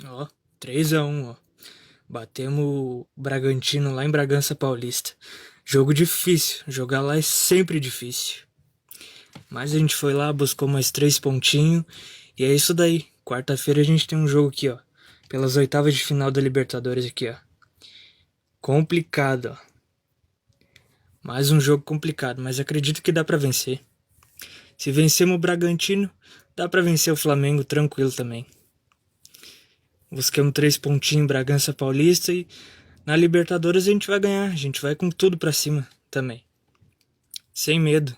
Ó, 3-1, ó. Batemos o Bragantino lá em Bragança Paulista. Jogo difícil, jogar lá é sempre difícil. Mas a gente foi lá, buscou mais 3 pontinhos. E é isso daí. Quarta-feira a gente tem um jogo aqui, ó. Pelas oitavas de final da Libertadores aqui, ó. Complicado, ó. Mais um jogo complicado, mas acredito que dá pra vencer. Se vencermos o Bragantino, dá pra vencer o Flamengo tranquilo também. Buscamos 3 pontinhos em Bragança Paulista e na Libertadores a gente vai ganhar. A gente vai com tudo pra cima também. Sem medo.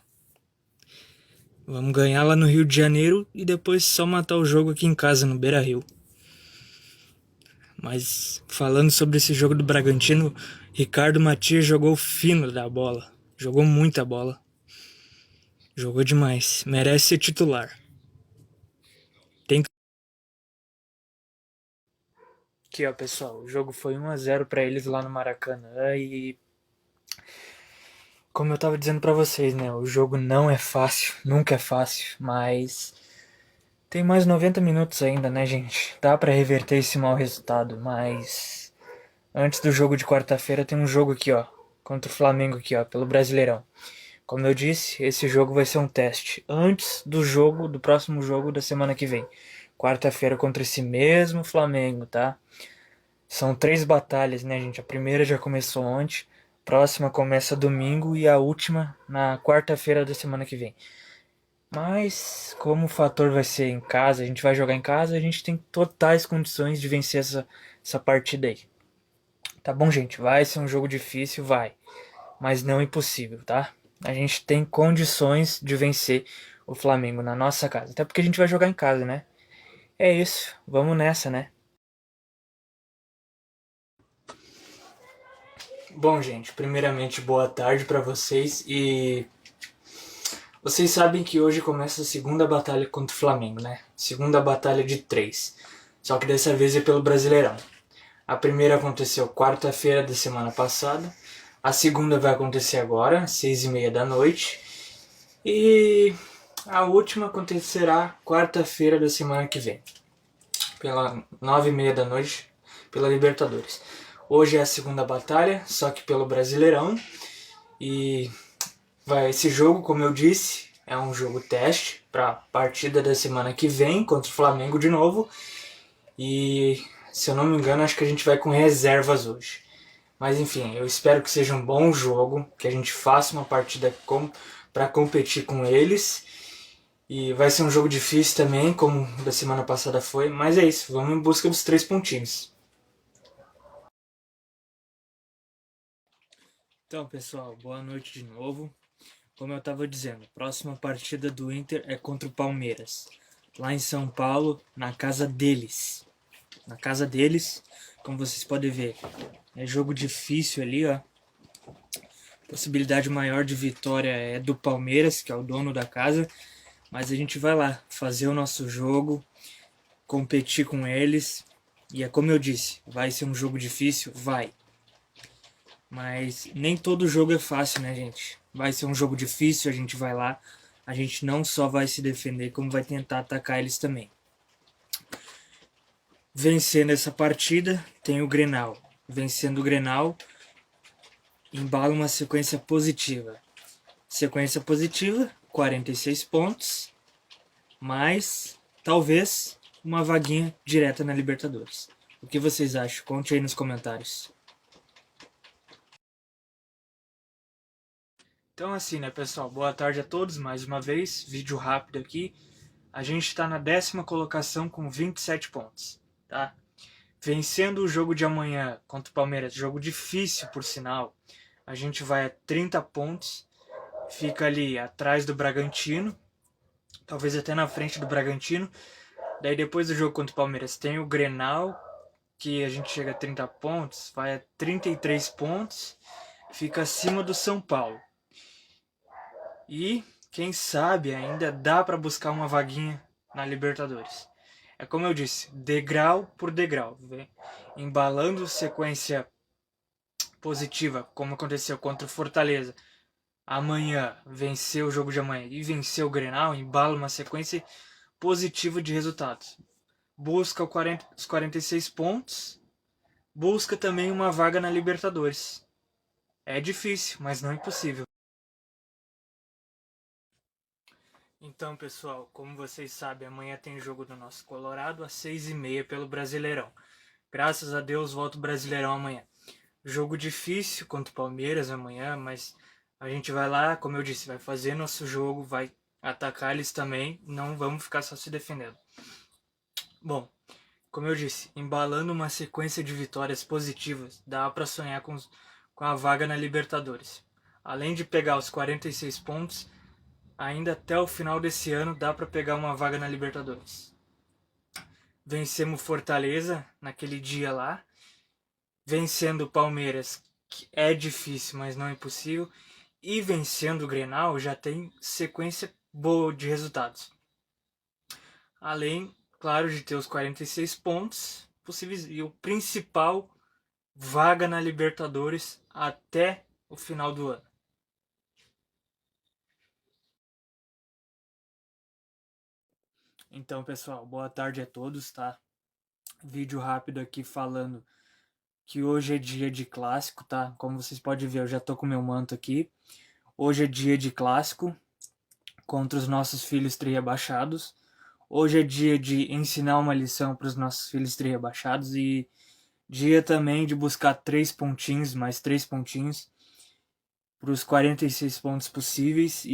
Vamos ganhar lá no Rio de Janeiro e depois só matar o jogo aqui em casa, no Beira-Rio. Mas falando sobre esse jogo do Bragantino, Ricardo Matias jogou fino da bola. Jogou muita bola. Jogou demais. Merece ser titular. Tem que, ó, pessoal, o jogo foi 1-0 pra eles lá no Maracanã e como eu tava dizendo pra vocês, né, o jogo não é fácil, nunca é fácil, mas tem mais 90 minutos ainda, né, gente? Dá pra reverter esse mau resultado, mas antes do jogo de quarta-feira tem um jogo aqui, ó, contra o Flamengo aqui, ó, pelo Brasileirão. Como eu disse, esse jogo vai ser um teste antes do jogo, do próximo jogo da semana que vem. Quarta-feira contra esse mesmo Flamengo, tá? São 3 batalhas, né, gente? A primeira já começou ontem, a próxima começa domingo e a última na quarta-feira da semana que vem. Mas, como o fator vai ser em casa, a gente vai jogar em casa, a gente tem totais condições de vencer essa partida aí. Tá bom, gente? Vai ser um jogo difícil, vai. Mas não impossível, tá? A gente tem condições de vencer o Flamengo na nossa casa. Até porque a gente vai jogar em casa, né? É isso. Vamos nessa, né? Bom, gente, primeiramente boa tarde pra vocês e vocês sabem que hoje começa a segunda batalha contra o Flamengo, né? Segunda batalha de 3. Só que dessa vez é pelo Brasileirão. A primeira aconteceu quarta-feira da semana passada. A segunda vai acontecer agora, 6h30 da noite. E a última acontecerá quarta-feira da semana que vem, pela 9h30 da noite, pela Libertadores. Hoje é a segunda batalha, só que pelo Brasileirão. E esse jogo, como eu disse, é um jogo teste para a partida da semana que vem contra o Flamengo de novo. E se eu não me engano, acho que a gente vai com reservas hoje. Mas enfim, eu espero que seja um bom jogo, que a gente faça uma partida para competir com eles. E vai ser um jogo difícil também, como o da semana passada foi. Mas é isso, vamos em busca dos 3 pontinhos. Então, pessoal, boa noite de novo. Como eu estava dizendo, a próxima partida do Inter é contra o Palmeiras. Lá em São Paulo, na casa deles. Na casa deles, como vocês podem ver, é jogo difícil ali, ó. Possibilidade maior de vitória é do Palmeiras, que é o dono da casa. Mas a gente vai lá fazer o nosso jogo, competir com eles. E é como eu disse, vai ser um jogo difícil? Vai. Mas nem todo jogo é fácil, né, gente? Vai ser um jogo difícil, a gente vai lá. A gente não só vai se defender, como vai tentar atacar eles também. Vencendo essa partida, tem o Grenal. Vencendo o Grenal, embala uma sequência positiva. Sequência positiva, 46 pontos, mais talvez uma vaguinha direta na Libertadores. O que vocês acham? Conte aí nos comentários. Então assim, né, pessoal? Boa tarde a todos, mais uma vez, vídeo rápido aqui. A gente está na 10ª colocação com 27 pontos, tá? Vencendo o jogo de amanhã contra o Palmeiras, jogo difícil por sinal, a gente vai a 30 pontos, fica ali atrás do Bragantino, talvez até na frente do Bragantino. Daí depois do jogo contra o Palmeiras tem o Grenal, que a gente chega a 30 pontos, vai a 33 pontos, fica acima do São Paulo. E quem sabe ainda dá para buscar uma vaguinha na Libertadores. É como eu disse, degrau por degrau, embalando sequência positiva, como aconteceu contra o Fortaleza. Amanhã venceu o jogo de amanhã e venceu o Grenal, embala uma sequência positiva de resultados. busca os 46 pontos, busca também uma vaga na Libertadores. É difícil, mas não impossível. Então, pessoal, como vocês sabem, amanhã tem jogo do nosso Colorado às 6h30 pelo Brasileirão. Graças a Deus, volta o Brasileirão amanhã. Jogo difícil contra o Palmeiras amanhã, mas a gente vai lá, como eu disse, vai fazer nosso jogo, vai atacar eles também, não vamos ficar só se defendendo. Bom, como eu disse, embalando uma sequência de vitórias positivas, dá para sonhar com a vaga na Libertadores. Além de pegar os 46 pontos, ainda até o final desse ano dá para pegar uma vaga na Libertadores. Vencemos Fortaleza naquele dia lá, vencendo o Palmeiras, que é difícil, mas não é impossível, e vencendo o Grenal já tem sequência boa de resultados. Além, claro, de ter os 46 pontos possíveis e o principal, vaga na Libertadores até o final do ano. Então, pessoal, boa tarde a todos, tá? Vídeo rápido aqui falando que hoje é dia de clássico, tá? Como vocês podem ver, eu já tô com meu manto aqui. Hoje é dia de clássico contra os nossos filhos tri-rebaixados. Hoje é dia de ensinar uma lição para os nossos filhos tri-rebaixados e dia também de buscar 3 pontinhos, mais 3 pontinhos para os 46 pontos possíveis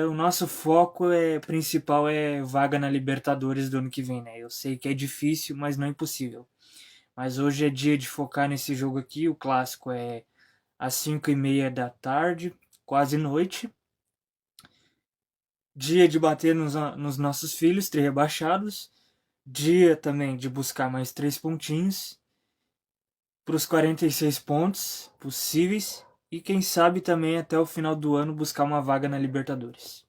o nosso foco principal é vaga na Libertadores do ano que vem, né? Eu sei que é difícil, mas não é impossível. Mas hoje é dia de focar nesse jogo aqui. O clássico é às 5h30 da tarde, quase noite. Dia de bater nos nossos filhos, ter rebaixados. Dia também de buscar mais 3 pontinhos para os 46 pontos possíveis. E quem sabe também até o final do ano buscar uma vaga na Libertadores.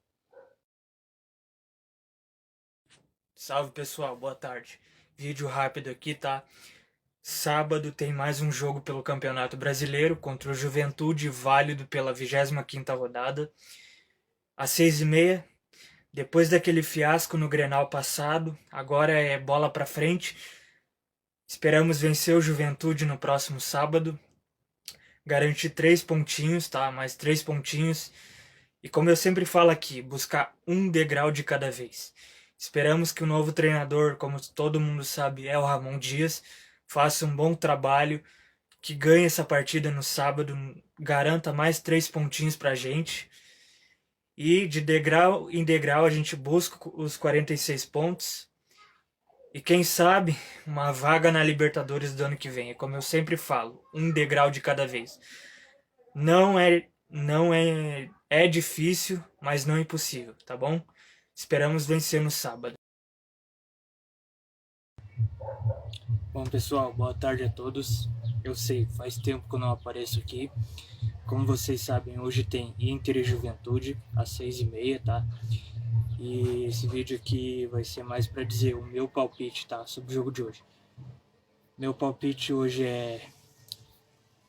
Salve pessoal, boa tarde. Vídeo rápido aqui, tá? Sábado tem mais um jogo pelo Campeonato Brasileiro contra o Juventude, válido pela 25ª rodada. Às 6h30, depois daquele fiasco no Grenal passado, agora é bola pra frente. Esperamos vencer o Juventude no próximo sábado. Garantir 3 pontinhos, tá? Mais 3 pontinhos. E como eu sempre falo aqui, buscar um degrau de cada vez. Esperamos que o novo treinador, como todo mundo sabe, é o Ramon Dias, faça um bom trabalho, que ganhe essa partida no sábado, garanta mais 3 pontinhos pra gente. E de degrau em degrau a gente busca os 46 pontos. E quem sabe uma vaga na Libertadores do ano que vem. É como eu sempre falo, um degrau de cada vez. É difícil, mas não é impossível, tá bom? Esperamos vencer no sábado. Bom, pessoal, boa tarde a todos. Eu sei, faz tempo que eu não apareço aqui. Como vocês sabem, hoje tem Inter e Juventude às 6h30, tá? E esse vídeo aqui vai ser mais para dizer o meu palpite, tá? Sobre o jogo de hoje. Meu palpite hoje é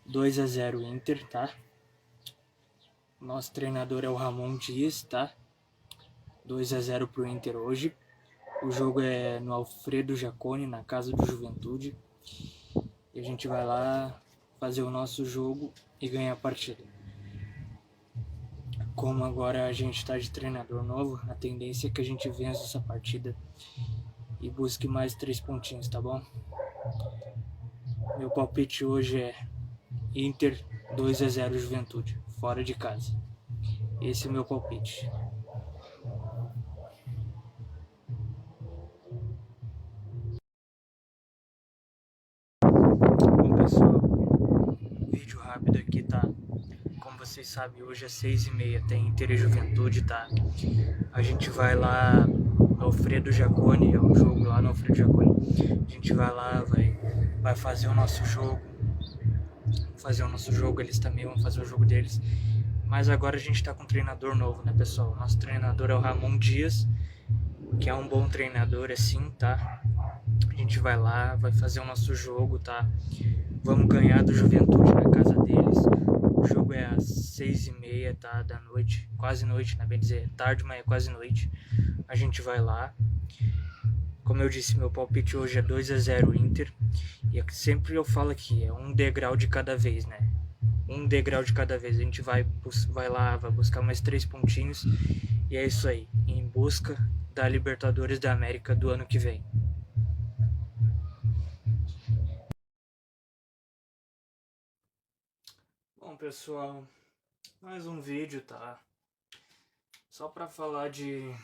2-0 Inter, tá? Nosso treinador é o Ramon Dias, tá? 2-0 pro Inter hoje. O jogo é no Alfredo Jaconi, na casa do Juventude. E a gente vai lá fazer o nosso jogo e ganhar a partida. Como agora a gente está de treinador novo, a tendência é que a gente vença essa partida e busque mais 3 pontinhos, tá bom? Meu palpite hoje é Inter 2-0 Juventude, fora de casa. Esse é o meu palpite. Bom, pessoal, vídeo rápido aqui, tá? Como vocês sabem, hoje é 6h30, tem Inter e Juventude, tá? A gente vai lá no Alfredo Jaconi, é um jogo lá no Alfredo Jaconi. A gente vai lá, vai fazer o nosso jogo. Eles também vão fazer o jogo deles. Mas agora a gente tá com um treinador novo, né, pessoal? Nosso treinador é o Ramon Dias, que é um bom treinador, assim, tá? A gente vai lá, vai fazer o nosso jogo, tá? Vamos ganhar do Juventude na casa deles. O jogo é às 6h30, tá? Da noite, quase noite, né? Bem dizer, tarde, mas é quase noite. A gente vai lá Como eu disse, meu palpite hoje é 2-0 Inter. E é que sempre eu falo aqui, é um degrau de cada vez, né? Um degrau de cada vez. A gente vai lá, vai buscar mais 3 pontinhos. E é isso aí, em busca da Libertadores da América do ano que vem. Bom, pessoal, mais um vídeo, tá? Só pra falar de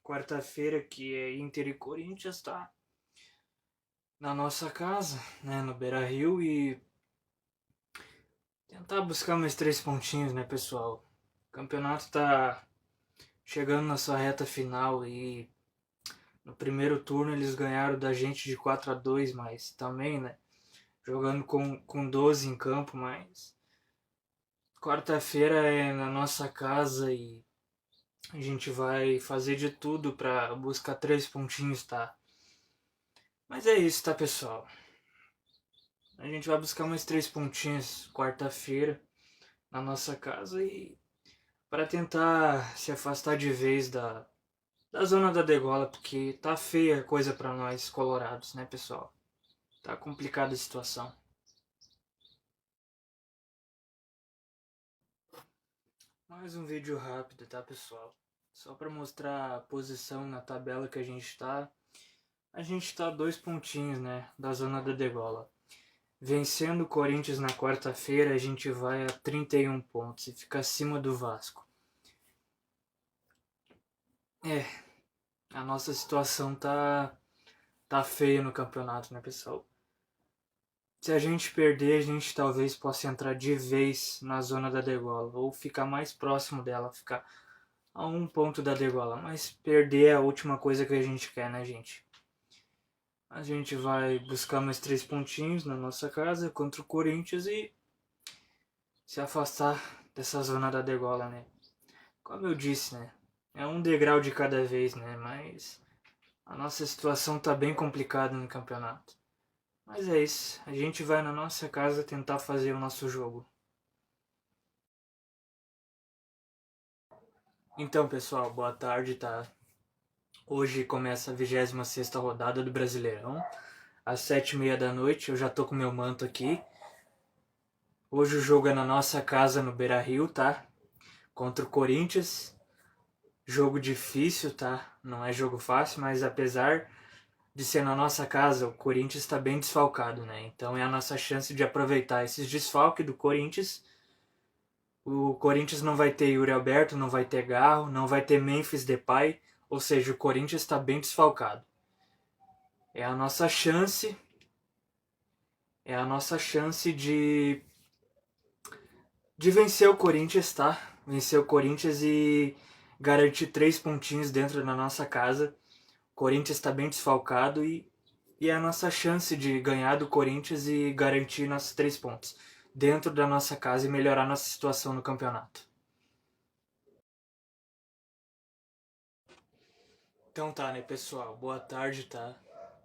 quarta-feira, que é Inter e Corinthians, tá? Na nossa casa, né, no Beira-Rio, e tentar buscar mais 3 pontinhos, né, pessoal? O campeonato tá chegando na sua reta final e no primeiro turno eles ganharam da gente de 4-2, mas também, né, jogando com 12 em campo, mas quarta-feira é na nossa casa e a gente vai fazer de tudo pra buscar 3 pontinhos, tá? Mas é isso, tá, pessoal? A gente vai buscar mais 3 pontinhos quarta-feira na nossa casa e para tentar se afastar de vez da zona da degola, porque tá feia a coisa para nós colorados, né, pessoal? Tá complicada a situação. Mais um vídeo rápido, tá, pessoal? Só para mostrar a posição na tabela que a gente tá. A gente tá 2 pontinhos, né, da zona da degola. Vencendo o Corinthians na quarta-feira, a gente vai a 31 pontos e fica acima do Vasco. É, a nossa situação tá feia no campeonato, né, pessoal? Se a gente perder, a gente talvez possa entrar de vez na zona da degola, ou ficar mais próximo dela, ficar a 1 ponto da degola. Mas perder é a última coisa que a gente quer, né, gente? A gente vai buscar mais 3 pontinhos na nossa casa contra o Corinthians e se afastar dessa zona da degola, né? Como eu disse, né? É um degrau de cada vez, né? Mas a nossa situação tá bem complicada no campeonato. Mas é isso. A gente vai na nossa casa tentar fazer o nosso jogo. Então, pessoal, boa tarde, tá? Hoje começa a 26ª rodada do Brasileirão. Às 7h30 da noite, eu já tô com meu manto aqui. Hoje o jogo é na nossa casa, no Beira-Rio, tá? Contra o Corinthians. Jogo difícil, tá? Não é jogo fácil, mas apesar de ser na nossa casa, o Corinthians está bem desfalcado, né? Então é a nossa chance de aproveitar esses desfalques do Corinthians. O Corinthians não vai ter Yuri Alberto, não vai ter Garro, não vai ter Memphis Depay, ou seja, o Corinthians está bem desfalcado. É a nossa chance, de vencer o Corinthians, tá? Vencer o Corinthians e garantir 3 pontinhos dentro da nossa casa. O Corinthians está bem desfalcado e é a nossa chance de ganhar do Corinthians e garantir nossos 3 pontos dentro da nossa casa e melhorar nossa situação no campeonato. Então tá, né, pessoal? Boa tarde, tá?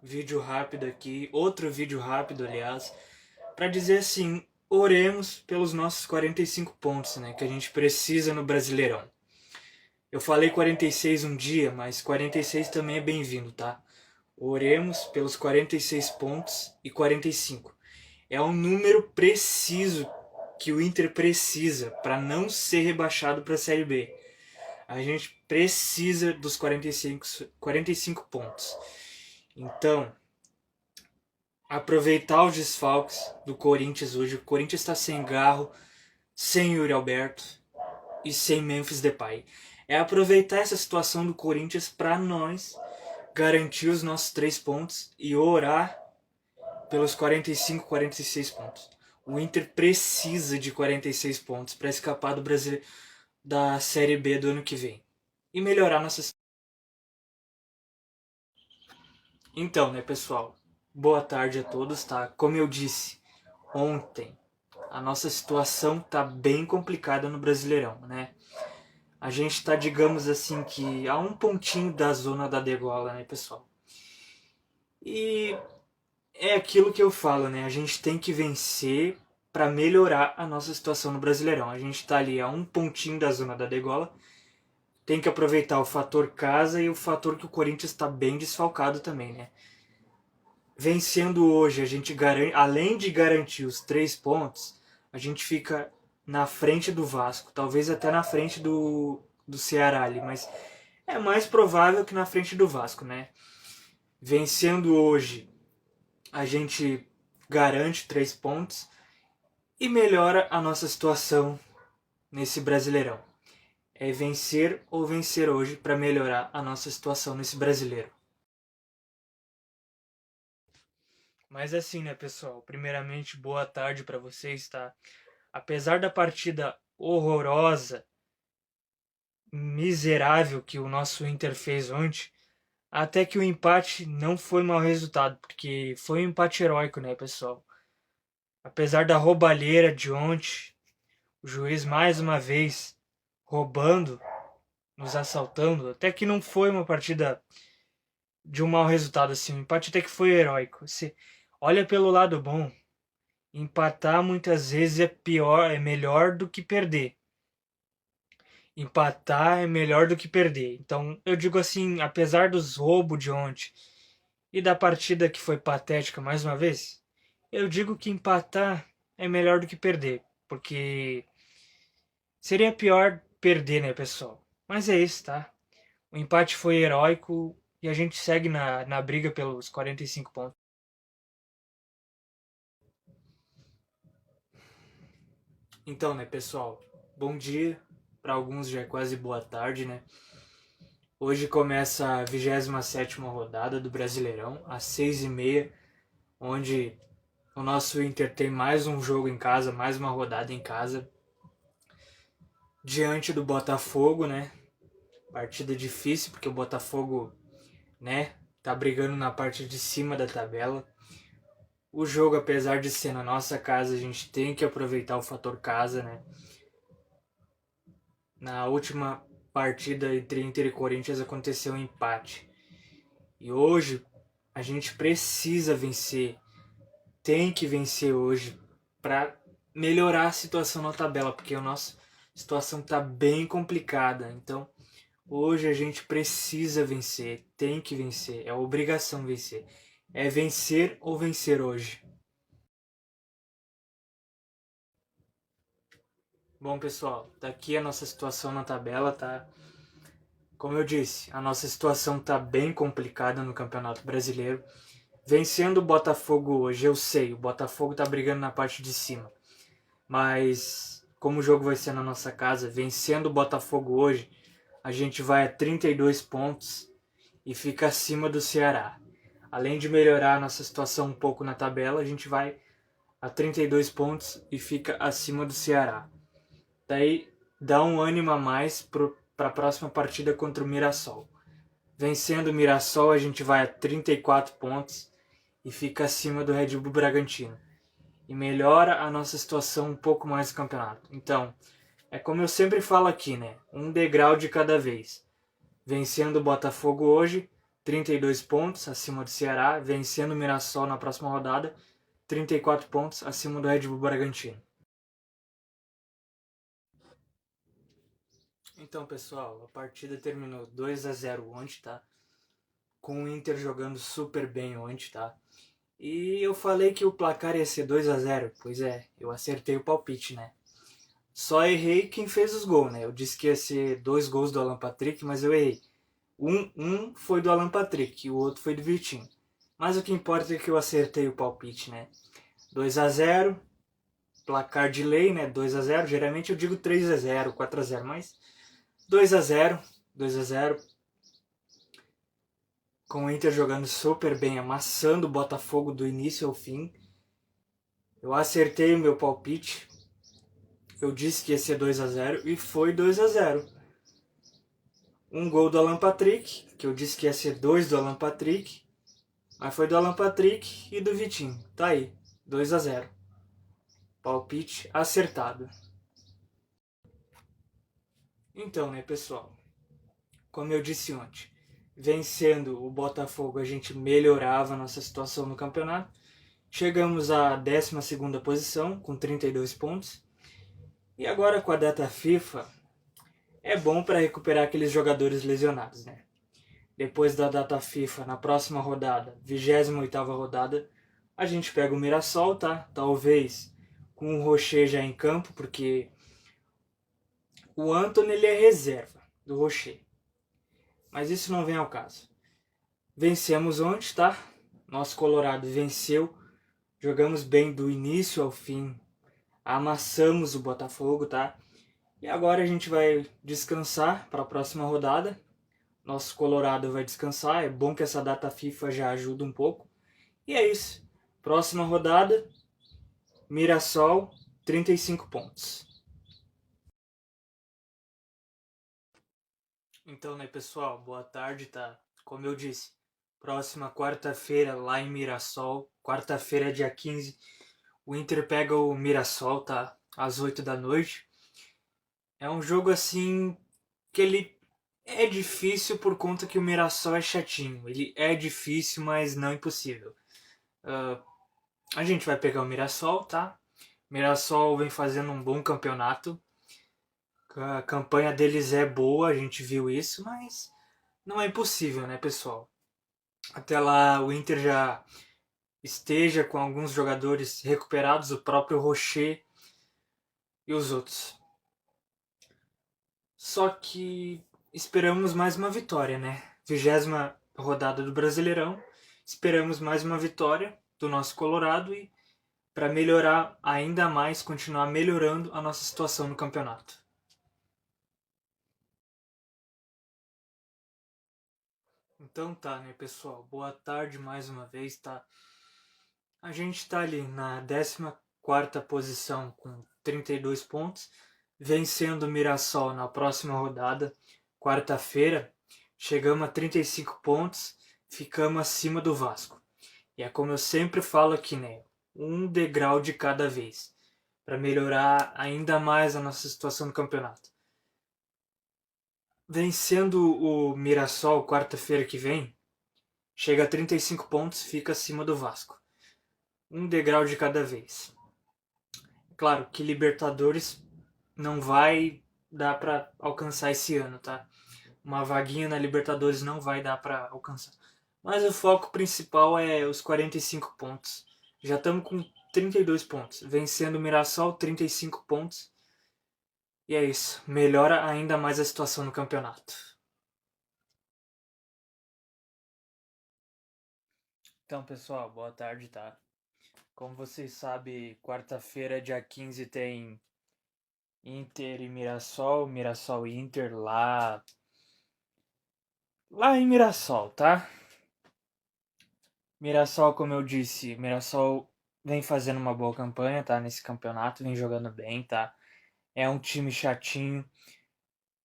Vídeo rápido aqui, outro vídeo rápido, aliás, para dizer assim, oremos pelos nossos 45 pontos, né, que a gente precisa no Brasileirão. Eu falei 46 um dia, mas 46 também é bem-vindo, tá? Oremos pelos 46 pontos e 45. É um número preciso que o Inter precisa para não ser rebaixado para a Série B. A gente precisa dos 45 pontos. Então, aproveitar os desfalques do Corinthians hoje. O Corinthians está sem Garro, sem Yuri Alberto e sem Memphis Depay. É aproveitar essa situação do Corinthians para nós garantir os nossos 3 pontos e orar pelos 45, 46 pontos. O Inter precisa de 46 pontos para escapar do Brasil da Série B do ano que vem e melhorar nossa. Então, né, pessoal? Boa tarde a todos, tá? Como eu disse ontem, a nossa situação tá bem complicada no Brasileirão, né? A gente tá, digamos assim, que a 1 pontinho da zona da degola, né, pessoal? E é aquilo que eu falo, né? A gente tem que vencer para melhorar a nossa situação no Brasileirão. A gente tá ali a 1 pontinho da zona da degola. tem que aproveitar o fator casa e o fator que o Corinthians está bem desfalcado também, né? Vencendo hoje, a gente garante, além de garantir os 3 pontos, a gente fica na frente do Vasco, talvez até na frente do Ceará ali, mas é mais provável que na frente do Vasco, né? Vencendo hoje, a gente garante 3 pontos e melhora a nossa situação nesse Brasileirão. É vencer ou vencer hoje para melhorar a nossa situação nesse Brasileiro. Mas assim, né, pessoal? Primeiramente, boa tarde para vocês, tá? Apesar da partida horrorosa, miserável que o nosso Inter fez ontem, até que o empate não foi mau resultado, porque foi um empate heróico, né, pessoal? Apesar da roubalheira de ontem, o juiz mais uma vez roubando, nos assaltando, até que não foi uma partida de um mau resultado assim, o empate até que foi heróico. Você olha pelo lado bom, empatar muitas vezes é pior, é melhor do que perder. Empatar é melhor do que perder. Então, eu digo assim, apesar dos roubos de ontem e da partida que foi patética mais uma vez, eu digo que empatar é melhor do que perder, porque seria pior perder, né, pessoal? Mas é isso, tá? O empate foi heróico e a gente segue na briga pelos 45 pontos. Então, né, pessoal? Bom dia. Para alguns já é quase boa tarde, né? Hoje começa a 27ª rodada do Brasileirão, às 6h30, onde o nosso Inter tem mais um jogo em casa, mais uma rodada em casa, diante do Botafogo, né? Partida difícil, porque o Botafogo, né, tá brigando na parte de cima da tabela. O jogo, apesar de ser na nossa casa, a gente tem que aproveitar o fator casa, né? Na última partida entre Inter e Corinthians aconteceu um empate. E hoje a gente precisa vencer, tem que vencer hoje para melhorar a situação na tabela, porque a nossa situação está bem complicada. Então, hoje a gente precisa vencer, tem que vencer, é obrigação vencer. É vencer ou vencer hoje. Bom, pessoal, daqui a nossa situação na tabela, tá? Como eu disse, a nossa situação tá bem complicada no Campeonato Brasileiro. Vencendo o Botafogo hoje, eu sei, o Botafogo tá brigando na parte de cima. Mas como o jogo vai ser na nossa casa, vencendo o Botafogo hoje, a gente vai a 32 pontos e fica acima do Ceará. Além de melhorar a nossa situação um pouco na tabela, a gente vai a 32 pontos e fica acima do Ceará. Daí dá um ânimo a mais para a próxima partida contra o Mirassol. Vencendo o Mirassol, a gente vai a 34 pontos e fica acima do Red Bull Bragantino. E melhora a nossa situação um pouco mais no campeonato. Então, é como eu sempre falo aqui, né? Um degrau de cada vez. Vencendo o Botafogo hoje, 32 pontos acima do Ceará. Vencendo o Mirassol na próxima rodada, 34 pontos acima do Red Bull Bragantino. Então, pessoal, a partida terminou 2-0 ontem, tá? Com o Inter jogando super bem ontem, tá? E eu falei que o placar ia ser 2-0. Pois é, eu acertei o palpite, né? Só errei quem fez os gols, né? Eu disse que ia ser 2 gols do Alan Patrick, mas eu errei. Um foi do Alan Patrick e o outro foi do Vitinho. Mas o que importa é que eu acertei o palpite, né? 2-0, placar de lei, né? 2-0. Geralmente eu digo 3-0, 4-0, mas 2-0, 2-0. Com o Inter jogando super bem, amassando o Botafogo do início ao fim. Eu acertei o meu palpite. Eu disse que ia ser 2-0 e foi 2-0. Um gol do Alan Patrick, que eu disse que ia ser 2 do Alan Patrick, mas foi do Alan Patrick e do Vitinho. Tá aí, 2-0. Palpite acertado. Então, né, pessoal? Como eu disse ontem, vencendo o Botafogo a gente melhorava a nossa situação no campeonato. Chegamos à 12ª posição com 32 pontos. E agora com a data FIFA, É bom para recuperar aqueles jogadores lesionados, né? Depois da data FIFA, na próxima rodada, 28ª rodada, a gente pega o Mirassol, tá? Talvez com o Rocher já em campo, porque o Antony ele é reserva do Rocher. Mas isso não vem ao caso. Vencemos ontem, tá? Nosso Colorado venceu. Jogamos bem do início ao fim. Amassamos o Botafogo, tá? E agora a gente vai descansar para a próxima rodada. Nosso Colorado vai descansar. É bom que essa data FIFA já ajuda um pouco. E é isso. Próxima rodada, Mirassol, 35 pontos. Então, né, pessoal, boa tarde, tá? Como eu disse, próxima quarta-feira lá em Mirassol, quarta-feira, dia 15, o Inter pega o Mirassol, tá? Às 8 da noite. É um jogo assim que ele é difícil por conta que o Mirassol é chatinho. Ele é difícil, mas não impossível. Uh, a gente vai pegar o Mirassol, tá? Mirassol vem fazendo um bom campeonato. A campanha deles é boa, a gente viu isso, mas não é impossível, né, pessoal? Até lá o Inter já esteja com alguns jogadores recuperados, o próprio Rocher e os outros. Só que esperamos mais uma vitória, né? 20ª rodada do Brasileirão. Esperamos mais uma vitória do nosso Colorado e para melhorar ainda mais, continuar melhorando a nossa situação no campeonato. Então tá, né, pessoal? Boa tarde mais uma vez, tá? A gente tá ali na 14ª posição com 32 pontos, vencendo o Mirassol na próxima rodada, quarta-feira. Chegamos a 35 pontos, ficamos acima do Vasco. E é como eu sempre falo aqui, né? Um degrau de cada vez, para melhorar ainda mais a nossa situação no campeonato. Vencendo o Mirassol quarta-feira que vem, chega a 35 pontos, fica acima do Vasco. Um degrau de cada vez. Claro que Libertadores não vai dar para alcançar esse ano, tá? Uma vaguinha na Libertadores não vai dar para alcançar. Mas o foco principal é os 45 pontos. Já estamos com 32 pontos. Vencendo o Mirassol, 35 pontos. E é isso. Melhora ainda mais a situação no campeonato. Então, pessoal, boa tarde, tá? Como vocês sabem, quarta-feira, dia 15, tem Inter e Mirassol, Mirassol e Inter lá em Mirassol, tá? Mirassol, como eu disse, Mirassol vem fazendo uma boa campanha, tá? Nesse campeonato, vem jogando bem, tá? É um time chatinho,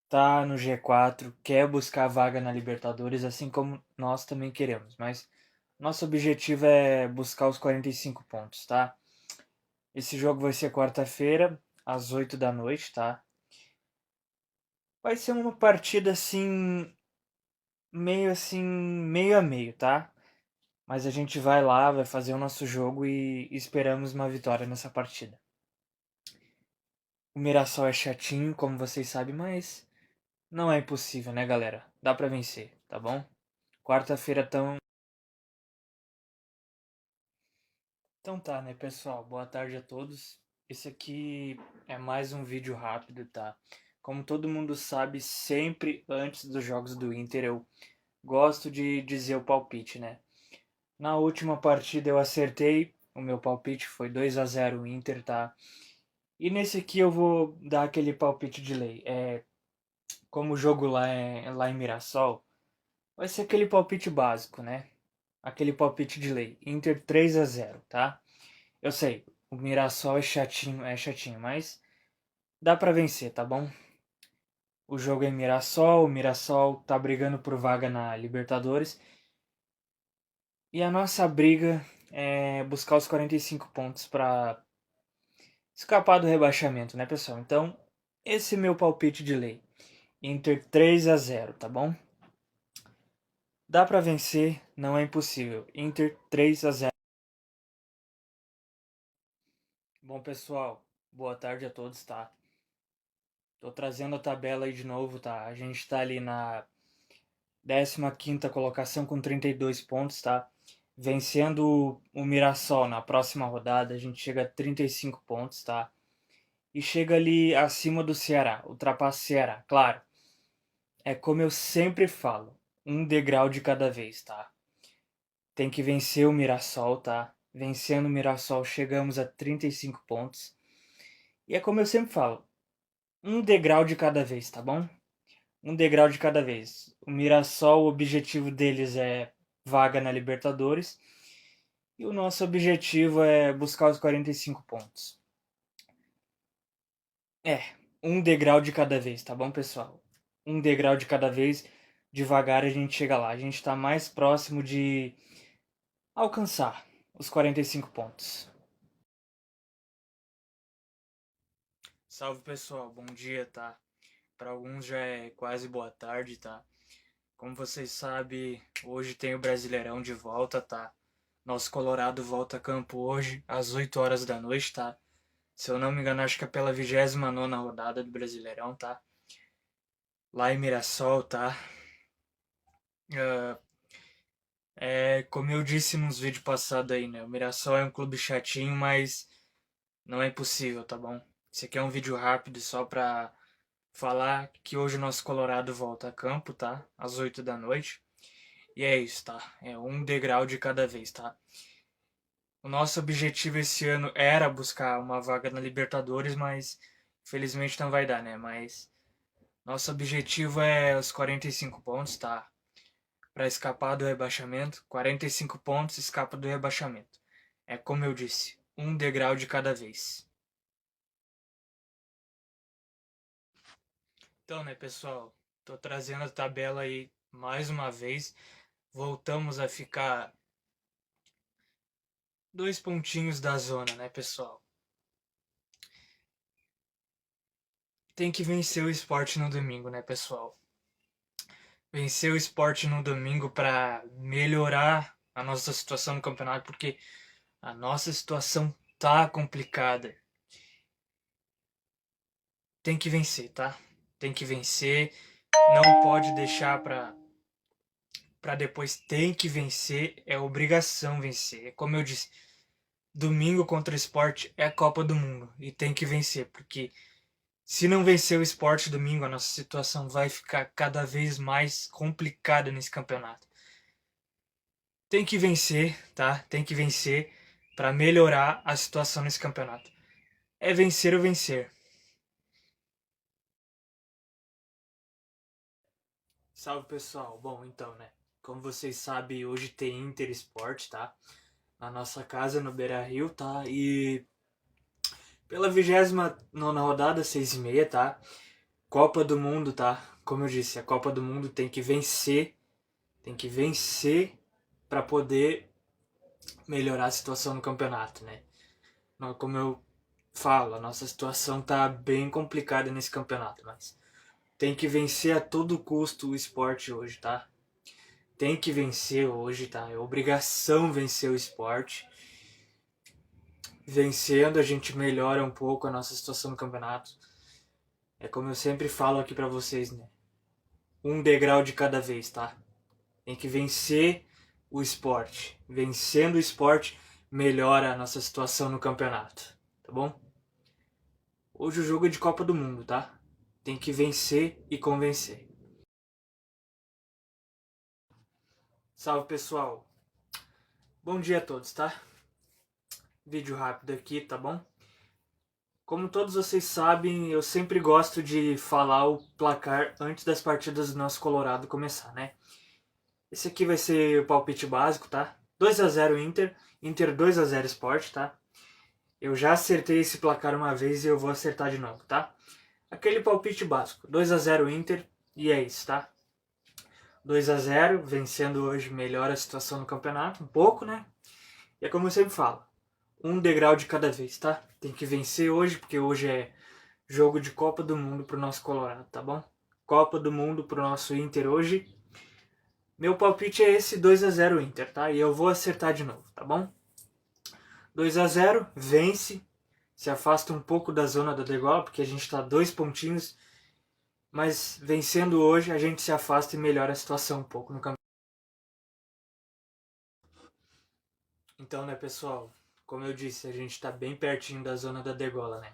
tá no G4, quer buscar vaga na Libertadores, assim como nós também queremos, mas nosso objetivo é buscar os 45 pontos, tá? Esse jogo vai ser quarta-feira, às 8 da noite, tá? Vai ser uma partida assim, meio a meio, tá? Mas a gente vai lá, vai fazer o nosso jogo e esperamos uma vitória nessa partida. O Mirassol é chatinho, como vocês sabem, mas não é impossível, né, galera? Dá pra vencer, tá bom? Quarta-feira tão. Então tá, né, pessoal? Boa tarde a todos. Esse aqui é mais um vídeo rápido, tá? Como todo mundo sabe, sempre antes dos jogos do Inter eu gosto de dizer o palpite, né? Na última partida eu acertei, o meu palpite foi 2-0 Inter, tá? E nesse aqui eu vou dar aquele palpite de lei. Como o jogo lá é lá em Mirassol, vai ser aquele palpite básico, né? Aquele palpite de lei. Inter 3-0, tá? Eu sei, o Mirassol é chatinho, mas dá pra vencer, tá bom? O jogo é em Mirassol, o Mirassol tá brigando por vaga na Libertadores. E a nossa briga é buscar os 45 pontos pra escapar do rebaixamento, né, pessoal? Então, esse é meu palpite de lei. Inter 3-0, tá bom? Dá pra vencer, não é impossível. Inter 3-0. Bom, pessoal, boa tarde a todos, tá? Tô trazendo a tabela aí de novo, tá? A gente tá ali na 15ª colocação com 32 pontos, tá? Vencendo o Mirassol na próxima rodada, a gente chega a 35 pontos, tá? E chega ali acima do Ceará, ultrapassa o Ceará, claro. É como eu sempre falo, um degrau de cada vez, tá? Tem que vencer o Mirassol, tá? Vencendo o Mirassol, chegamos a 35 pontos. E é como eu sempre falo, um degrau de cada vez, tá bom? Um degrau de cada vez. O Mirassol, o objetivo deles é vaga na Libertadores. E o nosso objetivo é buscar os 45 pontos. É, um degrau de cada vez, tá bom, pessoal? Um degrau de cada vez. Devagar a gente chega lá. A gente tá mais próximo de alcançar os 45 pontos. Salve, pessoal. Bom dia, tá? Para alguns já é quase boa tarde, tá? Como vocês sabem, hoje tem o Brasileirão de volta, tá? Nosso Colorado volta a campo hoje, às 8 horas da noite, tá? Se eu não me engano, acho que é pela 29ª rodada do Brasileirão, tá? Lá em Mirassol, tá? Ah, como eu disse nos vídeos passados aí, né? O Mirassol é um clube chatinho, mas não é impossível, tá bom? Esse aqui é um vídeo rápido só pra falar que hoje o nosso Colorado volta a campo, tá? Às 8 da noite. E é isso, tá? É um degrau de cada vez, tá? O nosso objetivo esse ano era buscar uma vaga na Libertadores, mas infelizmente não vai dar, né? Mas nosso objetivo é os 45 pontos, tá? Para escapar do rebaixamento. 45 pontos, escapa do rebaixamento. É como eu disse, um degrau de cada vez. Então, né, pessoal? Tô trazendo a tabela aí mais uma vez. Voltamos a ficar 2 pontinhos da zona, né, pessoal? Tem que vencer o Sport no domingo, né, pessoal? Vencer o Sport no domingo para melhorar a nossa situação no campeonato, porque a nossa situação tá complicada. Tem que vencer, tá? Tem que vencer, não pode deixar para depois. Tem que vencer, é obrigação vencer. É como eu disse, domingo contra o Sport é a Copa do Mundo e tem que vencer, porque se não vencer o Sport domingo, a nossa situação vai ficar cada vez mais complicada nesse campeonato. Tem que vencer, tá? Tem que vencer para melhorar a situação nesse campeonato. É vencer ou vencer. Salve, pessoal. Bom, então, né? Como vocês sabem, hoje tem Inter Sport, tá? Na nossa casa, no Beira-Rio, tá? E pela 29ª rodada, 6h30, tá? Copa do Mundo, tá? Como eu disse, a Copa do Mundo tem que vencer para poder melhorar a situação no campeonato, né? Como eu falo, a nossa situação tá bem complicada nesse campeonato, mas tem que vencer a todo custo o esporte hoje, tá? Tem que vencer hoje, tá? É obrigação vencer o esporte. Vencendo, a gente melhora um pouco a nossa situação no campeonato. É como eu sempre falo aqui pra vocês, né? Um degrau de cada vez, tá? Tem que vencer o esporte. Vencendo o esporte, melhora a nossa situação no campeonato, tá bom? Hoje o jogo é de Copa do Mundo, tá? Tem que vencer e convencer. Salve, pessoal. Bom dia a todos, tá? Vídeo rápido aqui, tá bom? Como todos vocês sabem, eu sempre gosto de falar o placar antes das partidas do nosso Colorado começar, né? Esse aqui vai ser o palpite básico, tá? 2-0 Inter, Inter 2-0 Sport, tá? Eu já acertei esse placar uma vez e eu vou acertar de novo, tá? Aquele palpite básico, 2-0 Inter e é isso, tá? 2-0, vencendo hoje melhora a situação no campeonato, um pouco, né? E é como eu sempre falo, um degrau de cada vez, tá? Tem que vencer hoje, porque hoje é jogo de Copa do Mundo pro nosso Colorado, tá bom? Copa do Mundo pro nosso Inter hoje. Meu palpite é esse 2-0 Inter, tá? E eu vou acertar de novo, tá bom? 2-0, vence, se afasta um pouco da zona da degola, porque a gente tá 2 pontinhos Mas vencendo hoje, a gente se afasta e melhora a situação um pouco no campeonato. Então, né, pessoal, como eu disse, a gente tá bem pertinho da zona da degola, né?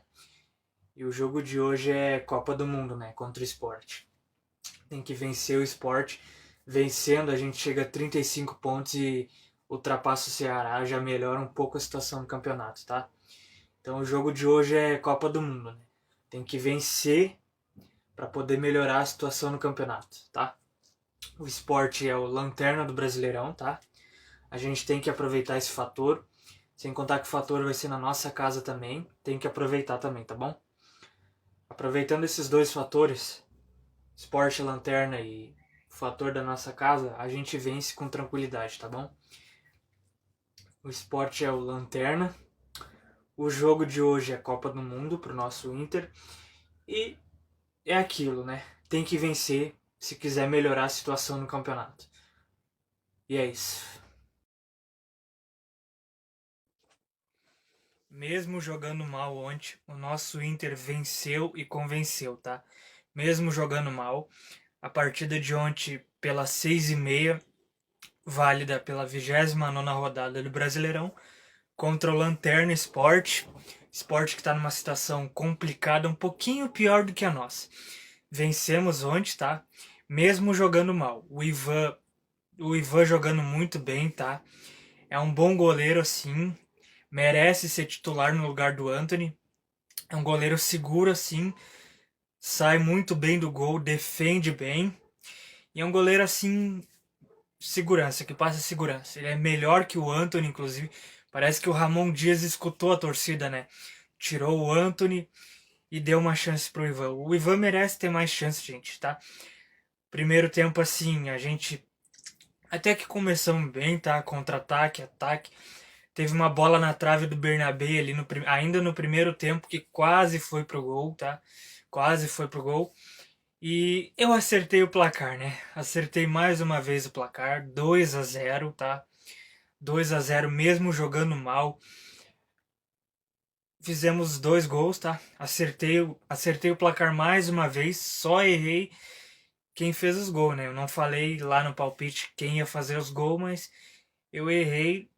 E o jogo de hoje é Copa do Mundo, né? Contra o Sport. Tem que vencer o Sport. Vencendo, a gente chega a 35 pontos e ultrapassa o Ceará, já melhora um pouco a situação do campeonato, tá? Então o jogo de hoje é Copa do Mundo, né? Tem que vencer para poder melhorar a situação no campeonato, tá? O Sport é o lanterna do Brasileirão, tá? A gente tem que aproveitar esse fator. Sem contar que o fator vai ser na nossa casa também. Tem que aproveitar também, tá bom? Aproveitando esses dois fatores, Sport, lanterna e fator da nossa casa, a gente vence com tranquilidade, tá bom? O Sport é o lanterna. O jogo de hoje é Copa do Mundo pro nosso Inter. E é aquilo, né? Tem que vencer se quiser melhorar a situação no campeonato. E é isso. Mesmo jogando mal ontem, o nosso Inter venceu e convenceu, tá? Mesmo jogando mal, a partida de ontem pelas 6h30, válida pela 29ª rodada do Brasileirão, contra o Lanterna Sport. Sport que tá numa situação complicada, um pouquinho pior do que a nossa. Vencemos ontem, tá? Mesmo jogando mal. O Ivan jogando muito bem, tá? É um bom goleiro, assim. Merece ser titular no lugar do Antony. É um goleiro seguro, assim. Sai muito bem do gol, defende bem. E é um goleiro, assim, segurança, que passa segurança. Ele é melhor que o Antony, inclusive. Parece que o Ramon Dias escutou a torcida, né? Tirou o Antony e deu uma chance pro Ivan. O Ivan merece ter mais chance, gente, tá? Primeiro tempo, assim, a gente até que começamos bem, tá? Contra-ataque, ataque. Teve uma bola na trave do Bernabé ali ainda no primeiro tempo que quase foi pro gol, tá? Quase foi pro gol. E eu acertei o placar, né? Acertei mais uma vez o placar, 2-0, tá? 2-0 mesmo jogando mal. Fizemos 2 gols, tá? Acertei o placar mais uma vez, só errei quem fez os gols, né? Eu não falei lá no palpite quem ia fazer os gols, mas eu errei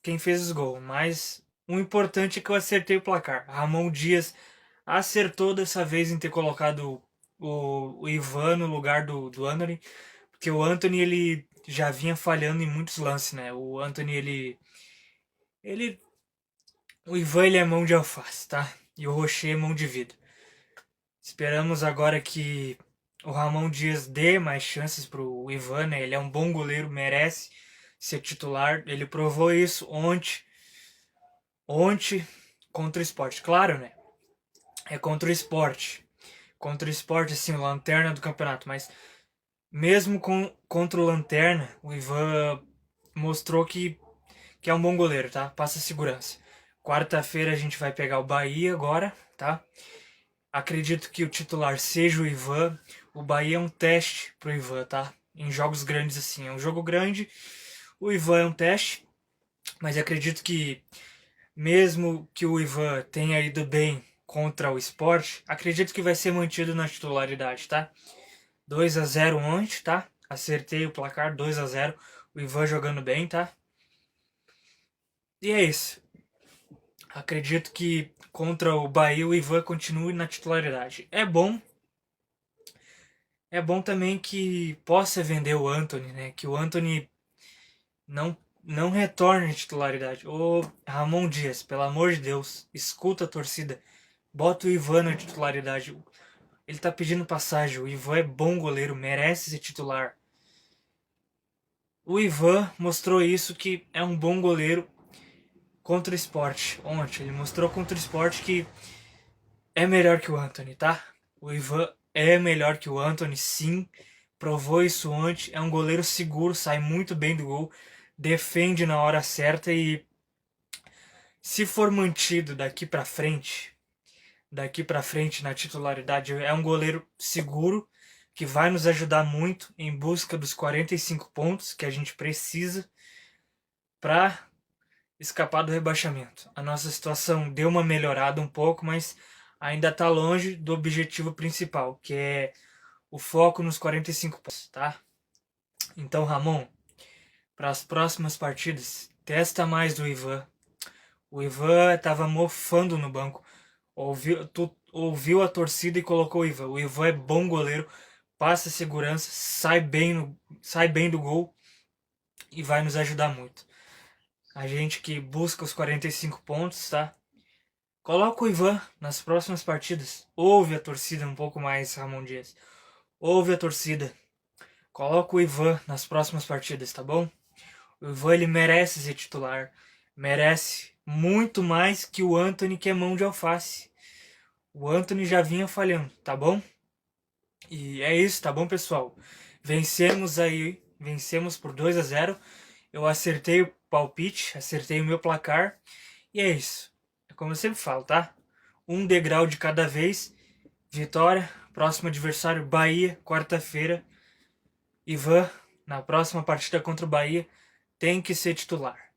quem fez os gols. Mas o importante é que eu acertei o placar. Ramon Dias acertou dessa vez em ter colocado o Ivan no lugar do Anthony, porque o Anthony ele já vinha falhando em muitos lances, né? O Anthony ele o Ivan ele é mão de alface, tá? E o Rocher é mão de vidro. Esperamos agora que o Ramon Dias dê mais chances pro Ivan, né? Ele é um bom goleiro, merece ser titular. Ele provou isso ontem contra o Sport. Claro, né? É contra o Sport. Contra o Sport, assim, o lanterna do campeonato. Mas mesmo contra o lanterna, o Ivan mostrou que é um bom goleiro, tá? Passa segurança. Quarta-feira a gente vai pegar o Bahia agora, tá? Acredito que o titular seja o Ivan. O Bahia é um teste pro Ivan, tá? Em jogos grandes assim. É um jogo grande, o Ivan é um teste. Mas acredito que, mesmo que o Ivan tenha ido bem contra o Sport, acredito que vai ser mantido na titularidade, tá? 2-0 ontem, tá? Acertei o placar, 2-0. O Ivan jogando bem, tá? E é isso. Acredito que contra o Bahia o Ivan continue na titularidade. É bom também que possa vender o Antony, né? Que o Antony não retorne à titularidade. Ô Ramon Dias, pelo amor de Deus, escuta a torcida. Bota o Ivan na titularidade. Ele tá pedindo passagem. O Ivan é bom goleiro, merece ser titular. O Ivan mostrou isso que é um bom goleiro contra o Sport. Ontem ele mostrou contra o Sport que é melhor que o Antony, tá? O Ivan é melhor que o Antony, sim. Provou isso ontem. É um goleiro seguro, sai muito bem do gol, defende na hora certa e se for mantido daqui para frente na titularidade, é um goleiro seguro que vai nos ajudar muito em busca dos 45 pontos que a gente precisa para escapar do rebaixamento. A nossa situação deu uma melhorada um pouco, mas ainda está longe do objetivo principal, que é o foco nos 45 pontos, tá? Então, Ramon, para as próximas partidas, testa mais do Ivan. O Ivan tava mofando no banco. Tu ouviu a torcida e colocou o Ivan. O Ivan é bom goleiro, passa segurança, sai bem do gol e vai nos ajudar muito. A gente que busca os 45 pontos, tá? Coloca o Ivan nas próximas partidas. Ouve a torcida um pouco mais, Ramon Dias. Ouve a torcida. Coloca o Ivan nas próximas partidas, tá bom? O Ivan ele merece ser titular. Merece muito mais que o Antony, que é mão de alface. O Antony já vinha falhando, tá bom? E é isso, tá bom, pessoal? Vencemos por 2-0. Eu acertei o palpite, acertei o meu placar. E é isso. É como eu sempre falo, tá? Um degrau de cada vez. Vitória, próximo adversário Bahia, quarta-feira. Ivan, na próxima partida contra o Bahia, tem que ser titular.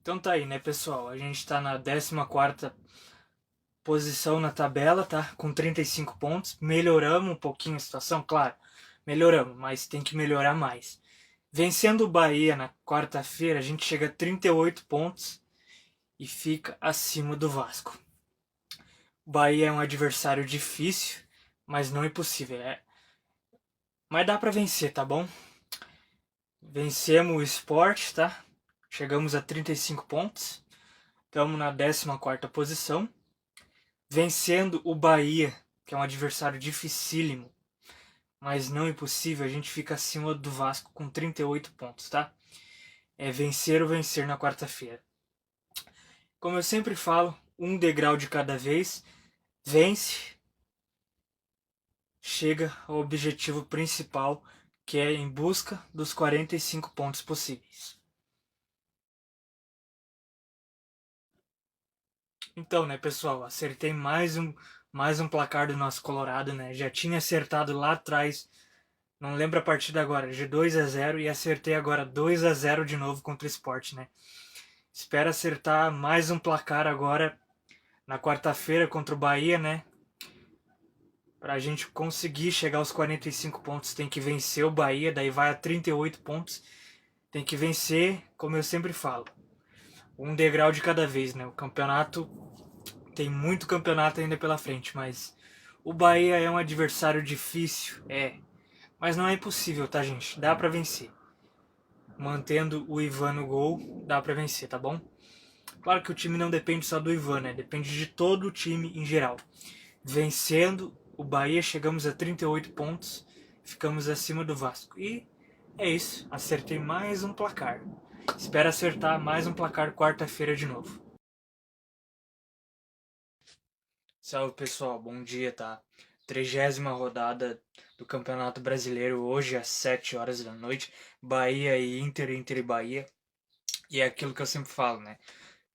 Então tá aí, né, pessoal? A gente tá na 14ª posição na tabela, tá? Com 35 pontos. Melhoramos um pouquinho a situação, claro. Melhoramos, mas tem que melhorar mais. Vencendo o Bahia na quarta-feira, a gente chega a 38 pontos e fica acima do Vasco. O Bahia é um adversário difícil, mas não impossível. Mas dá pra vencer, tá bom? Vencemos o Sport, tá? Chegamos a 35 pontos. Estamos na 14ª posição. Vencendo o Bahia, que é um adversário dificílimo, mas não impossível, a gente fica acima do Vasco com 38 pontos, tá? É vencer ou vencer na quarta-feira. Como eu sempre falo, um degrau de cada vez. Vence, chega ao objetivo principal, que é em busca dos 45 pontos possíveis. Então, né, pessoal, acertei mais um placar do nosso Colorado, né? Já tinha acertado lá atrás, não lembro a partida agora, de 2-0 e acertei agora 2-0 de novo contra o Sport, né? Espero acertar mais um placar agora na quarta-feira contra o Bahia, né? Pra gente conseguir chegar aos 45 pontos, tem que vencer o Bahia, daí vai a 38 pontos. Tem que vencer, como eu sempre falo, um degrau de cada vez, né? O campeonato tem muito campeonato ainda pela frente, mas o Bahia é um adversário difícil, mas não é impossível, tá, gente? Dá pra vencer. Mantendo o Ivan no gol, dá pra vencer, tá bom? Claro que o time não depende só do Ivan, né? Depende de todo o time em geral. Vencendo o Bahia, chegamos a 38 pontos, ficamos acima do Vasco. E é isso, acertei mais um placar. Espero acertar mais um placar quarta-feira de novo. Salve pessoal, bom dia, tá? 30ª rodada do Campeonato Brasileiro, hoje às 7 horas da noite. Bahia e Inter, Inter e Bahia. E é aquilo que eu sempre falo, né?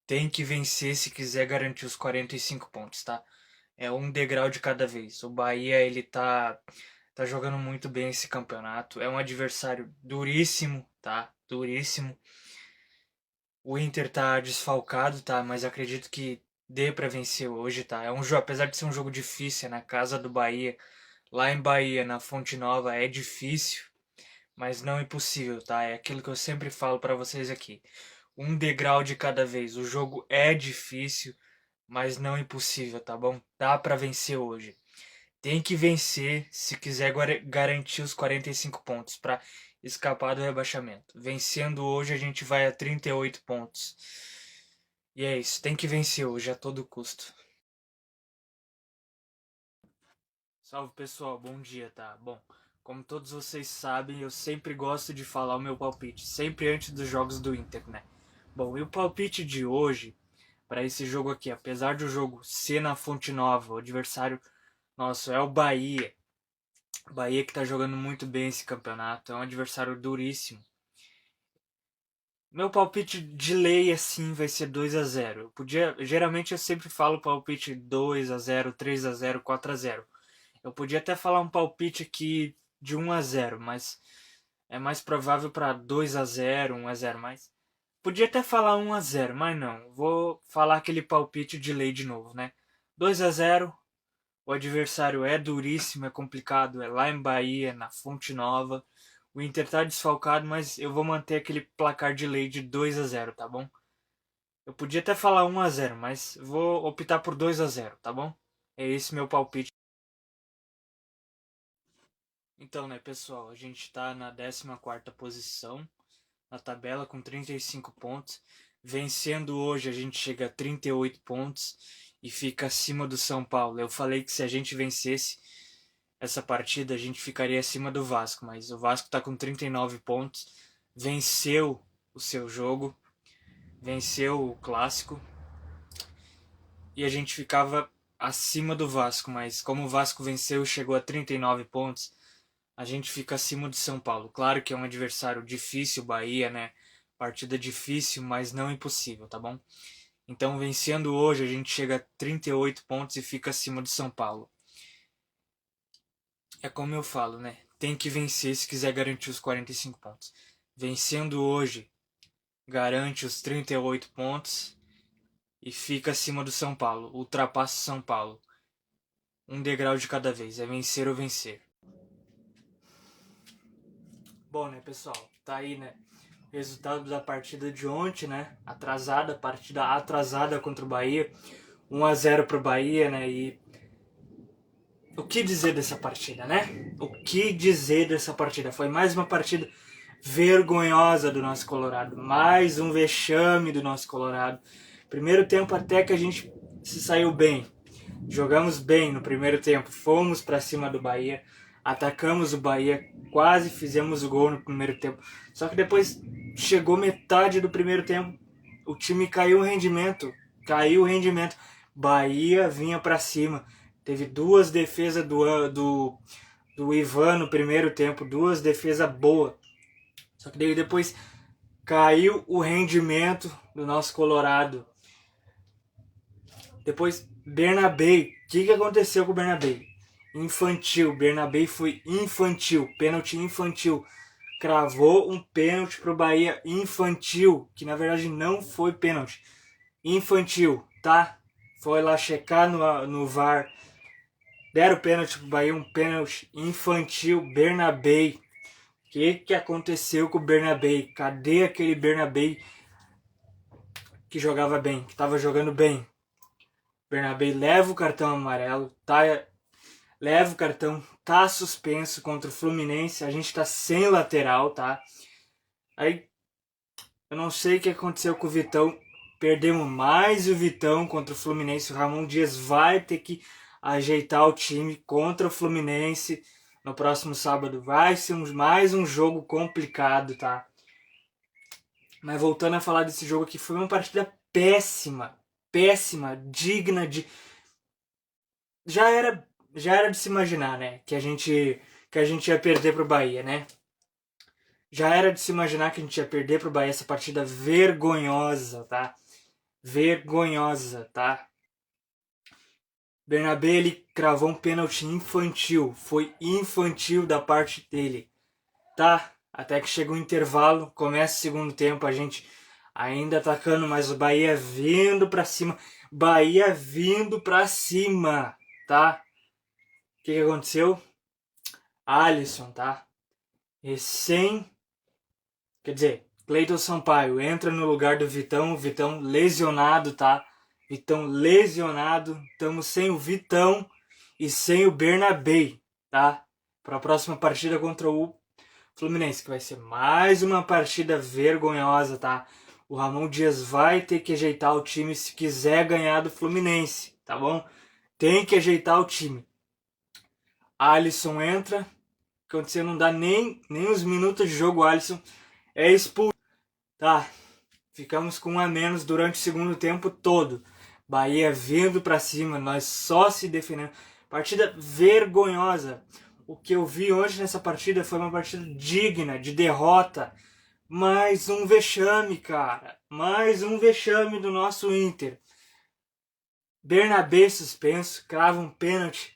Tem que vencer se quiser garantir os 45 pontos, tá? É um degrau de cada vez. O Bahia, ele tá jogando muito bem esse campeonato. É um adversário duríssimo, tá? Duríssimo. O Inter tá desfalcado, tá? Mas acredito que dê pra vencer hoje, tá? É um jogo, apesar de ser um jogo difícil, é na casa do Bahia, lá em Bahia, na Fonte Nova, é difícil, mas não impossível, tá? É aquilo que eu sempre falo pra vocês aqui. Um degrau de cada vez. O jogo é difícil, mas não impossível, tá bom? Dá pra vencer hoje. Tem que vencer se quiser garantir os 45 pontos para escapar do rebaixamento. Vencendo hoje, a gente vai a 38 pontos. E é isso, tem que vencer hoje a todo custo. Salve pessoal, bom dia, tá? Bom, como todos vocês sabem, eu sempre gosto de falar o meu palpite, sempre antes dos jogos do Inter, né? Bom, e o palpite de hoje, para esse jogo aqui, apesar do jogo ser na Fonte Nova, o adversário nosso é o Bahia. Bahia que tá jogando muito bem esse campeonato, é um adversário duríssimo. Meu palpite de lei assim vai ser 2-0. Geralmente eu sempre falo palpite 2-0, 3-0, 4-0. Eu podia até falar um palpite aqui de 1-0, mas é mais provável para 2-0, 1-0, mais. Podia até falar 1-0, mas não. Vou falar aquele palpite de lei de novo, né? 2-0. O adversário é duríssimo, é complicado, é lá em Bahia, na Fonte Nova. O Inter tá desfalcado, mas eu vou manter aquele placar de lei de 2-0, tá bom? Eu podia até falar 1-0, mas vou optar por 2-0, tá bom? É esse meu palpite. Então, né, pessoal, a gente tá na 14ª posição na tabela com 35 pontos. Vencendo hoje, a gente chega a 38 pontos e fica acima do São Paulo. Eu falei que se a gente vencesse essa partida, a gente ficaria acima do Vasco, mas o Vasco tá com 39 pontos, venceu o seu jogo, venceu o clássico e a gente ficava acima do Vasco, mas como o Vasco venceu e chegou a 39 pontos, a gente fica acima do São Paulo. Claro que é um adversário difícil, Bahia, né? Partida difícil, mas não impossível, tá bom? Então, vencendo hoje, a gente chega a 38 pontos e fica acima do São Paulo. É como eu falo, né? Tem que vencer se quiser garantir os 45 pontos. Vencendo hoje, garante os 38 pontos e fica acima do São Paulo. Ultrapassa o São Paulo. Um degrau de cada vez. É vencer ou vencer. Bom, né, pessoal? Tá aí, né? Resultado da partida de ontem, né? Atrasada, partida atrasada contra o Bahia. 1-0 pro Bahia, né? E o que dizer dessa partida, né? O que dizer dessa partida? Foi mais uma partida vergonhosa do nosso Colorado. Mais um vexame do nosso Colorado. Primeiro tempo até que a gente se saiu bem. Jogamos bem no primeiro tempo. Fomos para cima do Bahia. Atacamos o Bahia. Quase fizemos o gol no primeiro tempo. Só que depois chegou metade do primeiro tempo. O time caiu o rendimento. Caiu o rendimento. Bahia vinha para cima. Teve duas defesas do Ivan no primeiro tempo. Duas defesas boas. Só que daí depois caiu o rendimento do nosso Colorado. Depois, Bernabé. O que aconteceu com o Bernabé? Infantil. Bernabé foi infantil. Pênalti infantil. Cravou um pênalti pro Bahia infantil. Que na verdade não foi pênalti. Infantil, tá? Foi lá checar no VAR. Deram pênalti pro Bahia. Um pênalti infantil. Bernabé. O que aconteceu com o Bernabé? Cadê aquele Bernabé que jogava bem, que estava jogando bem? Bernabé leva o cartão amarelo, leva o cartão, tá suspenso contra o Fluminense, a gente tá sem lateral, tá? Aí, eu não sei o que aconteceu com o Vitão, perdemos mais o Vitão contra o Fluminense, o Ramon Dias vai ter que ajeitar o time contra o Fluminense no próximo sábado, vai ser mais um jogo complicado, tá? Mas voltando a falar desse jogo aqui, foi uma partida péssima, péssima, digna de... Já era de se imaginar, né, que a gente ia perder pro Bahia, né? Já era de se imaginar que a gente ia perder pro Bahia essa partida vergonhosa, tá? Vergonhosa, tá? Bernabé, ele cravou um pênalti infantil, foi infantil da parte dele, tá? Até que chega o intervalo, começa o segundo tempo, a gente ainda atacando, mas o Bahia vindo pra cima. Bahia vindo pra cima, tá? O que aconteceu? Alisson, tá? Quer dizer, Cleiton Sampaio entra no lugar do Vitão. Vitão lesionado, tá? Vitão lesionado. Estamos sem o Vitão e sem o Bernabé, tá? Para a próxima partida contra o Fluminense, que vai ser mais uma partida vergonhosa, tá? O Ramon Dias vai ter que ajeitar o time se quiser ganhar do Fluminense, tá bom? Tem que ajeitar o time. Alisson entra, aconteceu, não dá nem os minutos de jogo, o Alisson é expulso. Tá, ficamos com um a menos durante o segundo tempo todo. Bahia vindo pra cima, nós só se defendendo. Partida vergonhosa. O que eu vi hoje nessa partida foi uma partida digna de derrota. Mais um vexame, cara. Mais um vexame do nosso Inter. Bernabé suspenso, crava um pênalti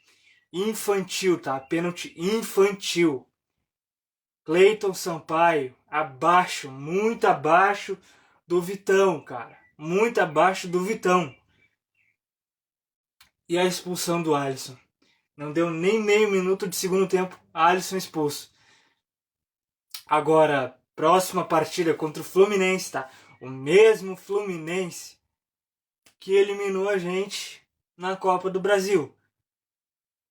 infantil, tá? Pênalti infantil. Cleiton Sampaio, abaixo, muito abaixo do Vitão, cara. Muito abaixo do Vitão. E a expulsão do Alisson. Não deu nem meio minuto de segundo tempo, Alisson expulso. Agora, próxima partida contra o Fluminense, tá? O mesmo Fluminense que eliminou a gente na Copa do Brasil.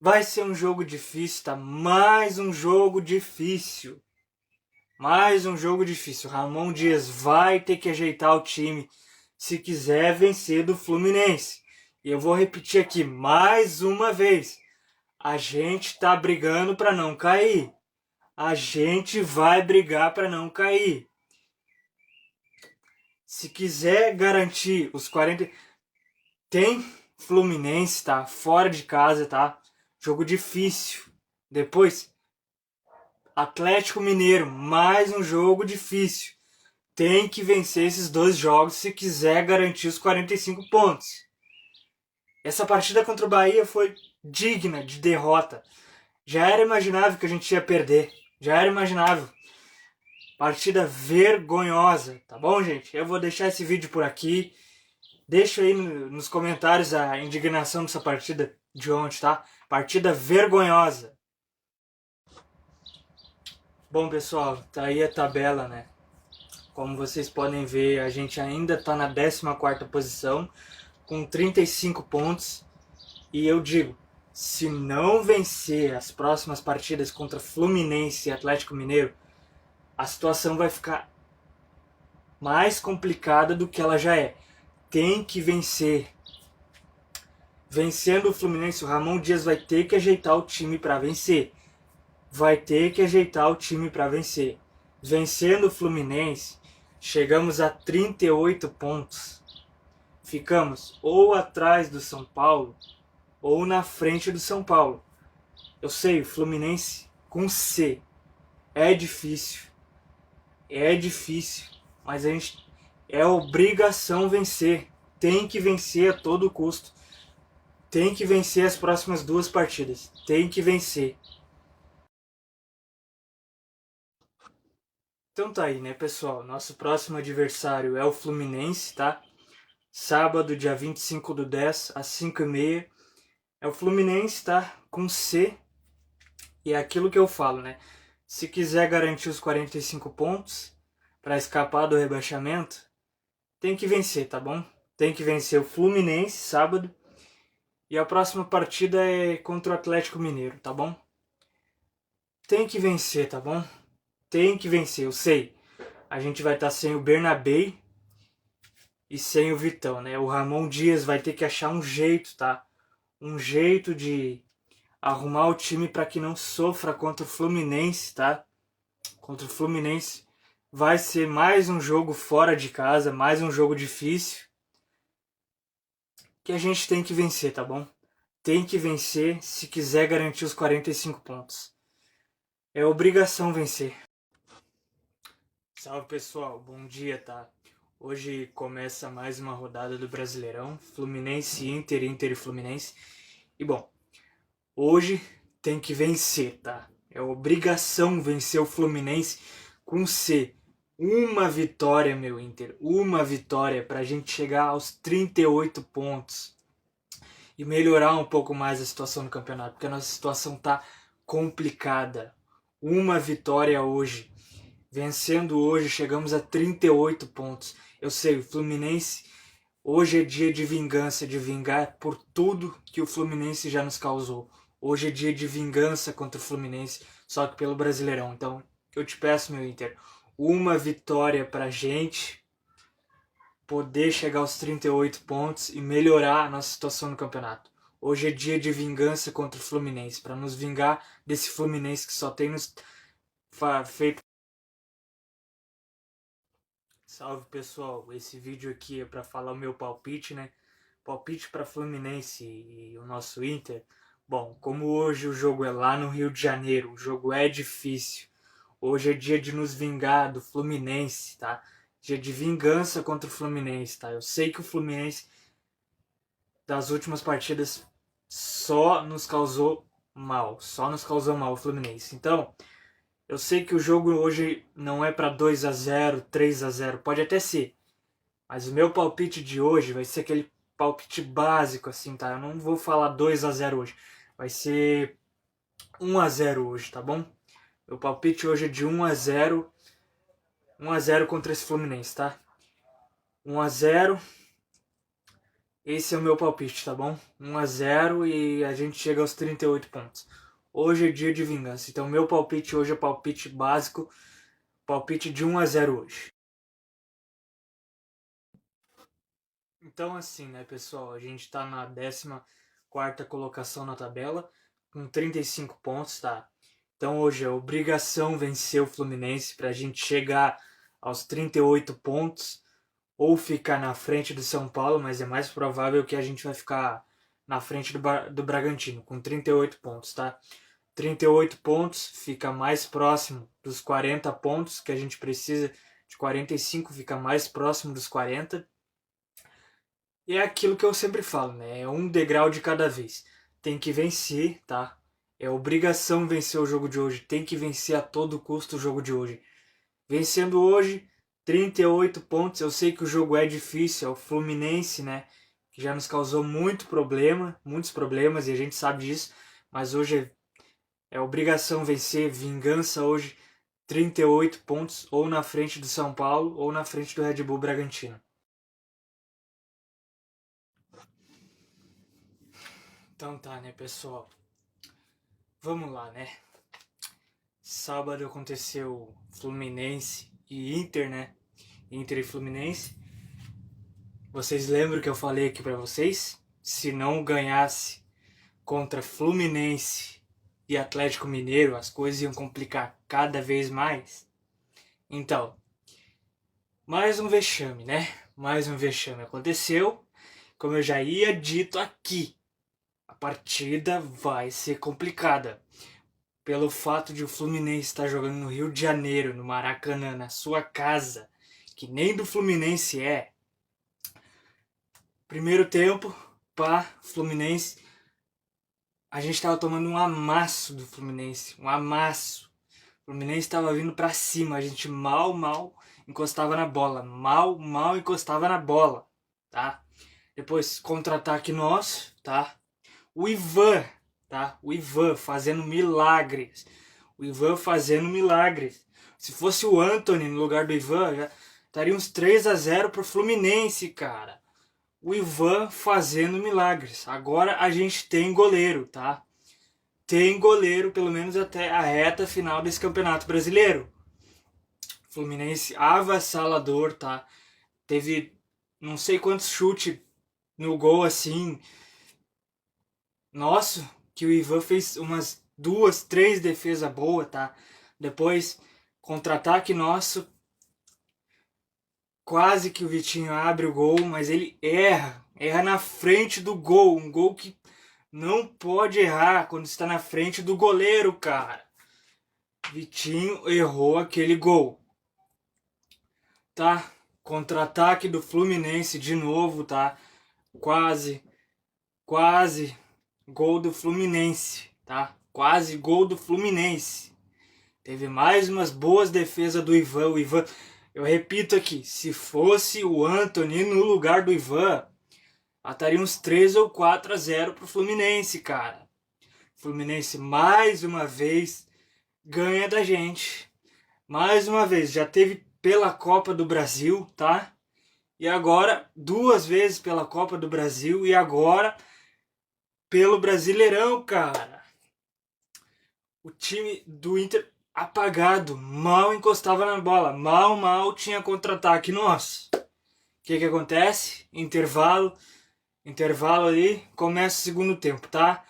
Vai ser um jogo difícil, tá? Mais um jogo difícil. Mais um jogo difícil. Ramon Dias vai ter que ajeitar o time se quiser vencer do Fluminense. E eu vou repetir aqui mais uma vez. A gente tá brigando para não cair. A gente vai brigar para não cair. Se quiser garantir os 40... Tem Fluminense, tá? Fora de casa, tá? Jogo difícil. Depois, Atlético Mineiro. Mais um jogo difícil. Tem que vencer esses dois jogos se quiser garantir os 45 pontos. Essa partida contra o Bahia foi digna de derrota. Já era imaginável que a gente ia perder. Já era imaginável. Partida vergonhosa, tá bom, gente? Eu vou deixar esse vídeo por aqui. Deixa aí nos comentários a indignação dessa partida de ontem, tá? Partida vergonhosa. Bom, pessoal, tá aí a tabela, né? Como vocês podem ver, a gente ainda tá na 14ª posição, com 35 pontos. E eu digo, se não vencer as próximas partidas contra Fluminense e Atlético Mineiro, a situação vai ficar mais complicada do que ela já é. Tem que vencer. Vencendo o Fluminense, o Ramon Dias vai ter que ajeitar o time para vencer. Vai ter que ajeitar o time para vencer. Vencendo o Fluminense, chegamos a 38 pontos. Ficamos ou atrás do São Paulo ou na frente do São Paulo. Eu sei, o Fluminense com C é difícil. É difícil, mas a gente é obrigação vencer. Tem que vencer a todo custo. Tem que vencer as próximas duas partidas. Tem que vencer. Então tá aí, né, pessoal? Nosso próximo adversário é o Fluminense, tá? Sábado, dia 25/10, às 5h30. É o Fluminense, tá? Com C. E é aquilo que eu falo, né? Se quiser garantir os 45 pontos para escapar do rebaixamento, tem que vencer, tá bom? Tem que vencer o Fluminense sábado. E a próxima partida é contra o Atlético Mineiro, tá bom? Tem que vencer, tá bom? Tem que vencer, eu sei. A gente vai estar sem o Bernabei e sem o Vitão, né? O Ramon Dias vai ter que achar um jeito, tá? Um jeito de arrumar o time para que não sofra contra o Fluminense, tá? Contra o Fluminense vai ser mais um jogo fora de casa, mais um jogo difícil que a gente tem que vencer, tá bom? Tem que vencer se quiser garantir os 45 pontos. É obrigação vencer. Salve, pessoal, bom dia, tá? Hoje começa mais uma rodada do Brasileirão, Fluminense, Inter, Inter e Fluminense. E bom, hoje tem que vencer, tá? É obrigação vencer o Fluminense com C. Uma vitória, meu Inter, uma vitória pra gente chegar aos 38 pontos e melhorar um pouco mais a situação no campeonato, porque a nossa situação tá complicada. Uma vitória hoje. Vencendo hoje, chegamos a 38 pontos. Eu sei, o Fluminense hoje é dia de vingança, de vingar por tudo que o Fluminense já nos causou. Hoje é dia de vingança contra o Fluminense, só que pelo Brasileirão. Então, eu te peço, meu Inter, uma vitória pra gente poder chegar aos 38 pontos e melhorar a nossa situação no campeonato. Hoje é dia de vingança contra o Fluminense, para nos vingar desse Fluminense que só tem nos feito. Salve, pessoal, esse vídeo aqui é para falar o meu palpite, né? Palpite para Fluminense e o nosso Inter. Bom, como hoje o jogo é lá no Rio de Janeiro, o jogo é difícil. Hoje é dia de nos vingar do Fluminense, tá? Dia de vingança contra o Fluminense, tá? Eu sei que o Fluminense das últimas partidas só nos causou mal o Fluminense. Então, eu sei que o jogo hoje não é para 2-0, 3-0, pode até ser. Mas o meu palpite de hoje vai ser aquele palpite básico, assim, tá? Eu não vou falar 2-0 hoje. Vai ser 1-0 hoje, tá bom? Meu palpite hoje é de 1-0. 1-0 contra esse Fluminense, tá? 1-0. Esse é o meu palpite, tá bom? 1-0 e a gente chega aos 38 pontos. Hoje é dia de vingança. Então, meu palpite hoje é palpite básico. Palpite de 1-0 hoje. Então, assim, né, pessoal? A gente tá na 14ª colocação na tabela, com 35 pontos, tá? Então, hoje é obrigação vencer o Fluminense pra gente chegar aos 38 pontos ou ficar na frente do São Paulo, mas é mais provável que a gente vai ficar na frente do Bragantino, com 38 pontos, tá? 38 pontos, fica mais próximo dos 40 pontos que a gente precisa, de 45 fica mais próximo dos 40. E é aquilo que eu sempre falo, né? É um degrau de cada vez. Tem que vencer, tá? É obrigação vencer o jogo de hoje. Tem que vencer a todo custo o jogo de hoje. Vencendo hoje, 38 pontos. Eu sei que o jogo é difícil, é o Fluminense, né? Que já nos causou muito problema, muitos problemas, e a gente sabe disso. Mas hoje é obrigação vencer, vingança hoje, 38 pontos, ou na frente do São Paulo, ou na frente do Red Bull Bragantino. Então tá, né, pessoal? Vamos lá, né? Sábado aconteceu Fluminense e Inter, né? Inter e Fluminense. Vocês lembram que eu falei aqui pra vocês? Se não ganhasse contra Fluminense e Atlético Mineiro, as coisas iam complicar cada vez mais. Então, mais um vexame, né? Mais um vexame aconteceu. Como eu já ia dito aqui, a partida vai ser complicada. Pelo fato de o Fluminense estar jogando no Rio de Janeiro, no Maracanã, na sua casa, que nem do Fluminense é. Primeiro tempo, Fluminense, a gente estava tomando um amasso do Fluminense, um amasso. O Fluminense estava vindo para cima, a gente mal encostava na bola, mal encostava na bola, tá? Depois, contra-ataque nosso, tá? O Ivan, tá? O Ivan fazendo milagres. O Ivan fazendo milagres. Se fosse o Antony no lugar do Ivan, já estaria uns 3-0 pro Fluminense, cara. O Ivan fazendo milagres. Agora a gente tem goleiro, tá? Tem goleiro, pelo menos até a reta final desse Campeonato Brasileiro. Fluminense avassalador, tá? Teve não sei quantos chutes no gol assim. Nossa, que o Ivan fez umas 2, 3 defesas boas, tá? Depois, contra-ataque nosso, quase que o Vitinho abre o gol, mas ele erra na frente do gol, um gol que não pode errar quando está na frente do goleiro, cara. Vitinho errou aquele gol. Tá? Contra-ataque do Fluminense de novo, tá? Quase gol do Fluminense, tá? Quase gol do Fluminense. Teve mais umas boas defesas do Ivan. O Ivan, eu repito aqui, se fosse o Antony no lugar do Ivan, estaria uns 3 ou 4-0 pro Fluminense, cara. Fluminense mais uma vez ganha da gente. Mais uma vez, já teve pela Copa do Brasil, tá? E agora 2 vezes pela Copa do Brasil e agora pelo Brasileirão, cara. O time do Inter apagado, mal encostava na bola, mal tinha contra-ataque. Nossa, o que acontece? Intervalo ali, começa o segundo tempo, tá?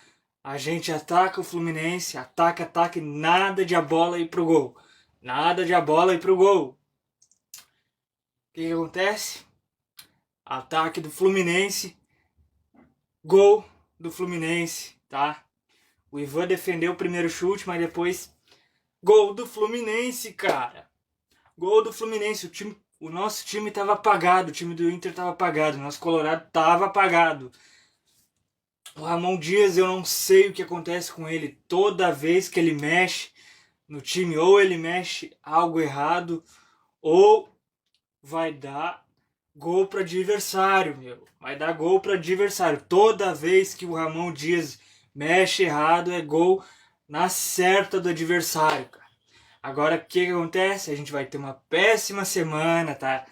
A gente ataca o Fluminense, ataca, e nada de a bola ir pro gol. Nada de a bola ir pro gol. O que acontece? Ataque do Fluminense, gol do Fluminense, tá? O Ivan defendeu o primeiro chute, mas depois gol do Fluminense, cara. Gol do Fluminense. O nosso time tava apagado. O time do Inter tava apagado. O nosso Colorado tava apagado. O Ramon Dias, eu não sei o que acontece com ele. Toda vez que ele mexe no time, ou ele mexe algo errado, ou vai dar gol pro adversário, meu. Vai dar gol pro adversário. Toda vez que o Ramon Dias mexe errado, é gol na certa do adversário, cara. Agora, o que acontece? A gente vai ter uma péssima semana, tá?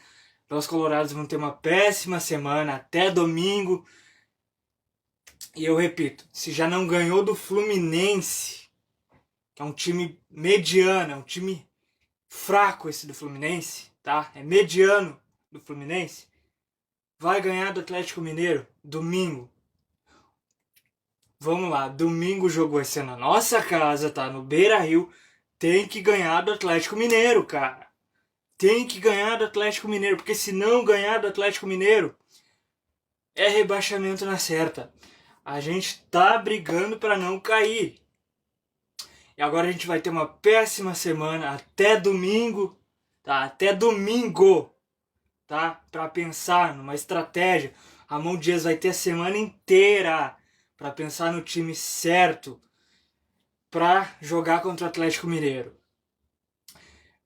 Os colorados vão ter uma péssima semana até domingo. E eu repito, se já não ganhou do Fluminense, que é um time mediano, é um time fraco esse do Fluminense, tá? É mediano do Fluminense. Vai ganhar do Atlético Mineiro domingo. Vamos lá, domingo o jogo vai ser na nossa casa, tá? No Beira-Rio. Tem que ganhar do Atlético Mineiro, cara. Tem que ganhar do Atlético Mineiro, porque se não ganhar do Atlético Mineiro, é rebaixamento na certa. A gente tá brigando para não cair. E agora a gente vai ter uma péssima semana até domingo, tá? Até domingo, tá? Para pensar numa estratégia. Ramon Dias vai ter a semana inteira para pensar no time certo para jogar contra o Atlético Mineiro.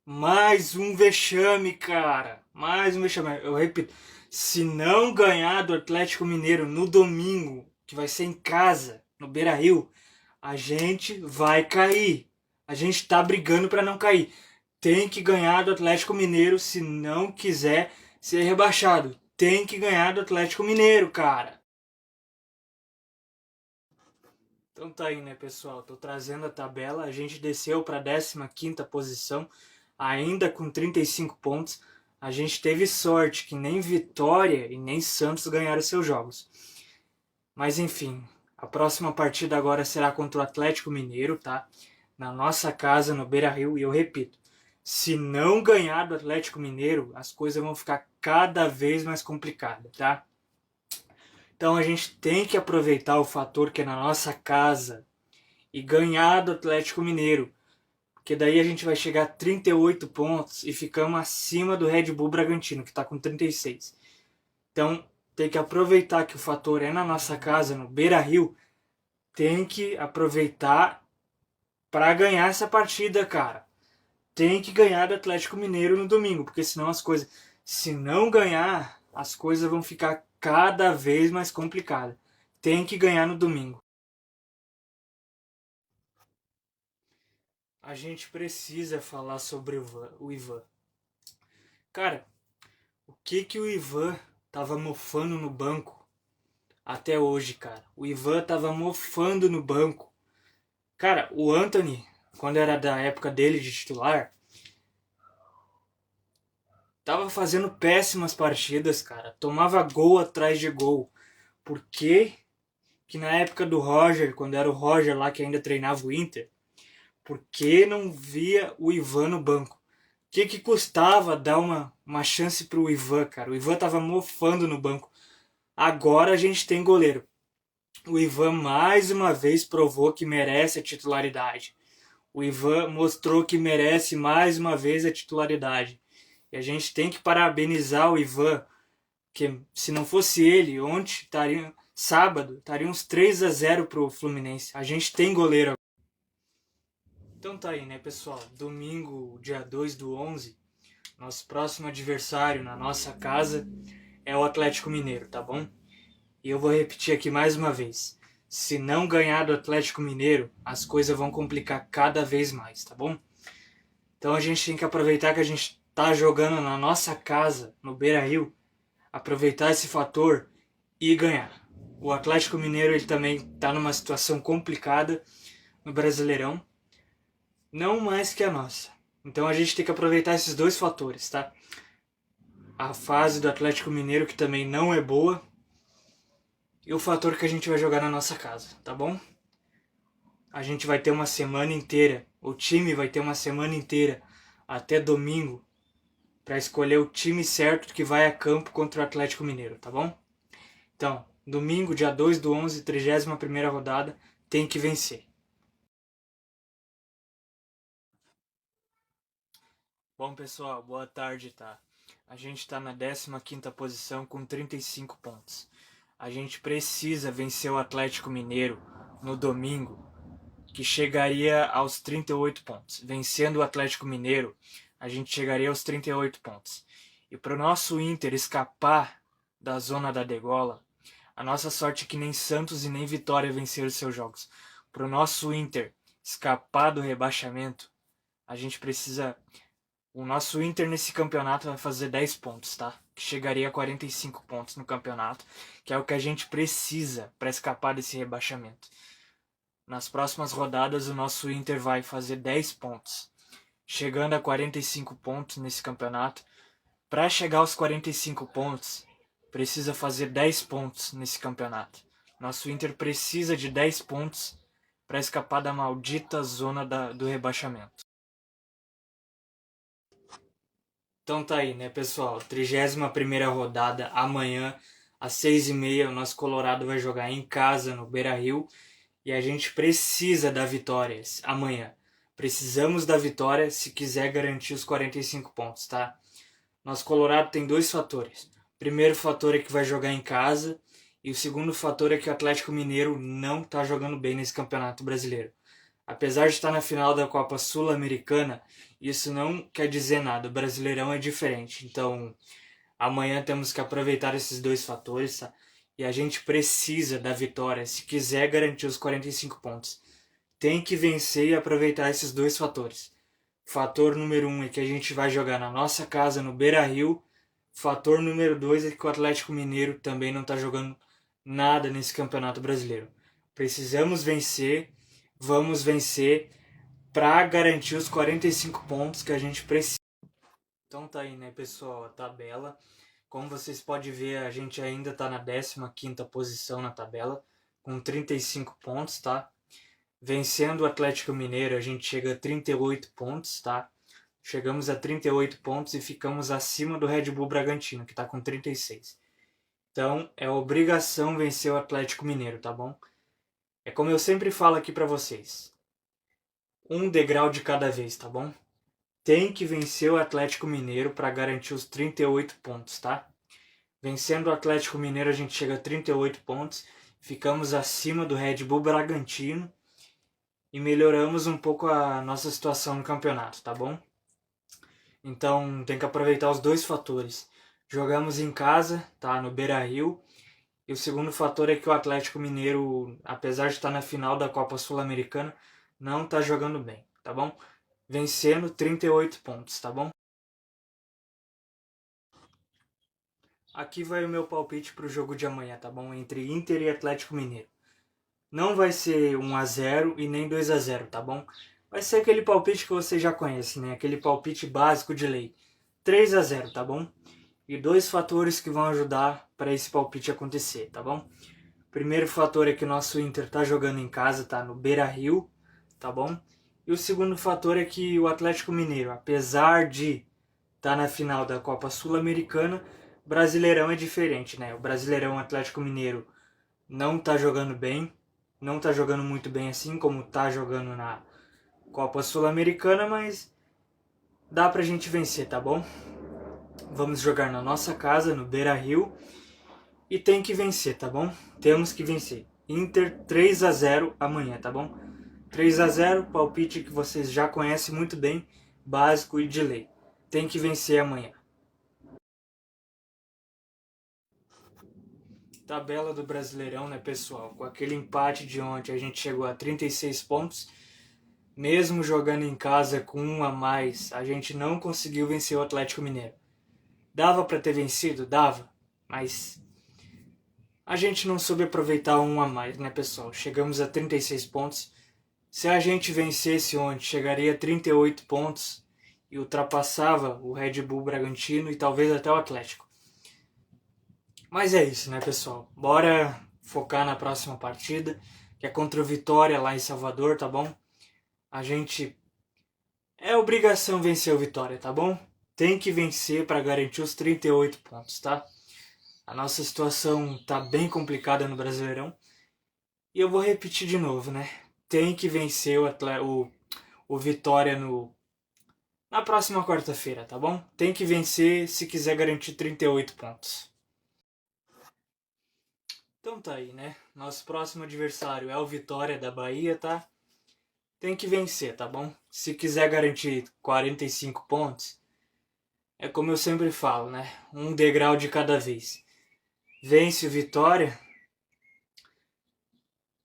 Mais um vexame, cara. Mais um vexame. Eu repito, se não ganhar do Atlético Mineiro no domingo, que vai ser em casa, no Beira-Rio, a gente vai cair. A gente tá brigando para não cair. Tem que ganhar do Atlético Mineiro se não quiser ser rebaixado. Tem que ganhar do Atlético Mineiro, cara. Então tá aí, né, pessoal? Tô trazendo a tabela. A gente desceu para a 15ª posição, ainda com 35 pontos. A gente teve sorte que nem Vitória e nem Santos ganharam seus jogos. Mas enfim, a próxima partida agora será contra o Atlético Mineiro, tá? Na nossa casa, no Beira-Rio. E eu repito, se não ganhar do Atlético Mineiro, as coisas vão ficar cada vez mais complicadas, tá? Então a gente tem que aproveitar o fator que é na nossa casa e ganhar do Atlético Mineiro, porque daí a gente vai chegar a 38 pontos e ficamos acima do Red Bull Bragantino, que está com 36. Então tem que aproveitar que o fator é na nossa casa, no Beira-Rio, tem que aproveitar para ganhar essa partida, cara. Tem que ganhar do Atlético Mineiro no domingo, porque senão as coisas, se não ganhar, as coisas vão ficar cada vez mais complicadas. Tem que ganhar no domingo. A gente precisa falar sobre o Ivan. Cara, o que o Ivan tava mofando no banco até hoje, cara? O Ivan tava mofando no banco. Cara, o Antony, quando era da época dele de titular, tava fazendo péssimas partidas, cara. Tomava gol atrás de gol. Por que na época do Roger, quando era o Roger lá que ainda treinava o Inter, por que não via o Ivan no banco? O que custava dar uma chance pro Ivan, cara? O Ivan tava mofando no banco. Agora a gente tem goleiro. O Ivan mais uma vez provou que merece a titularidade. O Ivan mostrou que merece mais uma vez a titularidade. E a gente tem que parabenizar o Ivan, que se não fosse ele, ontem estaria sábado, estaria uns 3-0 pro Fluminense. A gente tem goleiro. Então tá aí, né, pessoal? Domingo, dia 2/11, nosso próximo adversário na nossa casa é o Atlético Mineiro, tá bom? E eu vou repetir aqui mais uma vez. Se não ganhar do Atlético Mineiro, as coisas vão complicar cada vez mais, tá bom? Então a gente tem que aproveitar que a gente tá jogando na nossa casa, no Beira-Rio, aproveitar esse fator e ganhar. O Atlético Mineiro ele também tá numa situação complicada no Brasileirão, não mais que a nossa. Então a gente tem que aproveitar esses dois fatores, tá? A fase do Atlético Mineiro, que também não é boa, e o fator que a gente vai jogar na nossa casa, tá bom? A gente vai ter uma semana inteira, o time vai ter uma semana inteira, até domingo, para escolher o time certo que vai a campo contra o Atlético Mineiro, tá bom? Então, domingo, dia 2/11, 31ª rodada, tem que vencer. Bom, pessoal, boa tarde, tá? A gente está na 15ª posição com 35 pontos. A gente precisa vencer o Atlético Mineiro no domingo, que chegaria aos 38 pontos. Vencendo o Atlético Mineiro, a gente chegaria aos 38 pontos. E para o nosso Inter escapar da zona da degola, a nossa sorte é que nem Santos e nem Vitória venceram seus jogos. Para o nosso Inter escapar do rebaixamento, a gente precisa... O nosso Inter nesse campeonato vai fazer 10 pontos, tá? Que chegaria a 45 pontos no campeonato, que é o que a gente precisa para escapar desse rebaixamento. Nas próximas rodadas, o nosso Inter vai fazer 10 pontos, chegando a 45 pontos nesse campeonato. Para chegar aos 45 pontos, precisa fazer 10 pontos nesse campeonato. Nosso Inter precisa de 10 pontos para escapar da maldita zona do rebaixamento. Então tá aí, né, pessoal? 31ª rodada, amanhã, às 6h30, o nosso Colorado vai jogar em casa, no Beira-Rio. E a gente precisa da vitória amanhã. Precisamos da vitória se quiser garantir os 45 pontos, tá? Nosso Colorado tem 2 fatores. O primeiro fator é que vai jogar em casa. E o segundo fator é que o Atlético Mineiro não tá jogando bem nesse Campeonato Brasileiro. Apesar de estar na final da Copa Sul-Americana, isso não quer dizer nada. O Brasileirão é diferente. Então, amanhã temos que aproveitar esses 2 fatores, tá? E a gente precisa da vitória se quiser garantir os 45 pontos. Tem que vencer e aproveitar esses 2 fatores. Fator número 1 é que a gente vai jogar na nossa casa, no Beira-Rio. Fator número 2 é que o Atlético Mineiro também não está jogando nada nesse Campeonato Brasileiro. Precisamos vencer, vamos vencer para garantir os 45 pontos que a gente precisa. Então tá aí, né, pessoal, a tabela. Como vocês podem ver, a gente ainda está na 15ª posição na tabela, com 35 pontos, tá? Vencendo o Atlético Mineiro, a gente chega a 38 pontos, tá? Chegamos a 38 pontos e ficamos acima do Red Bull Bragantino, que está com 36. Então, é obrigação vencer o Atlético Mineiro, tá bom? É como eu sempre falo aqui para vocês. Um degrau de cada vez, tá bom? Tem que vencer o Atlético Mineiro para garantir os 38 pontos, tá? Vencendo o Atlético Mineiro, a gente chega a 38 pontos, ficamos acima do Red Bull Bragantino e melhoramos um pouco a nossa situação no campeonato, tá bom? Então tem que aproveitar os 2 fatores. Jogamos em casa, tá? No Beira-Rio. E o segundo fator é que o Atlético Mineiro, apesar de estar na final da Copa Sul-Americana, não está jogando bem, tá bom? Vencendo 38 pontos, tá bom? Aqui vai o meu palpite para o jogo de amanhã, tá bom? Entre Inter e Atlético Mineiro. Não vai ser 1-0 e nem 2-0, tá bom? Vai ser aquele palpite que você já conhece, né? Aquele palpite básico de lei. 3-0, tá bom? E 2 fatores que vão ajudar para esse palpite acontecer, tá bom? Primeiro fator é que o nosso Inter tá jogando em casa, tá no Beira-Rio, tá bom? E o segundo fator é que o Atlético Mineiro, apesar de estar na final da Copa Sul-Americana, Brasileirão é diferente, né? O Brasileirão Atlético Mineiro não tá jogando bem, não tá jogando muito bem assim como tá jogando na Copa Sul-Americana, mas dá pra gente vencer, tá bom? Vamos jogar na nossa casa, no Beira-Rio, e tem que vencer, tá bom? Temos que vencer. Inter 3-0 amanhã, tá bom? 3-0, palpite que vocês já conhecem muito bem, básico e de lei. Tem que vencer amanhã. Tabela do Brasileirão, né, pessoal? Com aquele empate de ontem, a gente chegou a 36 pontos. Mesmo jogando em casa com 1 a mais, a gente não conseguiu vencer o Atlético Mineiro. Dava para ter vencido? Dava. Mas a gente não soube aproveitar 1 a mais, né, pessoal? Chegamos a 36 pontos. Se a gente vencesse ontem, chegaria a 38 pontos e ultrapassava o Red Bull Bragantino e talvez até o Atlético. Mas é isso, né, pessoal? Bora focar na próxima partida, que é contra o Vitória lá em Salvador, tá bom? A gente... É obrigação vencer o Vitória, tá bom? Tem que vencer para garantir os 38 pontos, tá? A nossa situação tá bem complicada no Brasileirão. E eu vou repetir de novo, né? Tem que vencer o Vitória na próxima quarta-feira, tá bom? Tem que vencer se quiser garantir 38 pontos. Então tá aí, né? Nosso próximo adversário é o Vitória da Bahia, tá? Tem que vencer, tá bom? Se quiser garantir 45 pontos, é como eu sempre falo, né? Um degrau de cada vez. Vence o Vitória.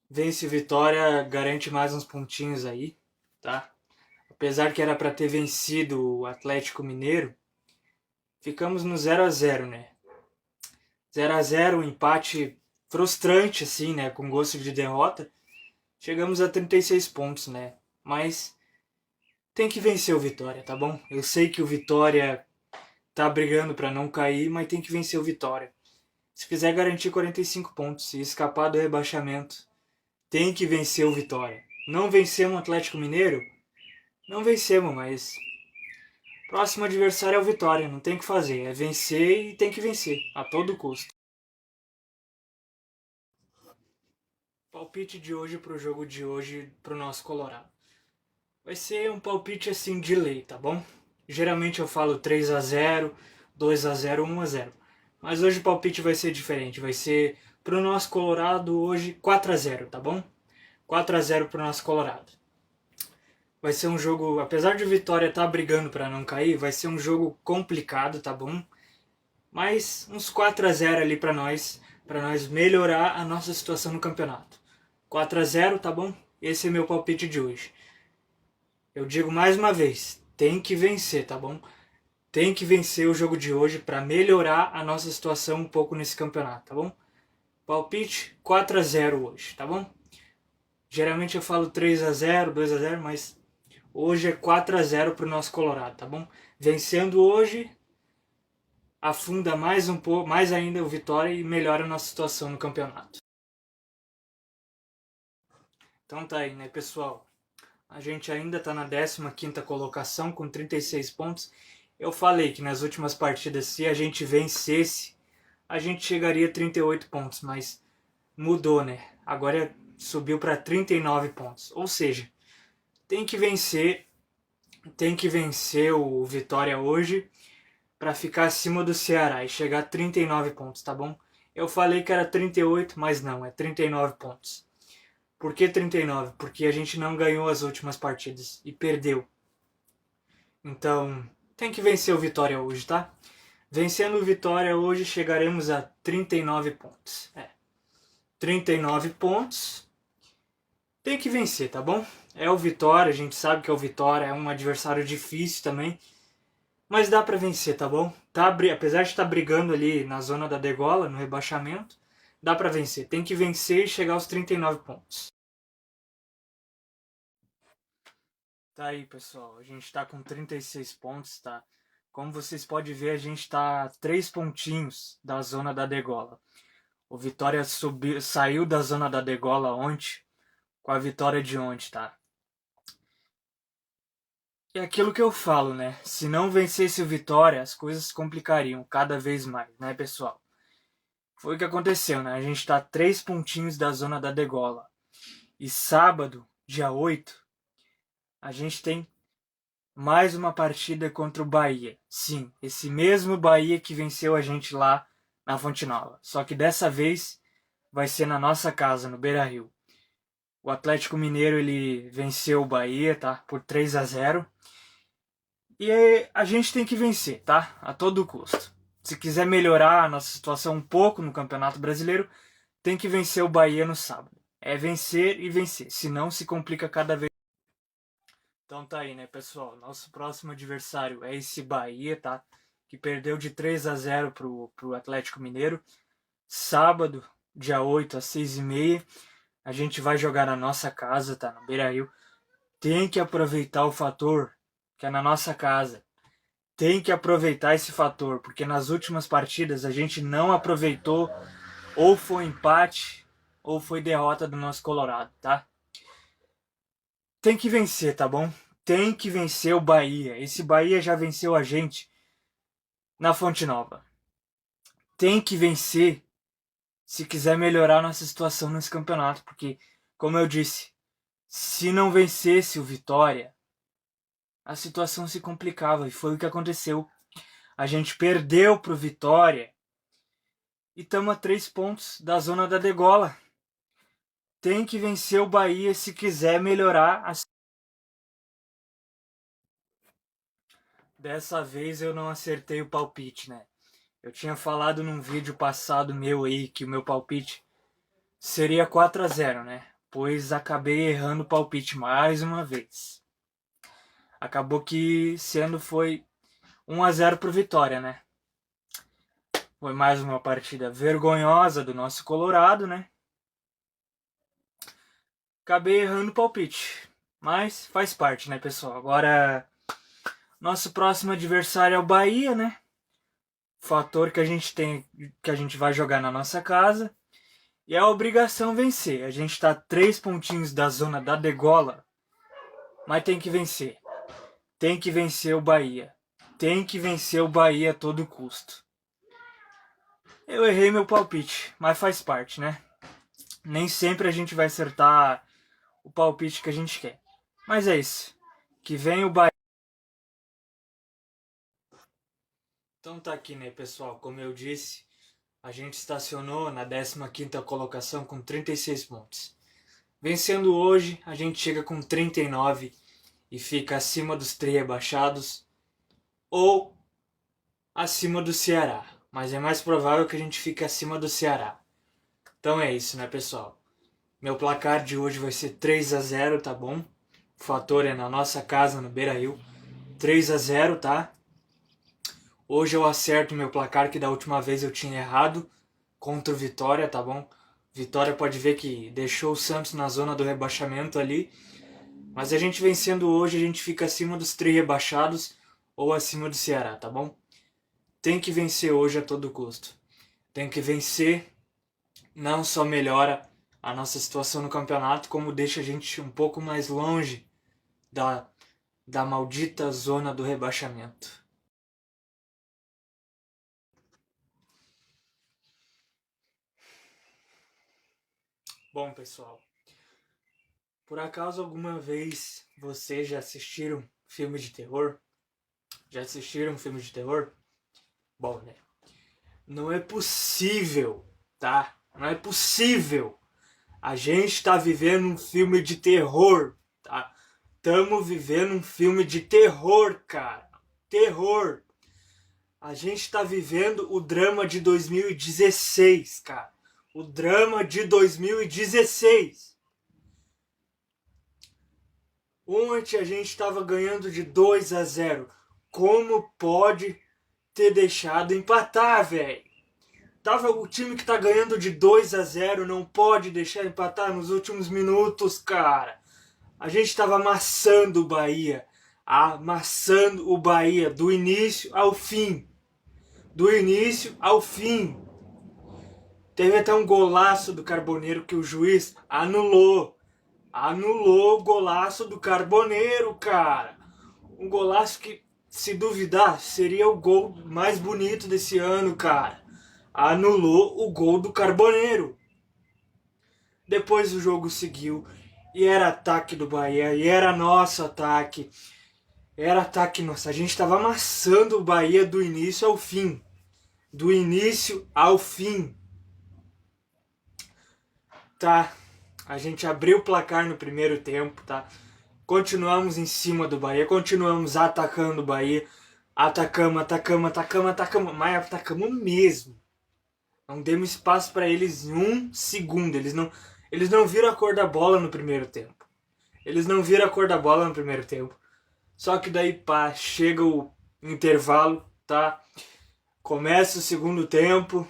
Vence o Vitória, garante mais uns pontinhos aí, tá? Apesar que era para ter vencido o Atlético Mineiro, ficamos no 0 a 0, né? 0 a 0, um empate frustrante, assim, né? Com gosto de derrota. Chegamos a 36 pontos, né? Mas tem que vencer o Vitória, tá bom? Eu sei que o Vitória tá brigando para não cair, mas tem que vencer o Vitória. Se quiser garantir 45 pontos e escapar do rebaixamento, tem que vencer o Vitória. Não vencemos o Atlético Mineiro? Não vencemos, mas próximo adversário é o Vitória, não tem o que fazer, é vencer e tem que vencer, a todo custo. Palpite de hoje pro jogo de hoje pro nosso Colorado. Vai ser um palpite assim de lei, tá bom? Geralmente eu falo 3 a 0, 2 a 0, 1 a 0. Mas hoje o palpite vai ser diferente, vai ser pro nosso Colorado hoje 4 a 0, tá bom? 4 a 0 pro nosso Colorado. Vai ser um jogo, apesar de o Vitória estar brigando para não cair, vai ser um jogo complicado, tá bom? Mas uns 4 a 0 ali para nós melhorar a nossa situação no campeonato. 4 a 0, tá bom? Esse é meu palpite de hoje. Eu digo mais uma vez, tem que vencer, tá bom? Tem que vencer o jogo de hoje para melhorar a nossa situação um pouco nesse campeonato, tá bom? Palpite 4 a 0 hoje, tá bom? Geralmente eu falo 3 a 0, 2 a 0, mas hoje é 4 a 0 pro nosso Colorado, tá bom? Vencendo hoje, afunda mais um pouco, mais ainda o Vitória e melhora a nossa situação no campeonato. Então tá aí, né, pessoal? A gente ainda tá na 15ª colocação com 36 pontos. Eu falei que nas últimas partidas, se a gente vencesse, a gente chegaria a 38 pontos, mas mudou, né? Agora subiu para 39 pontos. Ou seja, tem que vencer o Vitória hoje para ficar acima do Ceará e chegar a 39 pontos, tá bom? Eu falei que era 38, mas não, é 39 pontos. Por que 39? Porque a gente não ganhou as últimas partidas e perdeu. Então, tem que vencer o Vitória hoje, tá? Vencendo o Vitória hoje, chegaremos a 39 pontos. 39 pontos. Tem que vencer, tá bom? É o Vitória, a gente sabe que é o Vitória, é um adversário difícil também. Mas dá pra vencer, tá bom? Apesar de estar brigando ali na zona da degola, no rebaixamento, dá pra vencer. Tem que vencer e chegar aos 39 pontos. Tá aí, pessoal. A gente tá com 36 pontos, tá? Como vocês podem ver, a gente tá a 3 pontinhos da zona da degola. O Vitória saiu da zona da degola ontem, com a vitória de ontem, tá? E aquilo que eu falo, né? Se não vencesse o Vitória, as coisas se complicariam cada vez mais, né, pessoal? Foi o que aconteceu, né? A gente tá a 3 pontinhos da zona da degola. E sábado, dia 8, a gente tem mais uma partida contra o Bahia. Sim, esse mesmo Bahia que venceu a gente lá na Fonte Nova. Só que dessa vez vai ser na nossa casa, no Beira-Rio. O Atlético Mineiro ele venceu o Bahia, tá? Por 3 a 0. E a gente tem que vencer, tá? A todo custo. Se quiser melhorar a nossa situação um pouco no Campeonato Brasileiro, tem que vencer o Bahia no sábado. É vencer e vencer, senão se complica cada vez. Então tá aí, né, pessoal? Nosso próximo adversário é esse Bahia, tá? Que perdeu de 3 a 0 pro Atlético Mineiro. Sábado, dia 8 às 6h30. A gente vai jogar na nossa casa, tá? No Beira-Rio. Tem que aproveitar o fator que é na nossa casa. Tem que aproveitar esse fator, porque nas últimas partidas a gente não aproveitou, ou foi empate, ou foi derrota do nosso Colorado, tá? Tem que vencer, tá bom? Tem que vencer o Bahia. Esse Bahia já venceu a gente na Fonte Nova. Tem que vencer se quiser melhorar nossa situação nesse campeonato, porque, como eu disse, se não vencesse o Vitória, a situação se complicava e foi o que aconteceu. A gente perdeu pro Vitória e estamos a 3 pontos da zona da degola. Tem que vencer o Bahia se quiser melhorar a Dessa vez eu não acertei o palpite, né? Eu tinha falado num vídeo passado meu aí que o meu palpite seria 4-0, né? Pois acabei errando o palpite mais uma vez. Acabou que foi 1-0 pro Vitória, né? Foi mais uma partida vergonhosa do nosso Colorado, né? Acabei errando o palpite, mas faz parte, né, pessoal? Agora, nosso próximo adversário é o Bahia, né? Fator que a gente tem, que a gente vai jogar na nossa casa. E é a obrigação vencer. A gente tá 3 pontinhos da zona da degola, mas tem que vencer. Tem que vencer o Bahia. Tem que vencer o Bahia a todo custo. Eu errei meu palpite, mas faz parte, né? Nem sempre a gente vai acertar o palpite que a gente quer. Mas é isso. Que vem o Bahia. Então tá aqui, né, pessoal? Como eu disse, a gente estacionou na 15ª colocação com 36 pontos. Vencendo hoje, a gente chega com 39 e fica acima dos 3 rebaixados ou acima do Ceará. Mas é mais provável que a gente fique acima do Ceará. Então é isso, né, pessoal? Meu placar de hoje vai ser 3-0, tá bom? O fator é na nossa casa, no Beira-Rio. 3-0, tá? Hoje eu acerto meu placar, que da última vez eu tinha errado contra o Vitória, tá bom? Vitória pode ver que deixou o Santos na zona do rebaixamento ali. Mas a gente vencendo hoje, a gente fica acima dos 3 rebaixados ou acima do Ceará, tá bom? Tem que vencer hoje a todo custo. Tem que vencer, não só melhora a nossa situação no campeonato, como deixa a gente um pouco mais longe da maldita zona do rebaixamento. Bom, pessoal, por acaso alguma vez vocês já assistiram filme de terror? Já assistiram filme de terror? Bom, né? Não é possível, tá? Não é possível. A gente tá vivendo um filme de terror, tá? Tamo vivendo um filme de terror, cara. Terror. A gente tá vivendo o drama de 2016, cara. O drama de 2016. Ontem a gente tava ganhando de 2-0. Como pode ter deixado empatar, velho? O time que tá ganhando de 2-0 não pode deixar empatar nos últimos minutos, cara. A gente tava amassando o Bahia. Amassando o Bahia do início ao fim. Do início ao fim. Teve até um golaço do Carboneiro que o juiz anulou. Anulou o golaço do Carboneiro, cara. Um golaço que, se duvidar, seria o gol mais bonito desse ano, cara. Anulou o gol do Carboneiro. Depois o jogo seguiu e era ataque do Bahia, e era nosso ataque. Era ataque nosso. A gente estava amassando o Bahia do início ao fim. Do início ao fim. Tá, a gente abriu o placar no primeiro tempo, tá? Continuamos em cima do Bahia, continuamos atacando o Bahia. Atacamos, mas atacamos mesmo. Não demos espaço para eles em um segundo. Eles não viram a cor da bola no primeiro tempo. Eles não viram a cor da bola no primeiro tempo. Só que daí, pá, chega o intervalo, tá? Começa o segundo tempo,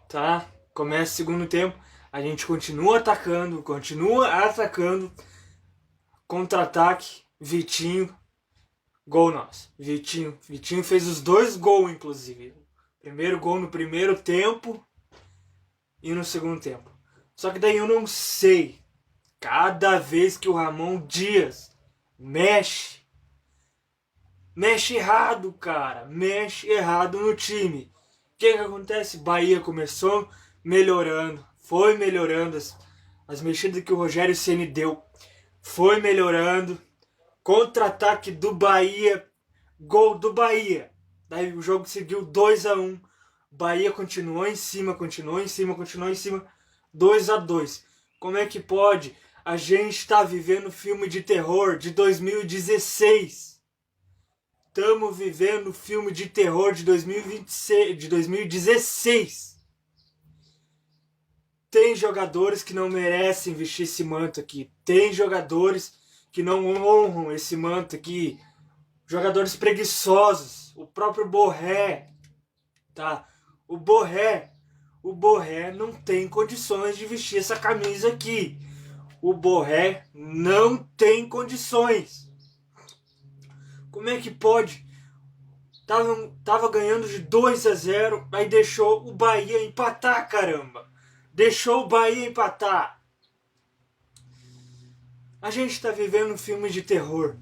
tá? Começa o segundo tempo. A gente continua atacando. Contra-ataque, Vitinho, gol nosso. Vitinho fez os 2 gols, inclusive. Primeiro gol no primeiro tempo e no segundo tempo. Só que daí eu não sei. Cada vez que o Ramon Dias mexe errado, cara. Mexe errado no time. O que acontece? Bahia começou melhorando. Foi melhorando as mexidas que o Rogério Ceni deu. Foi melhorando. Contra-ataque do Bahia. Gol do Bahia. Daí o jogo seguiu 2-1. Bahia continuou em cima. 2-2. Como é que pode? A gente tá vivendo filme de terror de 2016. Tamo vivendo o filme de terror de 2026, de 2016. Tem jogadores que não merecem vestir esse manto aqui. Tem jogadores que não honram esse manto aqui. Jogadores preguiçosos. O próprio Borré, tá? O Borré não tem condições de vestir essa camisa aqui. O Borré não tem condições. Como é que pode? Tava ganhando de 2-0, aí deixou o Bahia empatar, caramba. Deixou o Bahia empatar. A gente tá vivendo um filme de terror.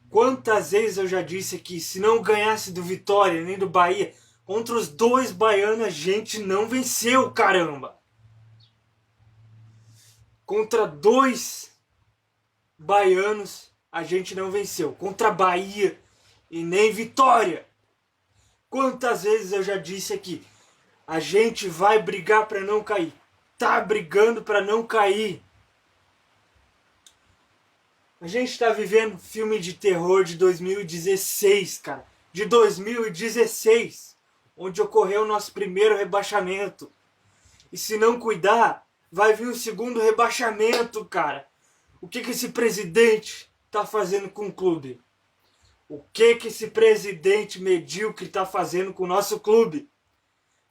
Quantas vezes eu já disse aqui, se não ganhasse do Vitória nem do Bahia, contra os dois baianos a gente não venceu, caramba. Contra dois baianos a gente não venceu. Contra Bahia e nem Vitória. Quantas vezes eu já disse aqui, a gente vai brigar para não cair. Tá brigando para não cair. A gente tá vivendo filme de terror de 2016, cara. De 2016. Onde ocorreu o nosso primeiro rebaixamento. E se não cuidar, vai vir o segundo rebaixamento, cara. O que esse presidente tá fazendo com o clube? O que esse presidente medíocre tá fazendo com o nosso clube?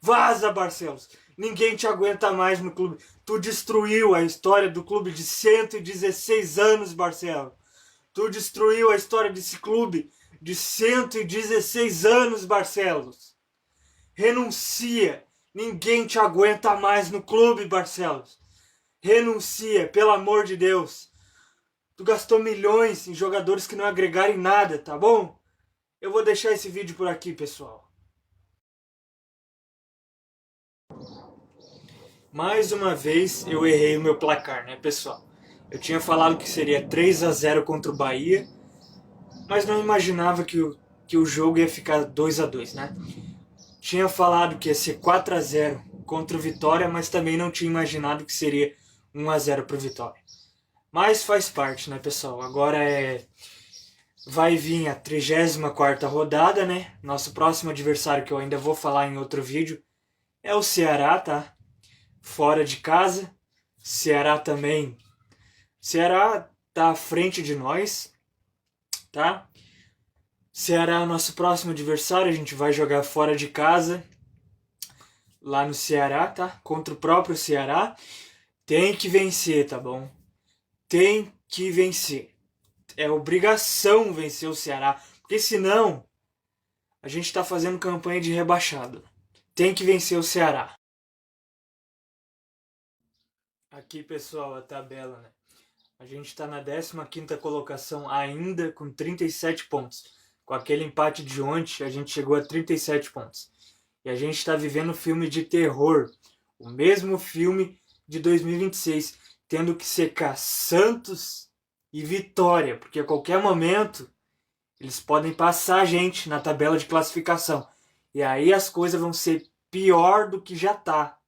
Vaza, Barcelos. Ninguém te aguenta mais no clube. Tu destruiu a história do clube de 116 anos, Barcelos. Tu destruiu a história desse clube de 116 anos, Barcelos. Renuncia. Ninguém te aguenta mais no clube, Barcelos. Renuncia, pelo amor de Deus. Tu gastou milhões em jogadores que não agregaram em nada, tá bom? Eu vou deixar esse vídeo por aqui, pessoal. Mais uma vez eu errei o meu placar, né, pessoal? Eu tinha falado que seria 3-0 contra o Bahia, mas não imaginava que o jogo ia ficar 2-2, né? Tinha falado que ia ser 4-0 contra o Vitória, mas também não tinha imaginado que seria 1-0 pro Vitória. Mas faz parte, né, pessoal? Agora vai vir a 34ª rodada, né? Nosso próximo adversário, que eu ainda vou falar em outro vídeo, é o Ceará, tá? Fora de casa. Ceará também. Ceará tá à frente de nós, tá? Ceará é o nosso próximo adversário. A gente vai jogar fora de casa, lá no Ceará, tá? Contra o próprio Ceará. Tem que vencer, tá bom? Tem que vencer. É obrigação vencer o Ceará, porque senão a gente tá fazendo campanha de rebaixado. Tem que vencer o Ceará. Aqui, pessoal, a tabela, né? A gente está na 15ª colocação ainda com 37 pontos. Com aquele empate de ontem, a gente chegou a 37 pontos. E a gente está vivendo um filme de terror. O mesmo filme de 2026. Tendo que secar Santos e Vitória. Porque a qualquer momento eles podem passar a gente na tabela de classificação. E aí as coisas vão ser pior do que já tá.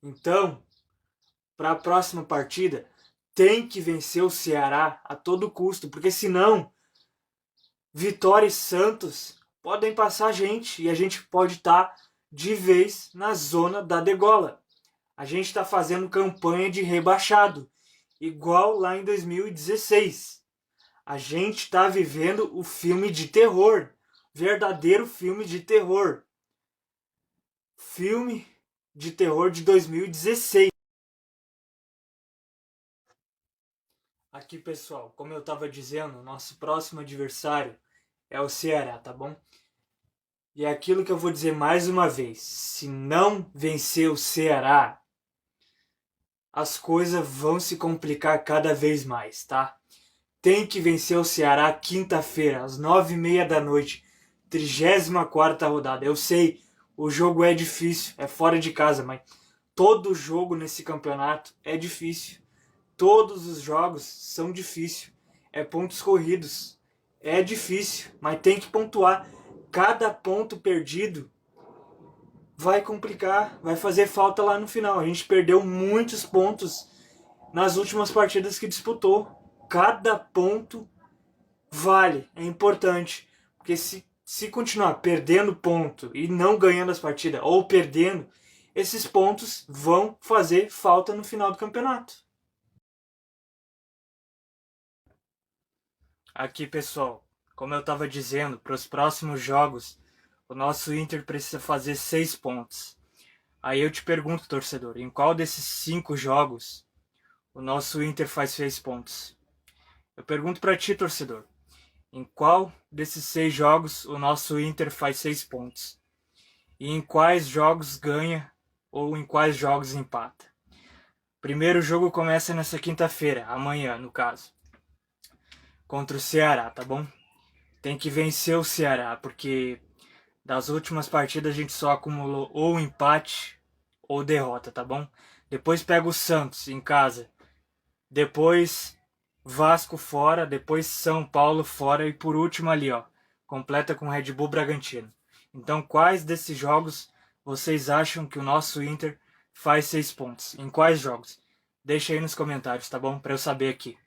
Então, para a próxima partida, tem que vencer o Ceará a todo custo, porque senão Vitória e Santos podem passar a gente e a gente pode estar de vez na zona da degola. A gente está fazendo campanha de rebaixado, igual lá em 2016. A gente está vivendo o filme de terror, verdadeiro filme de terror. Filme de terror de 2016. Aqui, pessoal, como eu estava dizendo, nosso próximo adversário é o Ceará, tá bom? E é aquilo que eu vou dizer mais uma vez. Se não vencer o Ceará, as coisas vão se complicar cada vez mais, tá? Tem que vencer o Ceará quinta-feira, às 9h30 da noite, 34ª rodada. Eu sei, o jogo é difícil, é fora de casa, mas todo jogo nesse campeonato é difícil. Todos os jogos são difíceis. É pontos corridos. É difícil, mas tem que pontuar. Cada ponto perdido vai complicar, vai fazer falta lá no final. A gente perdeu muitos pontos nas últimas partidas que disputou. Cada ponto vale, é importante. Porque se continuar perdendo ponto e não ganhando as partidas, ou perdendo, esses pontos vão fazer falta no final do campeonato. Aqui, pessoal, como eu estava dizendo, para os próximos jogos, o nosso Inter precisa fazer 6 pontos. Aí eu te pergunto, torcedor, em qual desses 5 jogos o nosso Inter faz 6 pontos? Eu pergunto para ti, torcedor, em qual desses 6 jogos o nosso Inter faz 6 pontos? E em quais jogos ganha ou em quais jogos empata? Primeiro jogo começa nessa quinta-feira, amanhã no caso, contra o Ceará, tá bom? Tem que vencer o Ceará, porque das últimas partidas a gente só acumulou ou empate ou derrota, tá bom? Depois pega o Santos em casa, depois Vasco fora, depois São Paulo fora e por último ali, ó, completa com Red Bull Bragantino. Então, quais desses jogos vocês acham que o nosso Inter faz 6 pontos? Em quais jogos? Deixa aí nos comentários, tá bom? Para eu saber aqui.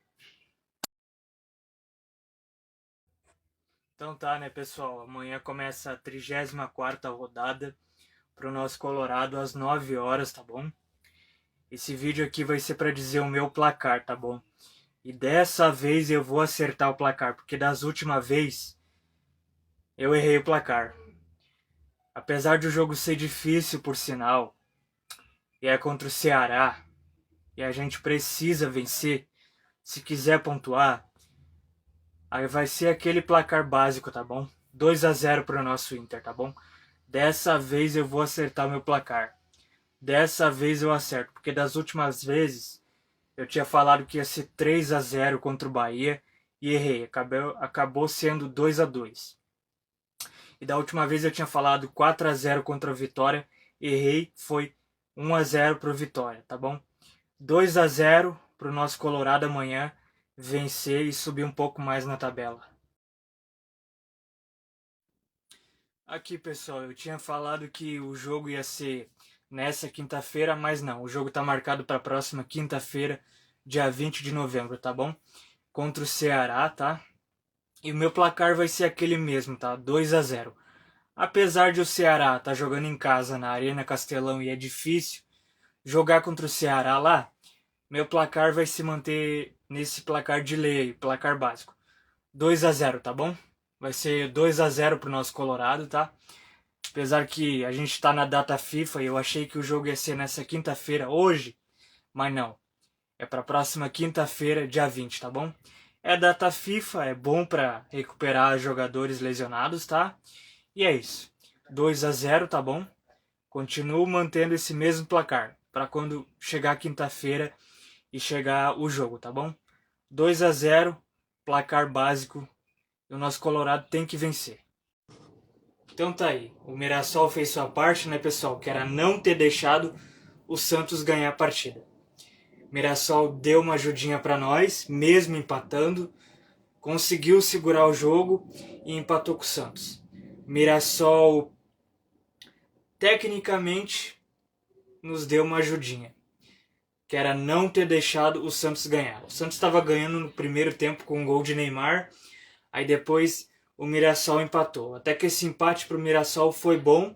Então tá, né, pessoal? Amanhã começa a 34ª rodada pro nosso Colorado às 9 horas, tá bom? Esse vídeo aqui vai ser para dizer o meu placar, tá bom? E dessa vez eu vou acertar o placar, porque das últimas vezes eu errei o placar. Apesar de o jogo ser difícil, por sinal, e é contra o Ceará, e a gente precisa vencer, se quiser pontuar, aí vai ser aquele placar básico, tá bom? 2-0 pro nosso Inter, tá bom? Dessa vez eu vou acertar o meu placar. Dessa vez eu acerto, porque das últimas vezes eu tinha falado que ia ser 3-0 contra o Bahia e errei. Acabou sendo 2-2. E da última vez eu tinha falado 4-0 contra o Vitória, errei, foi 1-0 pro Vitória, tá bom? 2-0 pro nosso Colorado amanhã vencer e subir um pouco mais na tabela. Aqui, pessoal, eu tinha falado que o jogo ia ser nessa quinta-feira, mas não, o jogo tá marcado para a próxima quinta-feira, dia 20 de novembro, tá bom? Contra o Ceará, tá? E o meu placar vai ser aquele mesmo, tá? 2-0. Apesar de o Ceará tá jogando em casa na Arena Castelão e é difícil jogar contra o Ceará lá, meu placar vai se manter nesse placar de lei, placar básico. 2-0, tá bom? Vai ser 2-0 pro nosso Colorado, tá? Apesar que a gente tá na data FIFA e eu achei que o jogo ia ser nessa quinta-feira, hoje, mas não. É pra próxima quinta-feira, dia 20, tá bom? É data FIFA, é bom pra recuperar jogadores lesionados, tá? E é isso. 2-0, tá bom? Continuo mantendo esse mesmo placar para quando chegar quinta-feira e chegar o jogo, tá bom? 2-0, placar básico. E o nosso Colorado tem que vencer. Então tá aí. O Mirassol fez sua parte, né, pessoal? Que era não ter deixado o Santos ganhar a partida. O Mirassol deu uma ajudinha para nós, mesmo empatando. Conseguiu segurar o jogo e empatou com o Santos. Mirassol tecnicamente nos deu uma ajudinha, que era não ter deixado o Santos ganhar. O Santos estava ganhando no primeiro tempo com um gol de Neymar, aí depois o Mirassol empatou. Até que esse empate para o Mirassol foi bom,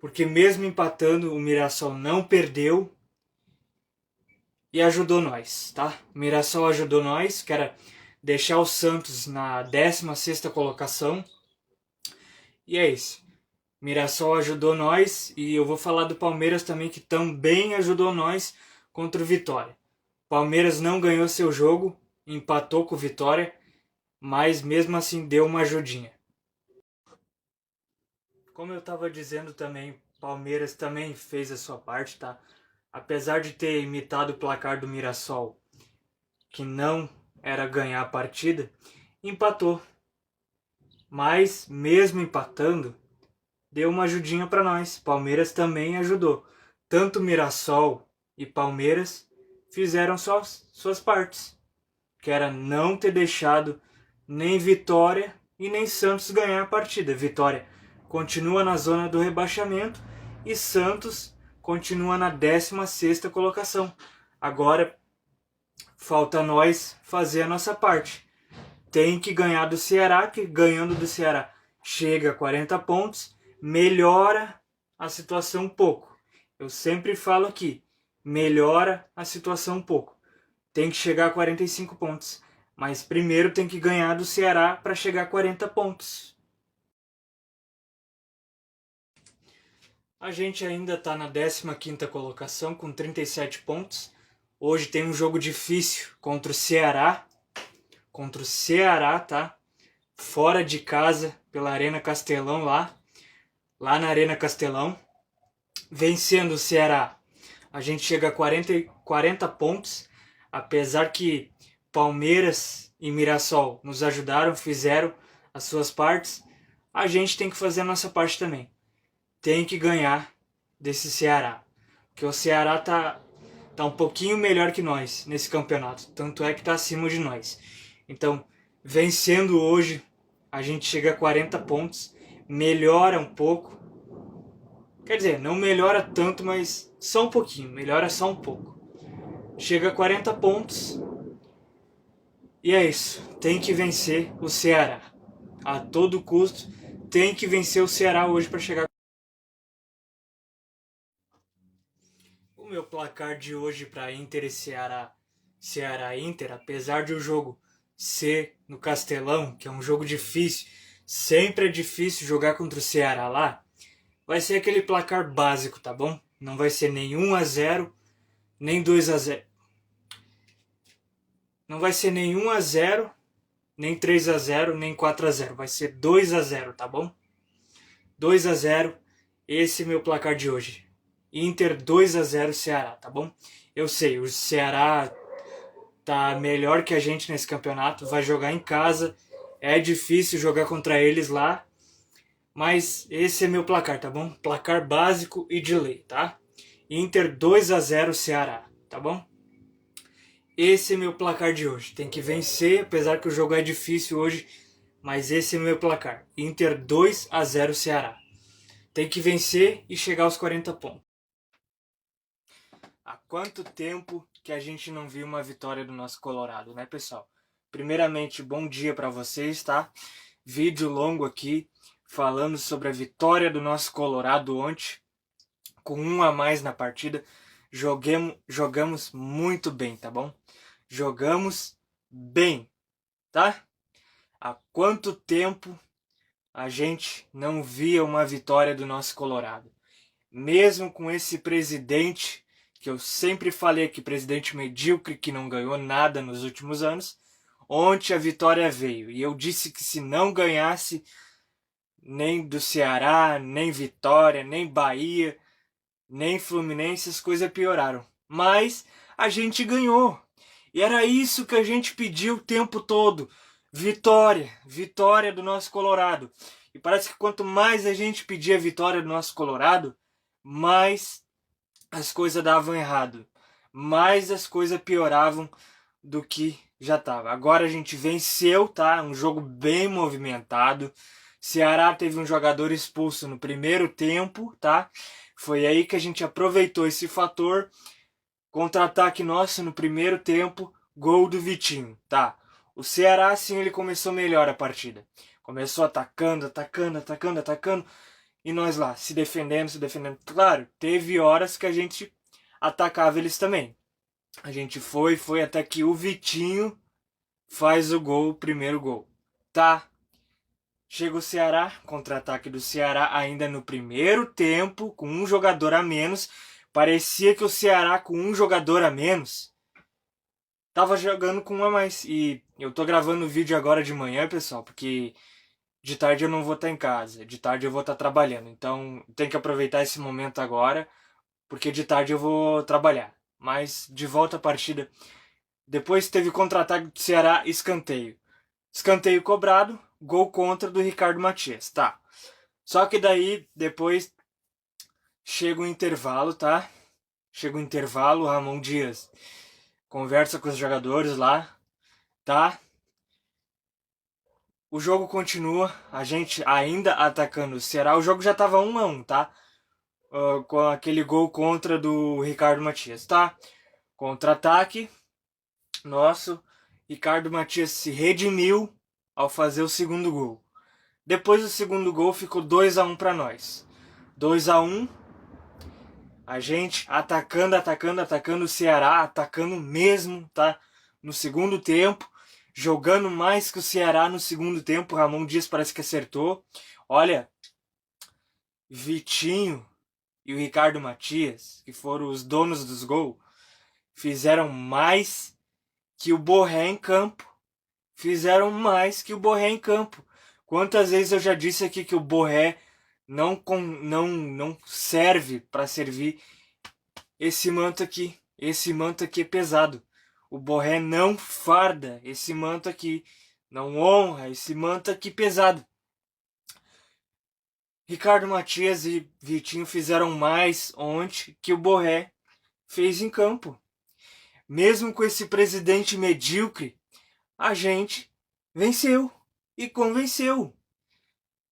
porque mesmo empatando, o Mirassol não perdeu e ajudou nós, tá? O Mirassol ajudou nós, que era deixar o Santos na 16ª colocação. E é isso. Mirassol ajudou nós e eu vou falar do Palmeiras também, que também ajudou nós contra o Vitória. Palmeiras não ganhou seu jogo, empatou com o Vitória, mas mesmo assim deu uma ajudinha. Como eu estava dizendo também, Palmeiras também fez a sua parte, tá? Apesar de ter imitado o placar do Mirassol, que não era ganhar a partida, empatou. Mas mesmo empatando, deu uma ajudinha para nós. Palmeiras também ajudou. Tanto Mirassol e Palmeiras fizeram suas partes, que era não ter deixado nem Vitória e nem Santos ganhar a partida. Vitória continua na zona do rebaixamento e Santos continua na 16ª colocação. Agora falta nós fazer a nossa parte. tem que ganhar do Ceará, que ganhando do Ceará chega a 40 pontos, melhora a situação um pouco. Eu sempre falo aqui, melhora a situação um pouco. Tem que chegar a 45 pontos, mas primeiro tem que ganhar do Ceará para chegar a 40 pontos. A gente ainda está na 15ª colocação com 37 pontos. Hoje tem um jogo difícil contra o Ceará. Contra o Ceará, tá? Fora de casa, pela Arena Castelão lá na Arena Castelão. Vencendo o Ceará, a gente chega a 40 pontos. Apesar que Palmeiras e Mirassol nos ajudaram, fizeram as suas partes, a gente tem que fazer a nossa parte também. Tem que ganhar desse Ceará. Porque o Ceará tá um pouquinho melhor que nós nesse campeonato. Tanto é que tá acima de nós. Então, vencendo hoje, a gente chega a 40 pontos. Melhora um pouco. Quer dizer, não melhora tanto, mas só um pouquinho. Melhora só um pouco. Chega a 40 pontos. E é isso. Tem que vencer o Ceará. A todo custo, tem que vencer o Ceará hoje para chegar. O meu placar de hoje para Inter e Ceará Inter, apesar de o jogo ser no Castelão, que é um jogo difícil, sempre é difícil jogar contra o Ceará lá, vai ser aquele placar básico, tá bom? Não vai ser nem 1-0, nem 2-0. Não vai ser nem 1-0, nem 3-0, nem 4-0. Vai ser 2-0, tá bom? 2-0, esse é meu placar de hoje. Inter 2-0 Ceará, tá bom? Eu sei, o Ceará tá melhor que a gente nesse campeonato, vai jogar em casa, é difícil jogar contra eles lá, mas esse é meu placar, tá bom? Placar básico e de lei, tá? Inter 2-0 Ceará, tá bom? Esse é meu placar de hoje. Tem que vencer, apesar que o jogo é difícil hoje, mas esse é meu placar. Inter 2-0 Ceará. Tem que vencer e chegar aos 40 pontos. Há quanto tempo que a gente não viu uma vitória do nosso Colorado, né, pessoal? Primeiramente, bom dia para vocês, tá? Vídeo longo aqui, falando sobre a vitória do nosso Colorado ontem, com 1 a mais na partida. Jogamos muito bem, tá bom? Jogamos bem, tá? Há quanto tempo a gente não via uma vitória do nosso Colorado? Mesmo com esse presidente, que eu sempre falei que presidente medíocre, que não ganhou nada nos últimos anos, ontem a vitória veio. E eu disse que se não ganhasse nem do Ceará, nem Vitória, nem Bahia, nem Fluminense, as coisas pioraram. Mas a gente ganhou. E era isso que a gente pediu o tempo todo. Vitória, vitória do nosso Colorado. E parece que quanto mais a gente pedia a vitória do nosso Colorado, mais as coisas davam errado. Mais as coisas pioravam do que já estava. Agora a gente venceu, tá? Um jogo bem movimentado. Ceará teve um jogador expulso no primeiro tempo, tá? Foi aí que a gente aproveitou esse fator. Contra-ataque nosso no primeiro tempo, gol do Vitinho, tá? O Ceará, sim, ele começou melhor a partida. Começou atacando, e nós lá, se defendendo. Claro, teve horas que a gente atacava eles também. A gente foi até que o Vitinho faz o gol, o primeiro gol, tá? Chega o Ceará, contra-ataque do Ceará ainda no primeiro tempo, com um jogador a menos. Parecia que o Ceará, com um jogador a menos, tava jogando com um a mais. E eu tô gravando o vídeo agora de manhã, pessoal, porque de tarde eu não vou estar em casa. De tarde eu vou estar trabalhando. Então tem que aproveitar esse momento agora, porque de tarde eu vou trabalhar. Mas de volta à partida. Depois teve contra-ataque do Ceará, escanteio. Escanteio cobrado, gol contra do Ricardo Matias, tá? Só que daí, depois, chega o intervalo, tá? Chega o intervalo, o Ramon Dias conversa com os jogadores lá, tá? O jogo continua, a gente ainda atacando o Ceará. O jogo já tava 1 a 1, tá? Com aquele gol contra do Ricardo Matias, tá? Contra-ataque nosso, Ricardo Matias se redimiu, ao fazer o segundo gol. Depois do segundo gol ficou 2-1 para nós. 2-1, a gente atacando, o Ceará, atacando mesmo, tá? No segundo tempo, jogando mais que o Ceará no segundo tempo. Ramon Dias parece que acertou. Olha, Vitinho e o Ricardo Matias, que foram os donos dos gols, fizeram mais que o Borré em campo. Fizeram mais que o Borré em campo. Quantas vezes eu já disse aqui que o Borré não serve para servir esse manto aqui. Esse manto aqui é pesado. O Borré não farda esse manto aqui. Não honra esse manto aqui pesado. Ricardo Matias e Vitinho fizeram mais ontem que o Borré fez em campo. Mesmo com esse presidente medíocre, a gente venceu e convenceu.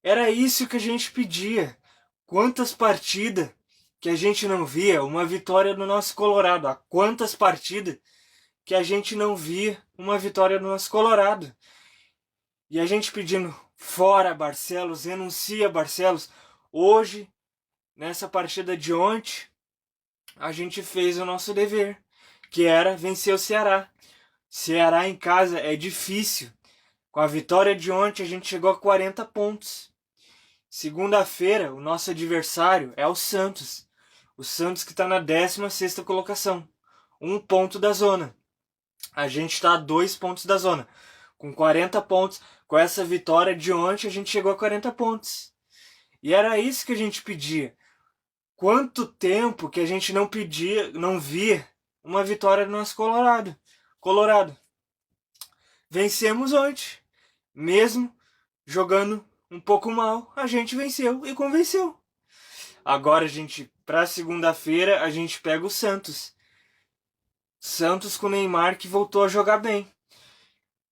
Era isso que a gente pedia. Quantas partidas que a gente não via uma vitória do nosso Colorado? Há quantas partidas que a gente não via uma vitória do nosso Colorado? E a gente pedindo fora Barcelos, renuncia Barcelos. Hoje, nessa partida de ontem, a gente fez o nosso dever, que era vencer o Ceará. Ceará em casa é difícil. Com a vitória de ontem, a gente chegou a 40 pontos. Segunda-feira, o nosso adversário é o Santos. O Santos que está na 16ª colocação. 1 ponto da zona. A gente está a 2 pontos da zona. Com 40 pontos. Com essa vitória de ontem, a gente chegou a 40 pontos. E era isso que a gente pedia. Quanto tempo que a gente não pedia, não via uma vitória do nosso Colorado. Vencemos ontem. Mesmo jogando um pouco mal, a gente venceu e convenceu. Agora para segunda-feira, a gente pega o Santos. Santos com o Neymar que voltou a jogar bem.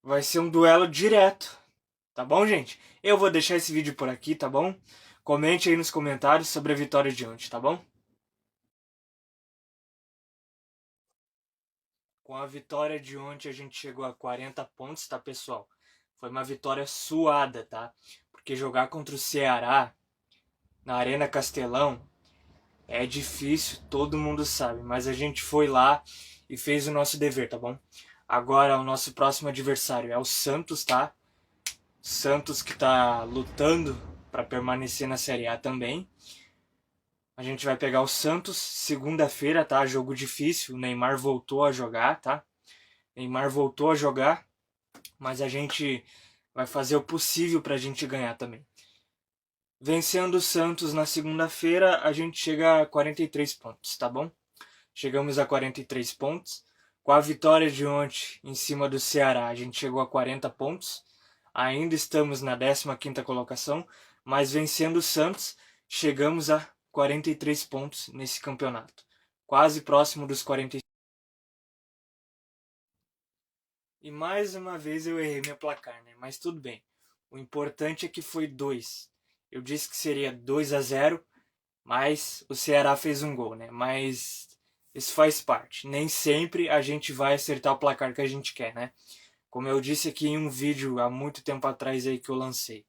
Vai ser um duelo direto. Tá bom, gente? Eu vou deixar esse vídeo por aqui, tá bom? Comente aí nos comentários sobre a vitória de ontem, tá bom? Com a vitória de ontem, a gente chegou a 40 pontos, tá, pessoal? Foi uma vitória suada, tá? Porque jogar contra o Ceará na Arena Castelão é difícil, todo mundo sabe. Mas a gente foi lá e fez o nosso dever, tá bom? Agora o nosso próximo adversário é o Santos, tá? Santos que tá lutando para permanecer na Série A também. A gente vai pegar o Santos segunda-feira, tá? Jogo difícil. O Neymar voltou a jogar, tá? Neymar voltou a jogar, mas a gente vai fazer o possível pra gente ganhar também. Vencendo o Santos na segunda-feira, a gente chega a 43 pontos, tá bom? Chegamos a 43 pontos. Com a vitória de ontem em cima do Ceará, a gente chegou a 40 pontos. Ainda estamos na 15ª colocação, mas vencendo o Santos, chegamos a 43 pontos nesse campeonato. Quase próximo dos 45. E mais uma vez eu errei meu placar, né? Mas tudo bem. O importante é que foi 2. Eu disse que seria 2-0, mas o Ceará fez um gol, né? Mas isso faz parte. Nem sempre a gente vai acertar o placar que a gente quer, né? Como eu disse aqui em um vídeo há muito tempo atrás aí que eu lancei.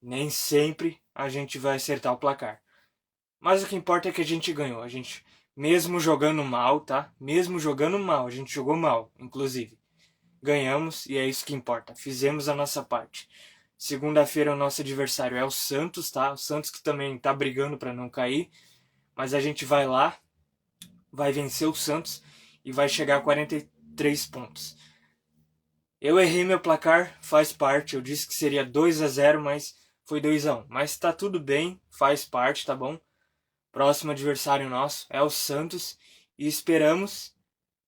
Nem sempre a gente vai acertar o placar. Mas o que importa é que a gente ganhou. A gente, mesmo jogando mal, tá? Mesmo jogando mal, a gente jogou mal, inclusive. Ganhamos e é isso que importa. Fizemos a nossa parte. Segunda-feira o nosso adversário é o Santos, tá? O Santos que também tá brigando para não cair. Mas a gente vai lá, vai vencer o Santos e vai chegar a 43 pontos. Eu errei meu placar, faz parte. Eu disse que seria 2-0, mas foi 2-1. Mas tá tudo bem, faz parte, tá bom? Próximo adversário nosso é o Santos e esperamos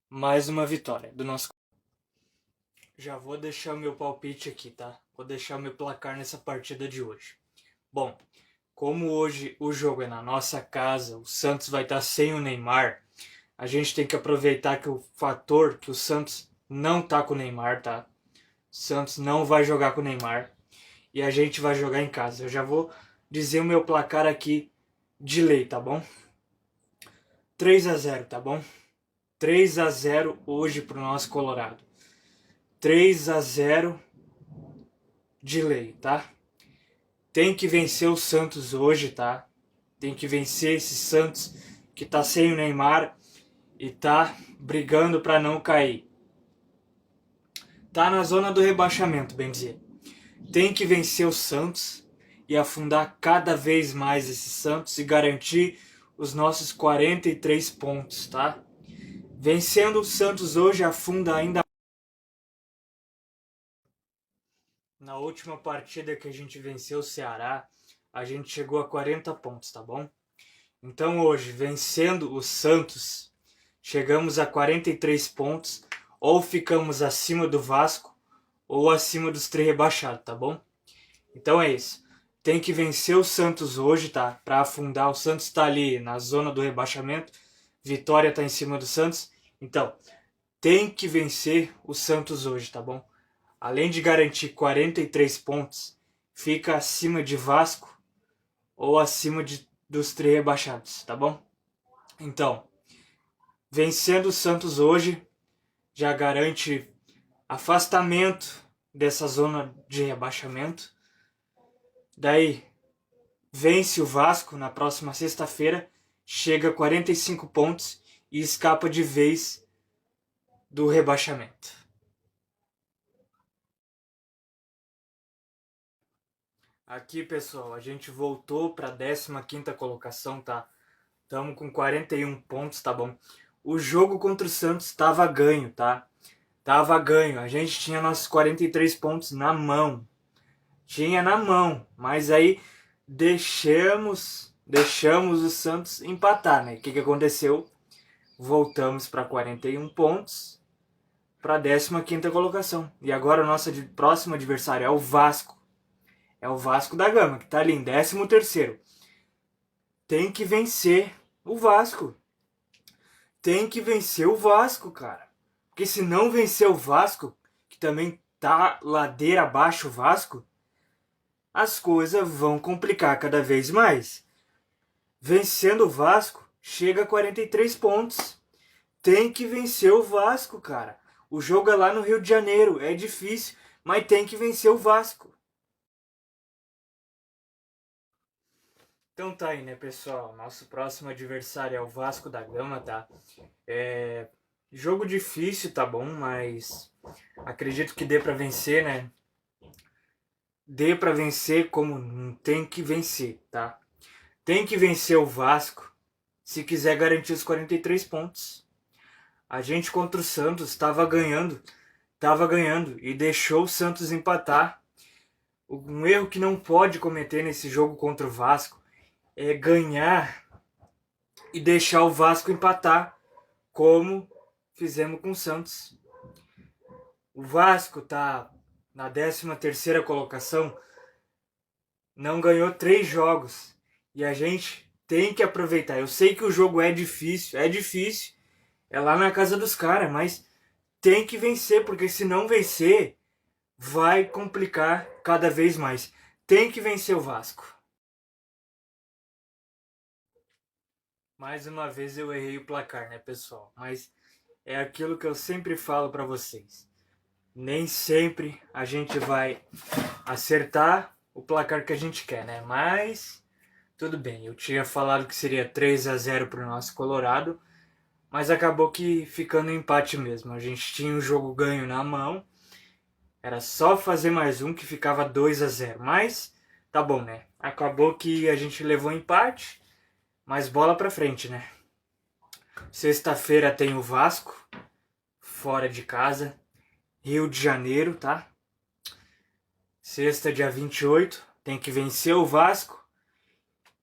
mais uma vitória do nosso. Já vou deixar o meu palpite aqui, tá? Vou deixar o meu placar nessa partida de hoje. Bom, como hoje o jogo é na nossa casa, o Santos vai estar sem o Neymar, a gente tem que aproveitar que o fator que o Santos não tá com o Neymar, tá? O Santos não vai jogar com o Neymar e a gente vai jogar em casa. Eu já vou dizer o meu placar aqui de lei, tá bom? 3-0, tá bom? 3-0 hoje pro nosso Colorado. 3-0 de lei, tá? Tem que vencer o Santos hoje, tá? Tem que vencer esse Santos que tá sem o Neymar e tá brigando para não cair. Tá na zona do rebaixamento, bem dizer. Tem que vencer o Santos e afundar cada vez mais esse Santos e garantir os nossos 43 pontos, tá? Vencendo o Santos hoje afunda ainda. Na última partida que a gente venceu o Ceará, a gente chegou a 40 pontos, tá bom? Então hoje, vencendo o Santos, chegamos a 43 pontos, ou ficamos acima do Vasco, ou acima dos 3 rebaixados, tá bom? Então é isso. Tem que vencer o Santos hoje, tá? Pra afundar. O Santos tá ali na zona do rebaixamento. Vitória tá em cima do Santos. Então, tem que vencer o Santos hoje, tá bom? Além de garantir 43 pontos, fica acima de Vasco ou acima dos 3 rebaixados, tá bom? Então, vencendo o Santos hoje, já garante afastamento dessa zona de rebaixamento. Daí, vence o Vasco na próxima sexta-feira, chega a 45 pontos e escapa de vez do rebaixamento. Aqui, pessoal, a gente voltou para a 15ª colocação, tá? Estamos com 41 pontos, tá bom? O jogo contra o Santos estava ganho, tá? Tava ganho. A gente tinha nossos 43 pontos na mão. Tinha na mão, mas aí deixamos o Santos empatar, né? O que aconteceu? Voltamos para 41 pontos, para a 15ª colocação. E agora o nosso próximo adversário é o Vasco. É o Vasco da Gama, que tá ali em 13º. Tem que vencer o Vasco. Tem que vencer o Vasco, cara. Porque se não vencer o Vasco, que também tá ladeira abaixo o Vasco, as coisas vão complicar cada vez mais. Vencendo o Vasco, chega a 43 pontos. Tem que vencer o Vasco, cara. O jogo é lá no Rio de Janeiro, é difícil, mas tem que vencer o Vasco. Então tá aí, né, pessoal? Nosso próximo adversário é o Vasco da Gama, tá? Jogo difícil, tá bom, mas acredito que dê pra vencer, né? Dê pra vencer como tem que vencer, tá? Tem que vencer o Vasco se quiser garantir os 43 pontos. A gente contra o Santos estava ganhando e deixou o Santos empatar. Um erro que não pode cometer nesse jogo contra o Vasco é ganhar e deixar o Vasco empatar, como fizemos com o Santos. O Vasco tá na 13ª colocação, não ganhou 3 jogos e a gente tem que aproveitar. Eu sei que o jogo é difícil, é lá na casa dos caras, mas tem que vencer, porque se não vencer, vai complicar cada vez mais. Tem que vencer o Vasco. Mais uma vez eu errei o placar, né, pessoal? Mas é aquilo que eu sempre falo para vocês. Nem sempre a gente vai acertar o placar que a gente quer, né? Mas tudo bem. Eu tinha falado que seria 3-0 pro nosso Colorado, mas acabou que ficando empate mesmo. A gente tinha o jogo ganho na mão. Era só fazer mais um que ficava 2-0. Mas tá bom, né? Acabou que a gente levou empate, mas bola pra frente, né? Sexta-feira tem o Vasco, fora de casa, Rio de Janeiro, tá? Sexta, dia 28, tem que vencer o Vasco.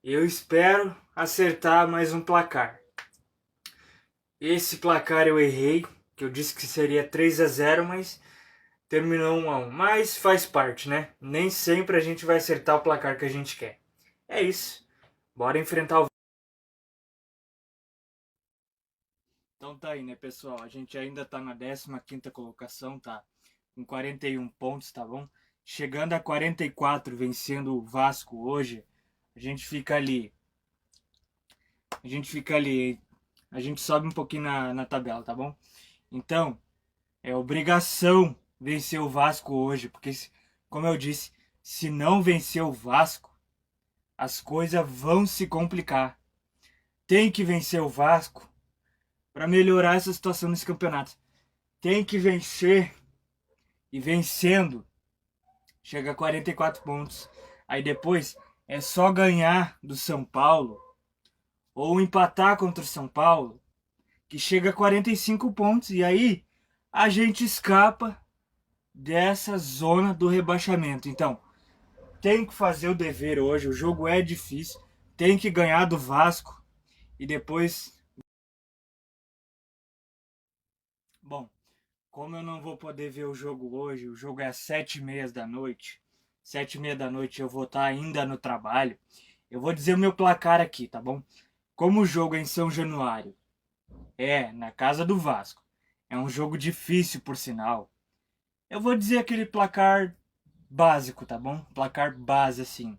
Eu espero acertar mais um placar. Esse placar eu errei, que eu disse que seria 3-0, mas terminou 1-1. Mas faz parte, né? Nem sempre a gente vai acertar o placar que a gente quer. É isso. Bora enfrentar o... Então tá aí, né, pessoal? A gente ainda tá na 15ª colocação, tá? Com 41 pontos, tá bom? Chegando a 44, vencendo o Vasco hoje, a gente fica ali. A gente sobe um pouquinho na tabela, tá bom? Então, é obrigação vencer o Vasco hoje, porque como eu disse, se não vencer o Vasco, as coisas vão se complicar. Tem que vencer o Vasco para melhorar essa situação nesse campeonato. Tem que vencer, e vencendo chega a 44 pontos. Aí depois é só ganhar do São Paulo ou empatar contra o São Paulo, que chega a 45 pontos. E aí a gente escapa dessa zona do rebaixamento. Então, tem que fazer o dever hoje. O jogo é difícil. Tem que ganhar do Vasco. E depois... Bom, como eu não vou poder ver o jogo hoje, o jogo é às 7h30 da noite. 7h30 da noite eu vou estar ainda no trabalho. Eu vou dizer o meu placar aqui, tá bom? Como o jogo é em São Januário, na casa do Vasco. É um jogo difícil, por sinal. Eu vou dizer aquele placar básico, tá bom? Placar base, assim.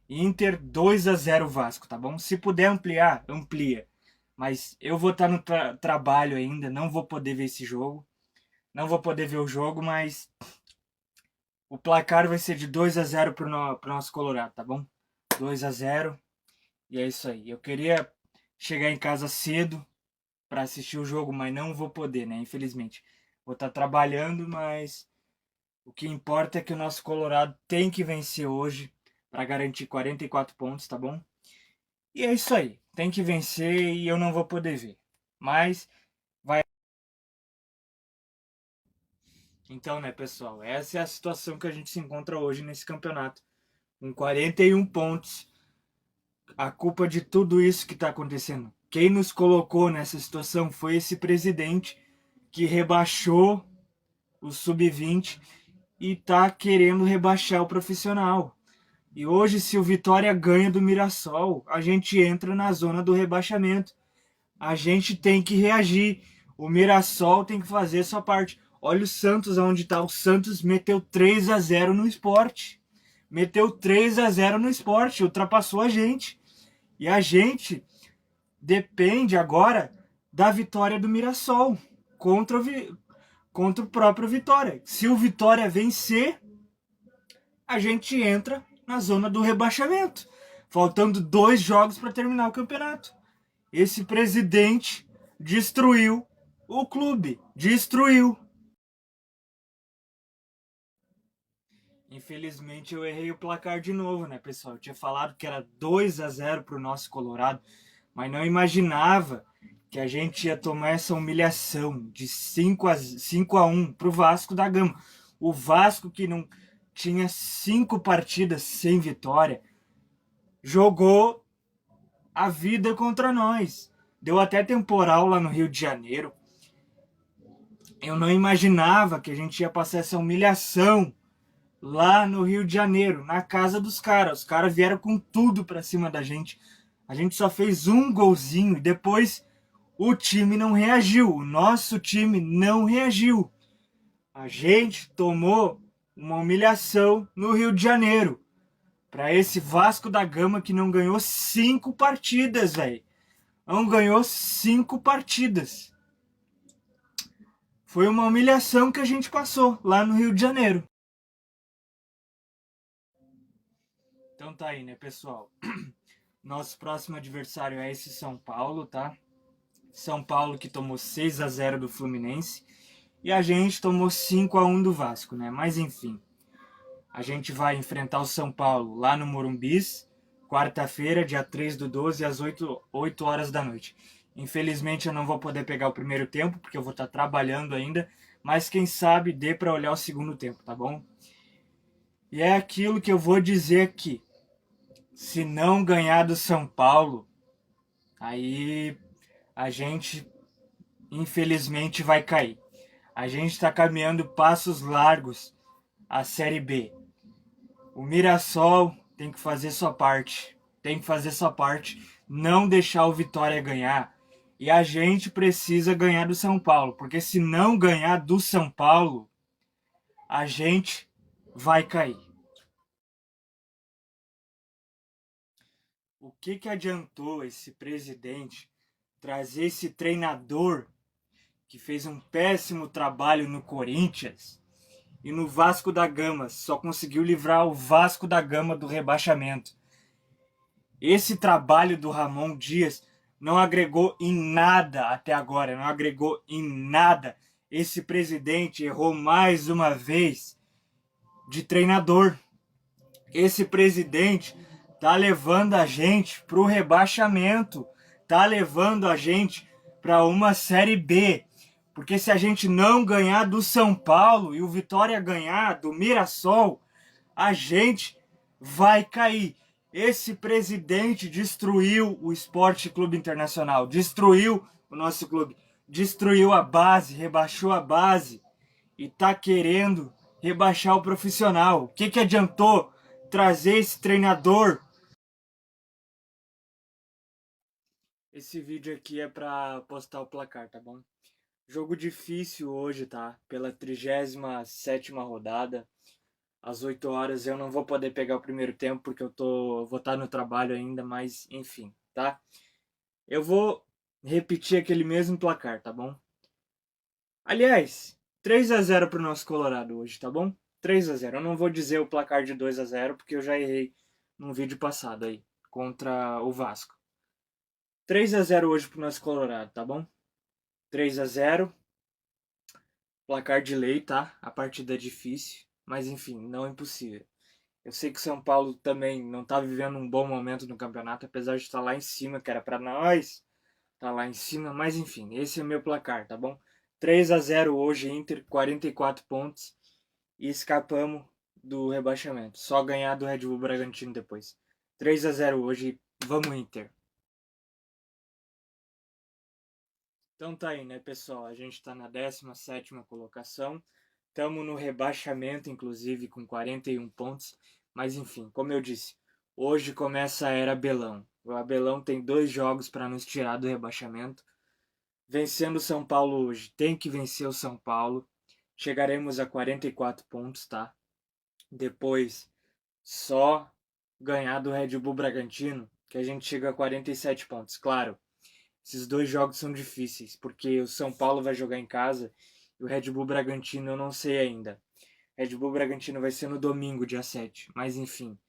Inter 2-0 Vasco, tá bom? Se puder ampliar, amplia. Mas eu vou estar no trabalho ainda, não vou poder ver esse jogo. Não vou poder ver o jogo, mas o placar vai ser de 2-0 pro nosso Colorado, tá bom? 2-0. E é isso aí. Eu queria chegar em casa cedo para assistir o jogo, mas não vou poder, né? Infelizmente. Vou estar trabalhando, mas o que importa é que o nosso Colorado tem que vencer hoje para garantir 44 pontos, tá bom? E é isso aí. Tem que vencer e eu não vou poder ver. Mas vai. Então, né, pessoal? Essa é a situação que a gente se encontra hoje nesse campeonato. Com 41 pontos. A culpa de tudo isso que está acontecendo. Quem nos colocou nessa situação foi esse presidente que rebaixou o sub-20 e tá querendo rebaixar o profissional. E hoje, se o Vitória ganha do Mirassol, a gente entra na zona do rebaixamento. A gente tem que reagir. O Mirassol tem que fazer sua parte. Olha o Santos onde está. O Santos meteu 3-0 no Sport. Meteu 3-0 no Sport, ultrapassou a gente. E a gente depende agora da vitória do Mirassol contra o próprio Vitória. Se o Vitória vencer, a gente entra na zona do rebaixamento, faltando 2 jogos para terminar o campeonato. Esse presidente destruiu o clube, destruiu. Infelizmente eu errei o placar de novo, né, pessoal? Eu tinha falado que era 2-0 para o nosso Colorado, mas não imaginava que a gente ia tomar essa humilhação de 5-1 para o Vasco da Gama. O Vasco, que não tinha 5 partidas sem vitória, jogou a vida contra nós. Deu até temporal lá no Rio de Janeiro. Eu não imaginava que a gente ia passar essa humilhação lá no Rio de Janeiro, na casa dos caras. Os caras vieram com tudo pra cima da gente. A gente só fez um golzinho e depois o time não reagiu. O nosso time não reagiu. A gente tomou uma humilhação no Rio de Janeiro. Pra esse Vasco da Gama que não ganhou 5 partidas, velho. Não ganhou 5 partidas. Foi uma humilhação que a gente passou lá no Rio de Janeiro. Então tá aí, né, pessoal? Nosso próximo adversário é esse São Paulo, tá? São Paulo que tomou 6-0 do Fluminense. E a gente tomou 5-1 do Vasco, né? Mas enfim. A gente vai enfrentar o São Paulo lá no Morumbis, quarta-feira, dia 3/12, às 8 horas da noite. Infelizmente eu não vou poder pegar o primeiro tempo, porque eu vou estar trabalhando ainda. Mas quem sabe dê para olhar o segundo tempo, tá bom? E é aquilo que eu vou dizer aqui. Se não ganhar do São Paulo, aí a gente infelizmente vai cair. A gente está caminhando passos largos à Série B. O Mirassol tem que fazer sua parte. Tem que fazer sua parte. Não deixar o Vitória ganhar. E a gente precisa ganhar do São Paulo. Porque se não ganhar do São Paulo, a gente vai cair. O que adiantou esse presidente trazer esse treinador que fez um péssimo trabalho no Corinthians e no Vasco da Gama. Só conseguiu livrar o Vasco da Gama do rebaixamento. Esse trabalho do Ramon Dias não agregou em nada até agora, não agregou em nada. Esse presidente errou mais uma vez de treinador. Esse presidente tá levando a gente pro rebaixamento, tá levando a gente para uma Série B. Porque se a gente não ganhar do São Paulo e o Vitória ganhar do Mirassol, a gente vai cair. Esse presidente destruiu o Esporte Clube Internacional, destruiu o nosso clube, destruiu a base, rebaixou a base e tá querendo rebaixar o profissional. O que adiantou trazer esse treinador? Esse vídeo aqui é pra postar o placar, tá bom? Jogo difícil hoje, tá? Pela 37ª rodada. Às 8 horas eu não vou poder pegar o primeiro tempo porque vou estar no trabalho ainda, mas enfim, tá? Eu vou repetir aquele mesmo placar, tá bom? Aliás, 3-0 pro nosso Colorado hoje, tá bom? 3-0. Eu não vou dizer o placar de 2-0 porque eu já errei num vídeo passado aí contra o Vasco. 3-0 hoje pro nosso Colorado, tá bom? 3-0. Placar de lei, tá? A partida é difícil, mas enfim, não é impossível. Eu sei que o São Paulo também não tá vivendo um bom momento no campeonato, apesar de estar lá em cima, que era para nós, tá lá em cima, mas enfim, esse é meu placar, tá bom? 3-0 hoje, Inter, 44 pontos e escapamos do rebaixamento. Só ganhar do Red Bull Bragantino depois. 3-0 hoje, vamos Inter. Então tá aí, né, pessoal? A gente tá na 17ª colocação. Estamos no rebaixamento, inclusive, com 41 pontos. Mas enfim, como eu disse, hoje começa a era Abelão. O Abelão tem 2 jogos para nos tirar do rebaixamento. Vencendo o São Paulo hoje, tem que vencer o São Paulo. Chegaremos a 44 pontos, tá? Depois, só ganhar do Red Bull Bragantino, que a gente chega a 47 pontos. Claro, esses 2 jogos são difíceis, porque o São Paulo vai jogar em casa e o Red Bull Bragantino eu não sei ainda. Red Bull Bragantino vai ser no domingo, dia 7. Mas enfim,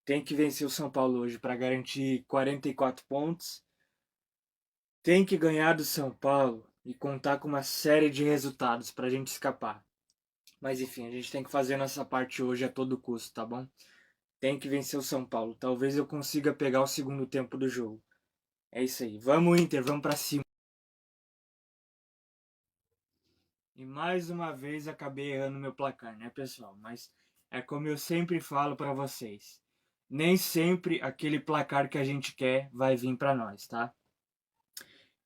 tem que vencer o São Paulo hoje para garantir 44 pontos. Tem que ganhar do São Paulo e contar com uma série de resultados para a gente escapar. Mas enfim, a gente tem que fazer nossa parte hoje a todo custo, tá bom? Tem que vencer o São Paulo. Talvez eu consiga pegar o segundo tempo do jogo. É isso aí. Vamos, Inter, vamos para cima. E mais uma vez acabei errando meu placar, né, pessoal? Mas é como eu sempre falo para vocês. Nem sempre aquele placar que a gente quer vai vir para nós, tá?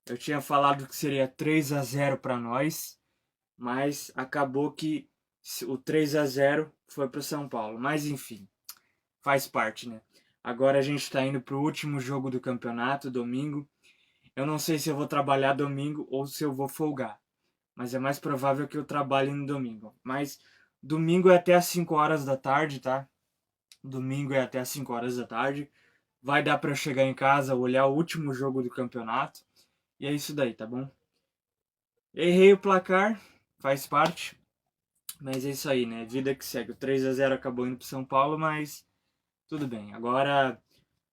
Eu tinha falado que seria 3-0 para nós, mas acabou que o 3-0 foi para o São Paulo. Mas enfim, faz parte, né? Agora a gente está indo para o último jogo do campeonato, domingo. Eu não sei se eu vou trabalhar domingo ou se eu vou folgar, mas é mais provável que eu trabalhe no domingo. Mas domingo é até às 5 horas da tarde, tá? Domingo é até às 5 horas da tarde. Vai dar para eu chegar em casa, olhar o último jogo do campeonato. E é isso daí, tá bom? Errei o placar, faz parte. Mas é isso aí, né? Vida que segue. O 3-0 acabou indo pro São Paulo, mas tudo bem. Agora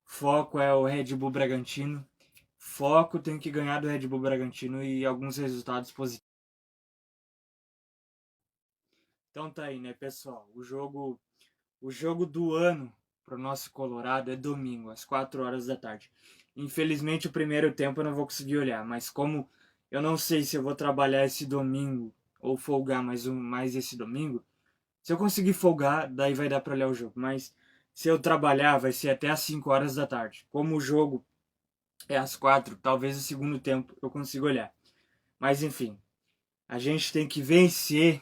foco é o Red Bull Bragantino. Foco tem que ganhar do Red Bull Bragantino e alguns resultados positivos. Então tá aí, né, pessoal? O jogo do ano pro nosso Colorado é domingo, às 4 horas da tarde. Infelizmente o primeiro tempo eu não vou conseguir olhar, mas como eu não sei se eu vou trabalhar esse domingo ou folgar mais esse domingo, se eu conseguir folgar, daí vai dar para olhar o jogo, mas se eu trabalhar vai ser até às 5 horas da tarde. Como o jogo é às 4, talvez o segundo tempo eu consiga olhar. Mas enfim, a gente tem que vencer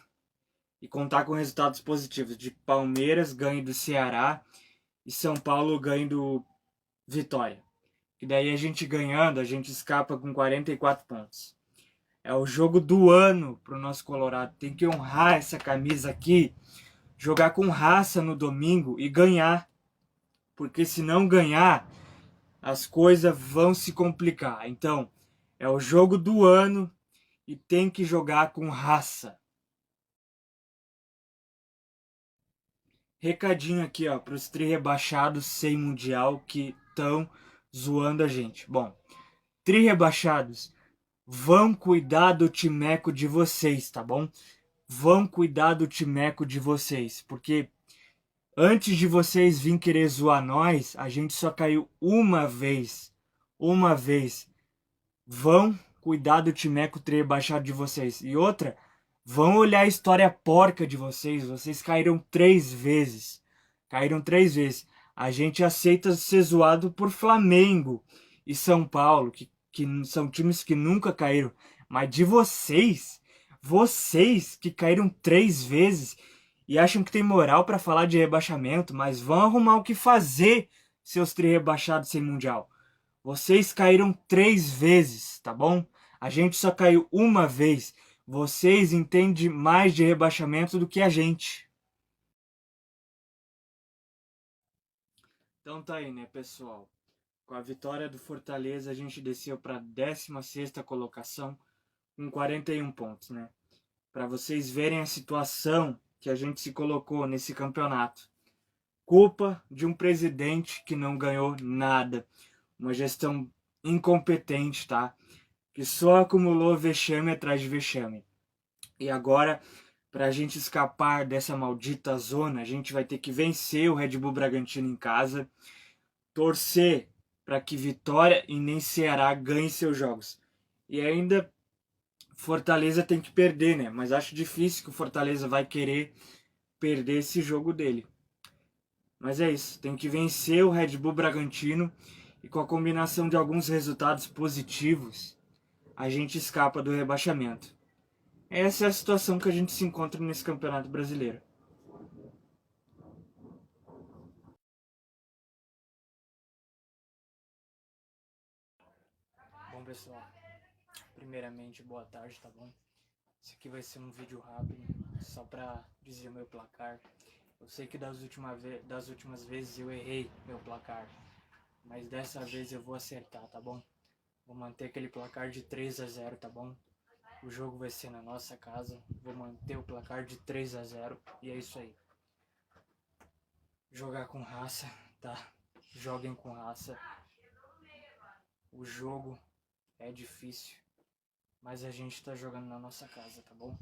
e contar com resultados positivos de Palmeiras ganho do Ceará e São Paulo ganho do Vitória. E daí a gente ganhando, a gente escapa com 44 pontos. É o jogo do ano pro nosso Colorado. Tem que honrar essa camisa aqui, jogar com raça no domingo e ganhar. Porque se não ganhar, as coisas vão se complicar. Então, é o jogo do ano e tem que jogar com raça. Recadinho aqui, ó, pros tri-rebaixados sem mundial que estão zoando a gente. Bom, tri-rebaixados, vão cuidar do timeco de vocês, tá bom? Vão cuidar do timeco de vocês, porque antes de vocês virem querer zoar nós, a gente só caiu uma vez. Uma vez. Vão cuidar do timeco ter baixado de vocês. E outra, vão olhar a história porca de vocês. Vocês caíram 3 vezes. Caíram 3 vezes. A gente aceita ser zoado por Flamengo e São Paulo, que são times que nunca caíram. Mas de vocês que caíram 3 vezes e acham que tem moral para falar de rebaixamento, mas vão arrumar o que fazer, seus tri-rebaixados sem mundial. Vocês caíram 3 vezes, tá bom? A gente só caiu uma vez. Vocês entendem mais de rebaixamento do que a gente. Então tá aí, né, pessoal? Com a vitória do Fortaleza, a gente desceu para a 16ª colocação com 41 pontos, né? Para vocês verem a situação que a gente se colocou nesse campeonato. Culpa de um presidente que não ganhou nada. Uma gestão incompetente, tá? Que só acumulou vexame atrás de vexame. E agora, para a gente escapar dessa maldita zona, a gente vai ter que vencer o Red Bull Bragantino em casa, torcer para que Vitória e nem Ceará ganhem seus jogos. E ainda Fortaleza tem que perder, né? Mas acho difícil que o Fortaleza vai querer perder esse jogo dele. Mas é isso, tem que vencer o Red Bull Bragantino e com a combinação de alguns resultados positivos, a gente escapa do rebaixamento. Essa é a situação que a gente se encontra nesse Campeonato Brasileiro. Bom, pessoal, primeiramente, boa tarde, tá bom? Esse aqui vai ser um vídeo rápido, só pra dizer o meu placar. Eu sei que das últimas vezes eu errei meu placar, mas dessa vez eu vou acertar, tá bom? Vou manter aquele placar de 3-0, tá bom? O jogo vai ser na nossa casa. Vou manter o placar de 3-0 e é isso aí. Jogar com raça, tá? Joguem com raça. O jogo é difícil, mas a gente tá jogando na nossa casa, tá bom?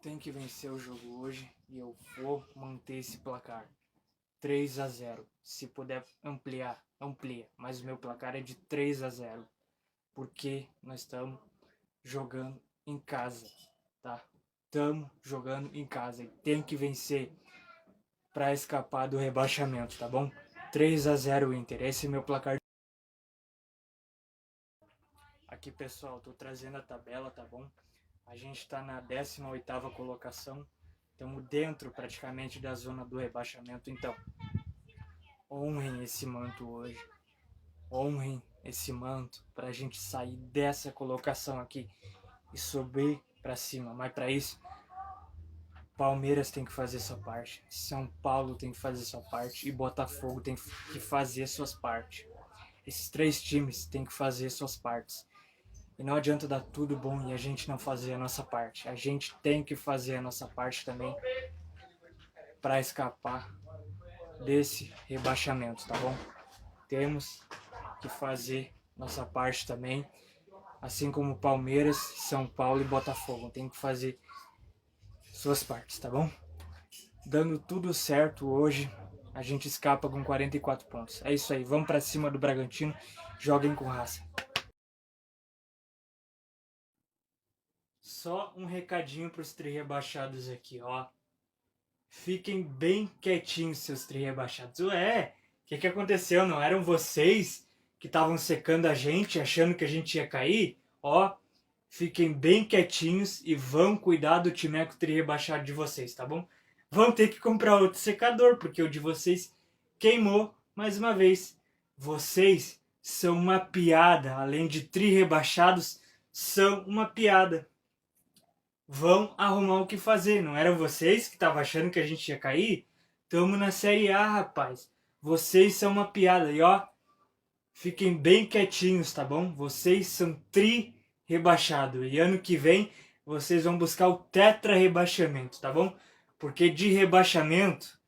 Tem que vencer o jogo hoje e eu vou manter esse placar. 3-0. Se puder ampliar, amplia. Mas o meu placar é de 3-0. Porque nós estamos jogando em casa, tá? Estamos jogando em casa e tem que vencer para escapar do rebaixamento, tá bom? 3-0 Inter. Esse é meu placar. Aqui, pessoal, tô trazendo a tabela, tá bom? A gente está na 18ª colocação. Estamos dentro praticamente da zona do rebaixamento. Então, honrem esse manto hoje. Honrem esse manto para a gente sair dessa colocação aqui e subir para cima. Mas para isso, Palmeiras tem que fazer sua parte, São Paulo tem que fazer sua parte e Botafogo tem que fazer suas partes. Esses 3 times têm que fazer suas partes. E não adianta dar tudo bom e a gente não fazer a nossa parte. A gente tem que fazer a nossa parte também para escapar desse rebaixamento, tá bom? Temos que fazer nossa parte também, assim como Palmeiras, São Paulo e Botafogo. Tem que fazer suas partes, tá bom? Dando tudo certo hoje, a gente escapa com 44 pontos. É isso aí, vamos para cima do Bragantino, joguem com raça. Só um recadinho para os tri-rebaixados aqui, ó. Fiquem bem quietinhos, seus tri-rebaixados. Ué, o que aconteceu? Não eram vocês que estavam secando a gente, achando que a gente ia cair? Ó, fiquem bem quietinhos e vão cuidar do timeco tri-rebaixado de vocês, tá bom? Vão ter que comprar outro secador, porque o de vocês queimou mais uma vez. Vocês são uma piada, além de tri-rebaixados, são uma piada. Vão arrumar o que fazer. Não eram vocês que estavam achando que a gente ia cair? Tamo na Série A, rapaz. Vocês são uma piada. E ó, fiquem bem quietinhos, tá bom? Vocês são tri-rebaixado. E ano que vem vocês vão buscar o tetra rebaixamento, tá bom? Porque de rebaixamento,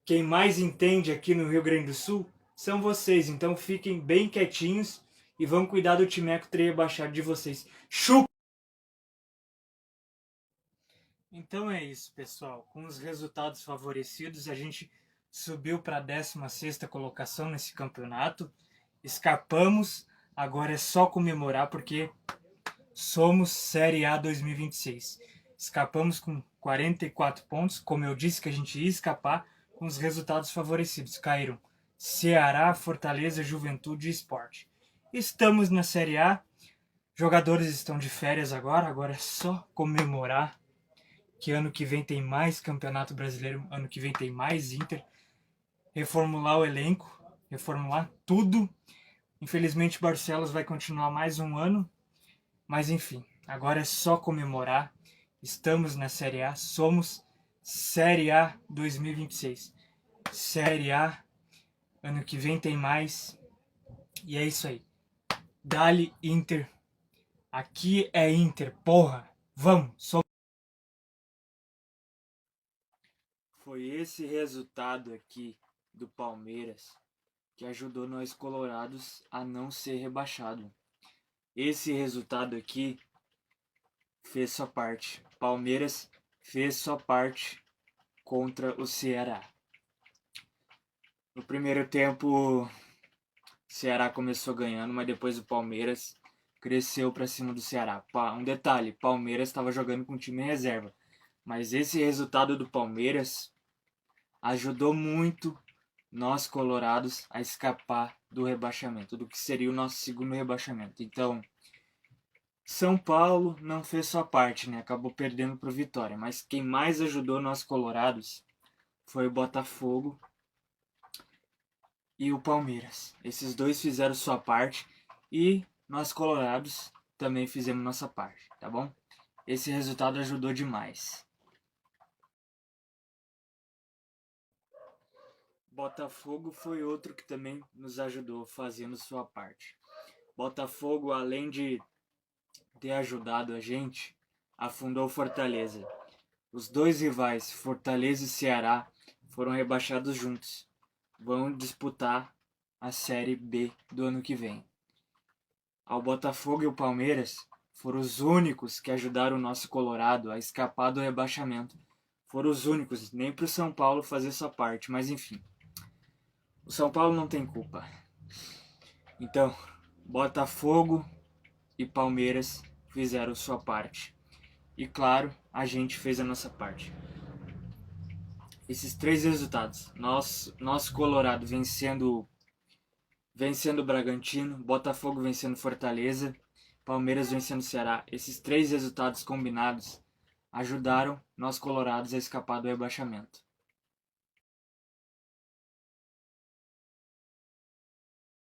quem mais entende aqui no Rio Grande do Sul são vocês. Então fiquem bem quietinhos e vão cuidar do timeco ter rebaixado de vocês. Chupa! Então é isso, pessoal. Com os resultados favorecidos, a gente subiu para a 16ª colocação nesse campeonato. Escapamos. Agora é só comemorar porque somos Série A 2026. Escapamos com 44 pontos. Como eu disse que a gente ia escapar, com os resultados favorecidos. Caíram Ceará, Fortaleza, Juventude e Sport. Estamos na Série A. Jogadores estão de férias agora é só comemorar que ano que vem tem mais Campeonato Brasileiro, ano que vem tem mais Inter. Reformular o elenco, reformular tudo. Infelizmente Barcelos vai continuar mais um ano, mas enfim, agora é só comemorar. Estamos na Série A, somos Série A 2026. Série A, ano que vem tem mais. E é isso aí. Dali Inter. Aqui é Inter, porra. Vamos. Foi esse resultado aqui do Palmeiras que ajudou nós colorados a não ser rebaixado. Esse resultado aqui fez sua parte. Palmeiras fez sua parte contra o Ceará. No primeiro tempo, o Ceará começou ganhando, mas depois o Palmeiras cresceu para cima do Ceará. Um detalhe, Palmeiras estava jogando com time em reserva. Mas esse resultado do Palmeiras ajudou muito nós colorados a escapar do rebaixamento, do que seria o nosso segundo rebaixamento. Então, São Paulo não fez sua parte, né? Acabou perdendo para o Vitória. Mas quem mais ajudou nós colorados foi o Botafogo e o Palmeiras. Esses dois fizeram sua parte e nós colorados também fizemos nossa parte, tá bom? Esse resultado ajudou demais. Botafogo foi outro que também nos ajudou fazendo sua parte. Botafogo, além de ter ajudado a gente, afundou Fortaleza. Os dois rivais, Fortaleza e Ceará, foram rebaixados juntos. Vão disputar a Série B do ano que vem. Ao Botafogo e o Palmeiras foram os únicos que ajudaram o nosso Colorado a escapar do rebaixamento. Foram os únicos, nem para o São Paulo fazer sua parte, mas enfim. O São Paulo não tem culpa. Então, Botafogo e Palmeiras fizeram sua parte. E claro, a gente fez a nossa parte. Esses três resultados, nosso Colorado vencendo o Bragantino, Botafogo vencendo Fortaleza, Palmeiras vencendo Ceará. Esses três resultados combinados ajudaram nós colorados a escapar do rebaixamento.